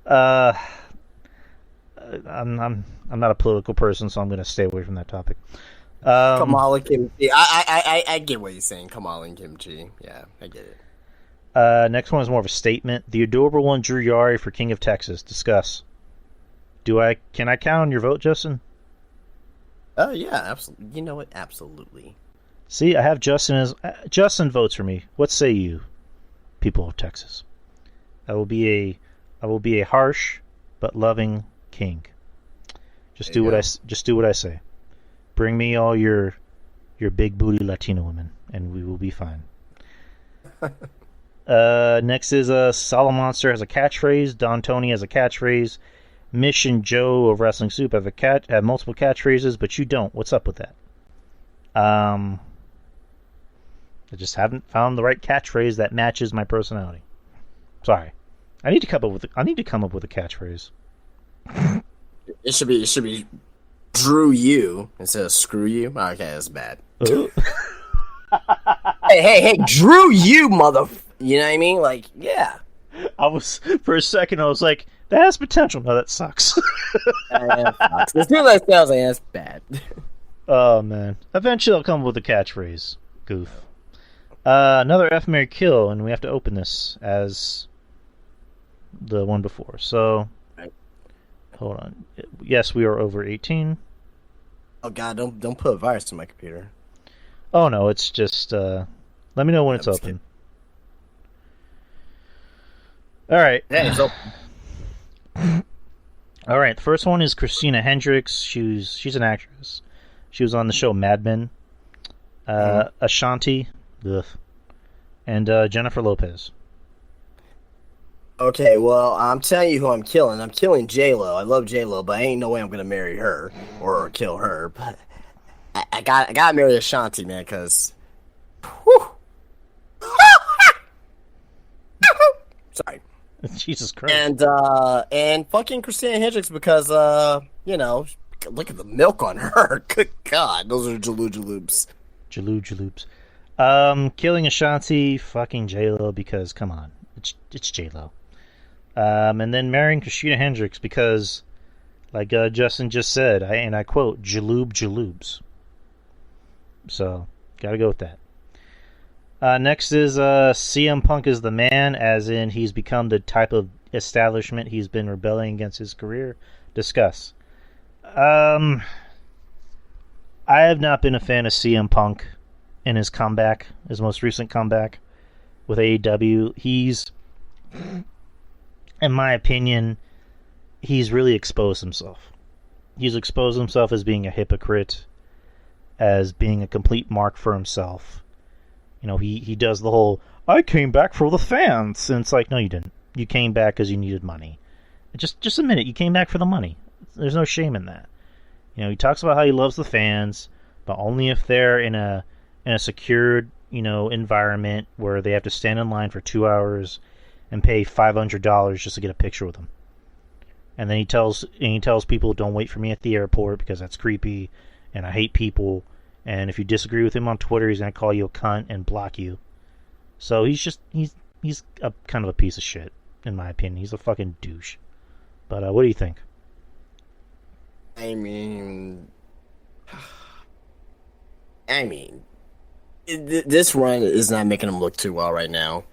I'm not a political person, so I'm going to stay away from that topic. Kamala Kimchi. I get what you're saying. Kamala and Kimchi. Yeah, I get it. Next one is more of a statement. The adorable one, Drew Yari for King of Texas. Discuss. Can I count on your vote, Justin? Oh yeah, absolutely. You know what? Absolutely. See, I have Justin votes for me. What say you, people of Texas? I will be a harsh but loving king. Just do what I say. Bring me all your big booty Latino women, and we will be fine. Next is Solid Monster has a catchphrase. Don Tony has a catchphrase. Mission Joe of Wrestling Soup have multiple catchphrases, but you don't. What's up with that? I just haven't found the right catchphrase that matches my personality. Sorry, I need to come up with a catchphrase. It should be Drew you instead of screw you. Okay, that's bad. hey, Drew you, mother. You know what I mean? Like, yeah. For a second, I was like, that has potential. No, that sucks. As soon as I say, I was like, that's bad. Oh, man. Eventually, I'll come up with a catchphrase. Goof. Another F, Marry, Kill, and we have to open this as the one before. So, hold on. Yes, we are over 18. Oh, God, don't put a virus in my computer. Oh, no, it's just, let me know when it's open. All right. Yeah, it's open. All right, the first one is Christina Hendricks. She's an actress. She was on the show Mad Men. Ashanti, and Jennifer Lopez. Okay, well, I'm telling you who I'm killing. I'm killing J-Lo. I love J-Lo, but ain't no way I'm gonna marry her or kill her. But I gotta marry Ashanti, man, because. Sorry. Jesus Christ. And fucking Christina Hendricks because look at the milk on her. Good God, those are Jaloops. Killing Ashanti, fucking J-Lo because come on, it's J-Lo. And then marrying Christina Hendricks because, like Justin just said, I quote, Jaloobs. So gotta go with that. Next is CM Punk is the man, as in he's become the type of establishment he's been rebelling against his career. Discuss. I have not been a fan of CM Punk in his comeback, his most recent comeback with AEW. He's, in my opinion, he's really exposed himself. He's exposed himself as being a hypocrite, as being a complete mark for himself. You know, he does the whole, I came back for the fans. And it's like, no, you didn't. You came back because you needed money. Just admit it. You came back for the money. There's no shame in that. You know, he talks about how he loves the fans, but only if they're in a secured, environment where they have to stand in line for 2 hours and pay $500 just to get a picture with them. And then he tells people, don't wait for me at the airport because that's creepy and I hate people. And if you disagree with him on Twitter, he's going to call you a cunt and block you. So he's a kind of a piece of shit, in my opinion. He's a fucking douche. But what do you think? I mean, this run is not making him look too well right now.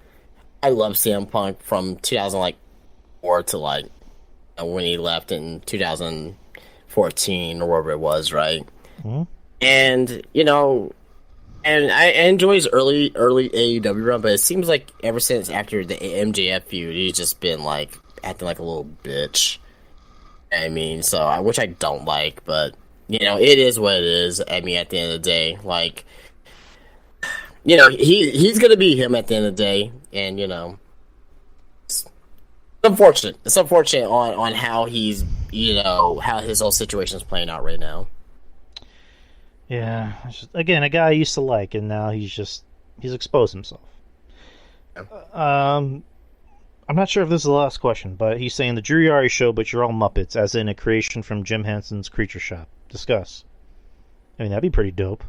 I love CM Punk from 2004 to when he left in 2014 or whatever it was, right? Mm-hmm. And and I enjoy his early AEW run, but it seems like ever since after the MJF feud, he's just been acting like a little bitch. I mean, so which I don't like, but it is what it is. I mean, at the end of the day, he's gonna be him at the end of the day, and it's unfortunate. It's unfortunate on how he's how his whole situation is playing out right now. Yeah, again, a guy I used to like, and now he's exposed himself. Yeah. I'm not sure if this is the last question, but he's saying the Drew Yari show, but you're all Muppets, as in a creation from Jim Henson's Creature Shop. Discuss. I mean, that'd be pretty dope.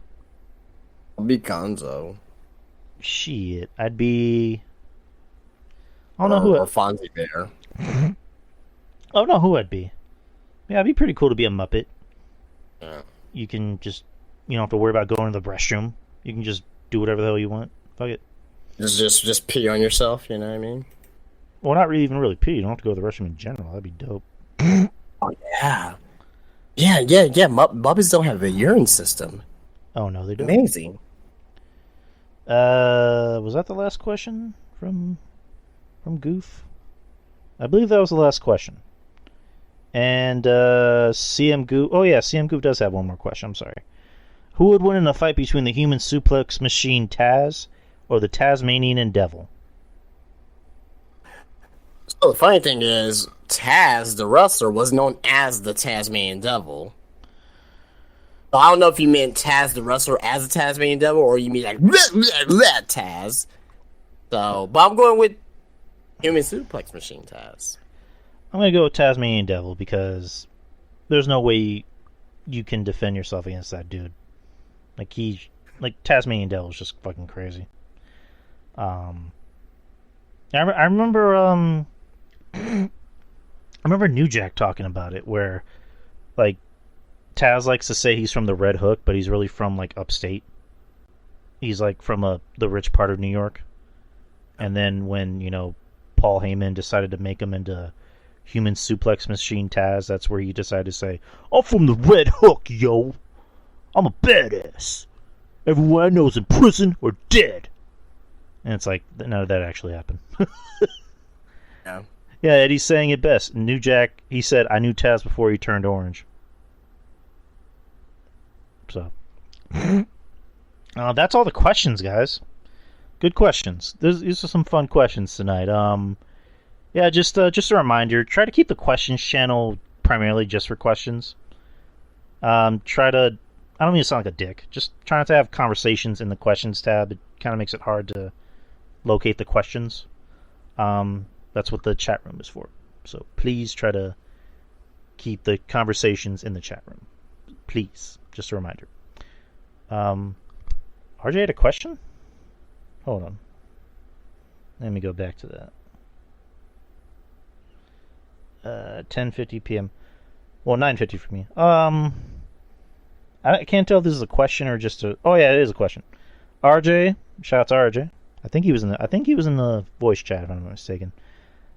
I'll be Gonzo. Shit, I'd be. I don't know who. Or Fonzie Bear. I don't know who I'd be. Yeah, it'd be pretty cool to be a Muppet. Yeah. You can just, you don't have to worry about going to the restroom. You can just do whatever the hell you want. Fuck it. Just pee on yourself, you know what I mean? Well, not really even really pee. You don't have to go to the restroom in general. That'd be dope. Oh yeah. Yeah. Muppets don't have a urine system. Oh no, they don't. Amazing. Was that the last question from Goof? I believe that was the last question. And CM Goof. Oh yeah, CM Goof does have one more question. I'm sorry. Who would win in a fight between the human suplex machine Taz or the Tasmanian Devil? So the funny thing is, Taz, the wrestler, was known as the Tasmanian Devil. So I don't know if you meant Taz, the wrestler, as a Tasmanian Devil, or you mean like Taz. So, but I'm going with Human Suplex Machine Taz. I'm gonna go with Tasmanian Devil because there's no way you can defend yourself against that dude. Like Tasmanian Devil is just fucking crazy. I remember I remember New Jack talking about it, where like Taz likes to say he's from the Red Hook, but he's really from like upstate. He's like from the rich part of New York. And then when Paul Heyman decided to make him into Human Suplex Machine Taz, that's where he decided to say, "I'm from the Red Hook, yo. I'm a badass. Everyone I know is in prison or dead." And it's like, none of that actually happened. Yeah. Yeah, Eddie's saying it best. New Jack, he said, "I knew Taz before he turned orange." So, that's all the questions, guys. Good questions. These are some fun questions tonight. Yeah, just a reminder. Try to keep the questions channel primarily just for questions. Try to. I don't mean to sound like a dick. Just try not to have conversations in the questions tab. It kind of makes it hard to locate the questions. That's what the chat room is for. So please try to keep the conversations in the chat room. Please. Just a reminder. RJ had a question? Hold on. Let me go back to that. 10:50 p.m. Well, 9:50 for me. I can't tell if this is a question or just a. Oh yeah, it is a question. RJ, shout out to RJ. I think he was in the voice chat if I'm not mistaken.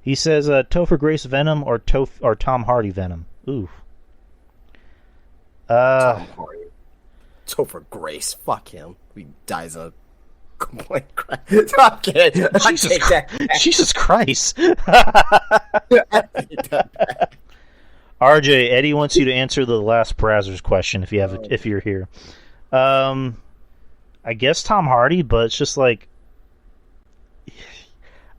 He says Topher Grace Venom or Tom Hardy Venom. Ooh. Tom Hardy. Topher Grace. Fuck him. He dies a complaint. I'm kidding. Jesus Christ. RJ, Eddie wants you to answer the last Brazzers question if you're here. I guess Tom Hardy, but it's just like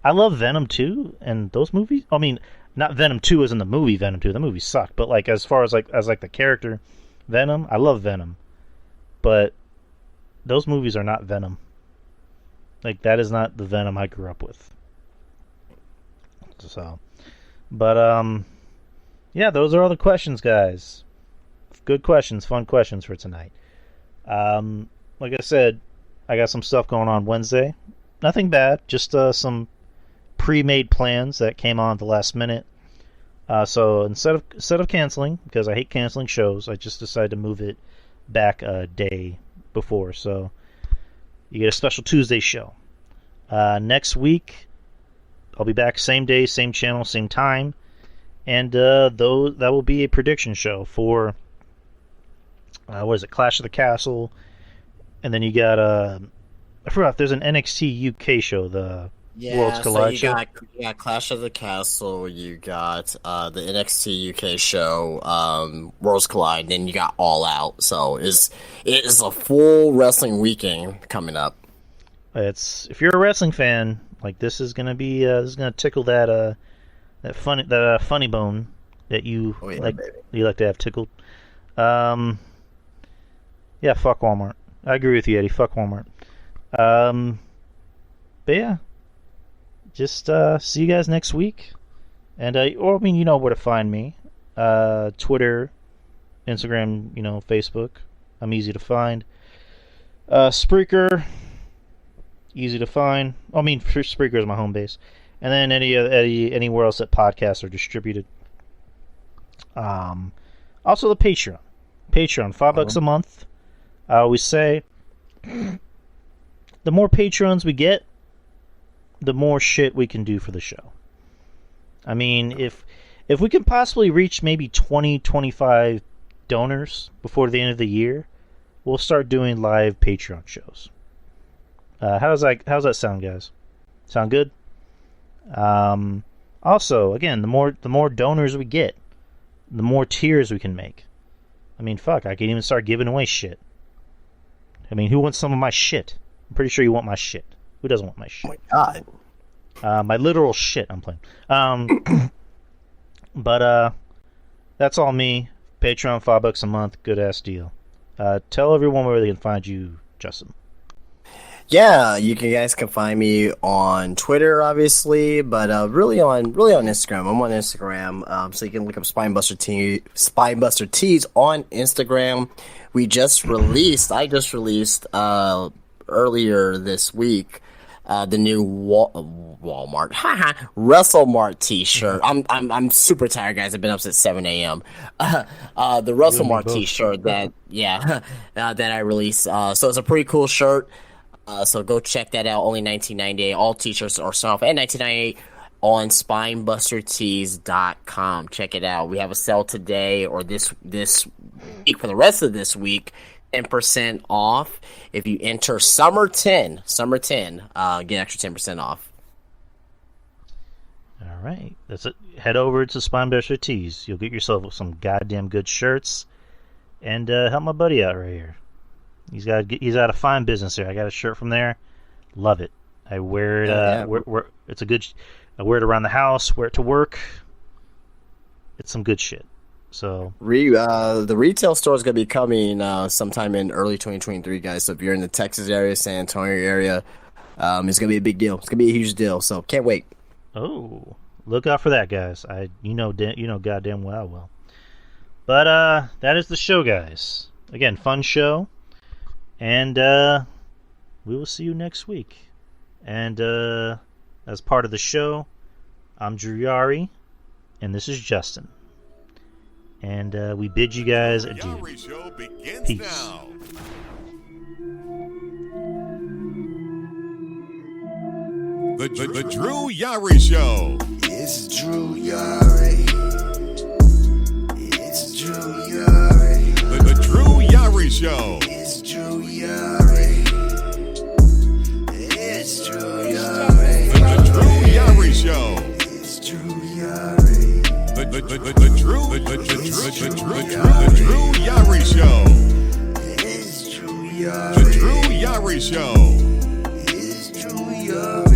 I love Venom 2 and those movies. I mean, not Venom 2 as in the movie Venom 2. The movie sucked, but like as far as the character Venom, I love Venom. But those movies are not Venom. Like that is not the Venom I grew up with. So, but yeah, those are all the questions, guys. Good questions, fun questions for tonight. Like I said, I got some stuff going on Wednesday. Nothing bad, just some pre-made plans that came on at the last minute. So instead of canceling, because I hate canceling shows, I just decided to move it back a day before. So you get a special Tuesday show. Next week, I'll be back same day, same channel, same time. And that will be a prediction show for what is it, Clash of the Castle, and then you got I forgot if there's an NXT UK show, the Worlds Collide show. You got Clash of the Castle, you got the NXT UK show, Worlds Collide, then you got All Out. So it is a full wrestling weekend coming up. If you're a wrestling fan, like this is gonna tickle that funny bone that you like to have tickled. Yeah, fuck Walmart. I agree with you, Eddie. Fuck Walmart. But yeah, just see you guys next week, and you know where to find me. Twitter, Instagram, Facebook. I'm easy to find. Spreaker, easy to find. I mean, Spreaker is my home base, and then anywhere else that podcasts are distributed. Also the Patreon, $5 a month. I always say, the more patrons we get, the more shit we can do for the show. I mean, if we can possibly reach maybe 20, 25 donors before the end of the year, we'll start doing live Patreon shows. How's that sound, guys? Sound good? Also, again, the more donors we get, the more tiers we can make. I mean, fuck, I can even start giving away shit. I mean, who wants some of my shit? I'm pretty sure you want my shit. Who doesn't want my shit? Oh my god. My literal shit, I'm playing. But that's all me. Patreon, $5 a month, good ass deal. Tell everyone where they can find you, Justin. Yeah, you guys can find me on Twitter, obviously, but really on Instagram. I'm on Instagram, so you can look up Spinebuster Tees on Instagram. I just released earlier this week the new Walmart WrestleMart T-shirt. I'm super tired, guys. I've been up since 7 a.m. The WrestleMart T-shirt that I released. So it's a pretty cool shirt. So go check that out. Only $19.98. All T-shirts are off at $19.98 on SpinebusterTees.com. Check it out. We have a sale today or this week for the rest of this week. 10% off if you enter Summer 10. Get extra 10% off. All right, that's it. Head over to Spinebuster Tees. You'll get yourself some goddamn good shirts, and help my buddy out right here. He's got a fine business there. I got a shirt from there. Love it. I wear it. It's a good. I wear it around the house. Wear it to work. It's some good shit. So the retail store is going to be coming sometime in early 2023, guys. So if you're in the Texas area, San Antonio area, it's going to be a big deal. It's going to be a huge deal. So can't wait. Oh, look out for that, guys. You know goddamn well I will. But that is the show, guys. Again, fun show, and we will see you next week. And as part of the show, I'm Drew Yari, and this is Justin. And we bid you guys adieu. Yari Show begins Peace. now. The Drew Yari Show. It's Drew Yari. It's Drew Yari. The Drew Yari Show. It's Drew Yari. It's Drew Yari. The Drew Yari Show. It's Drew Yari. The Drew Yari Show. It's Drew Yari. The Drew Yari Show. It's Drew Yari.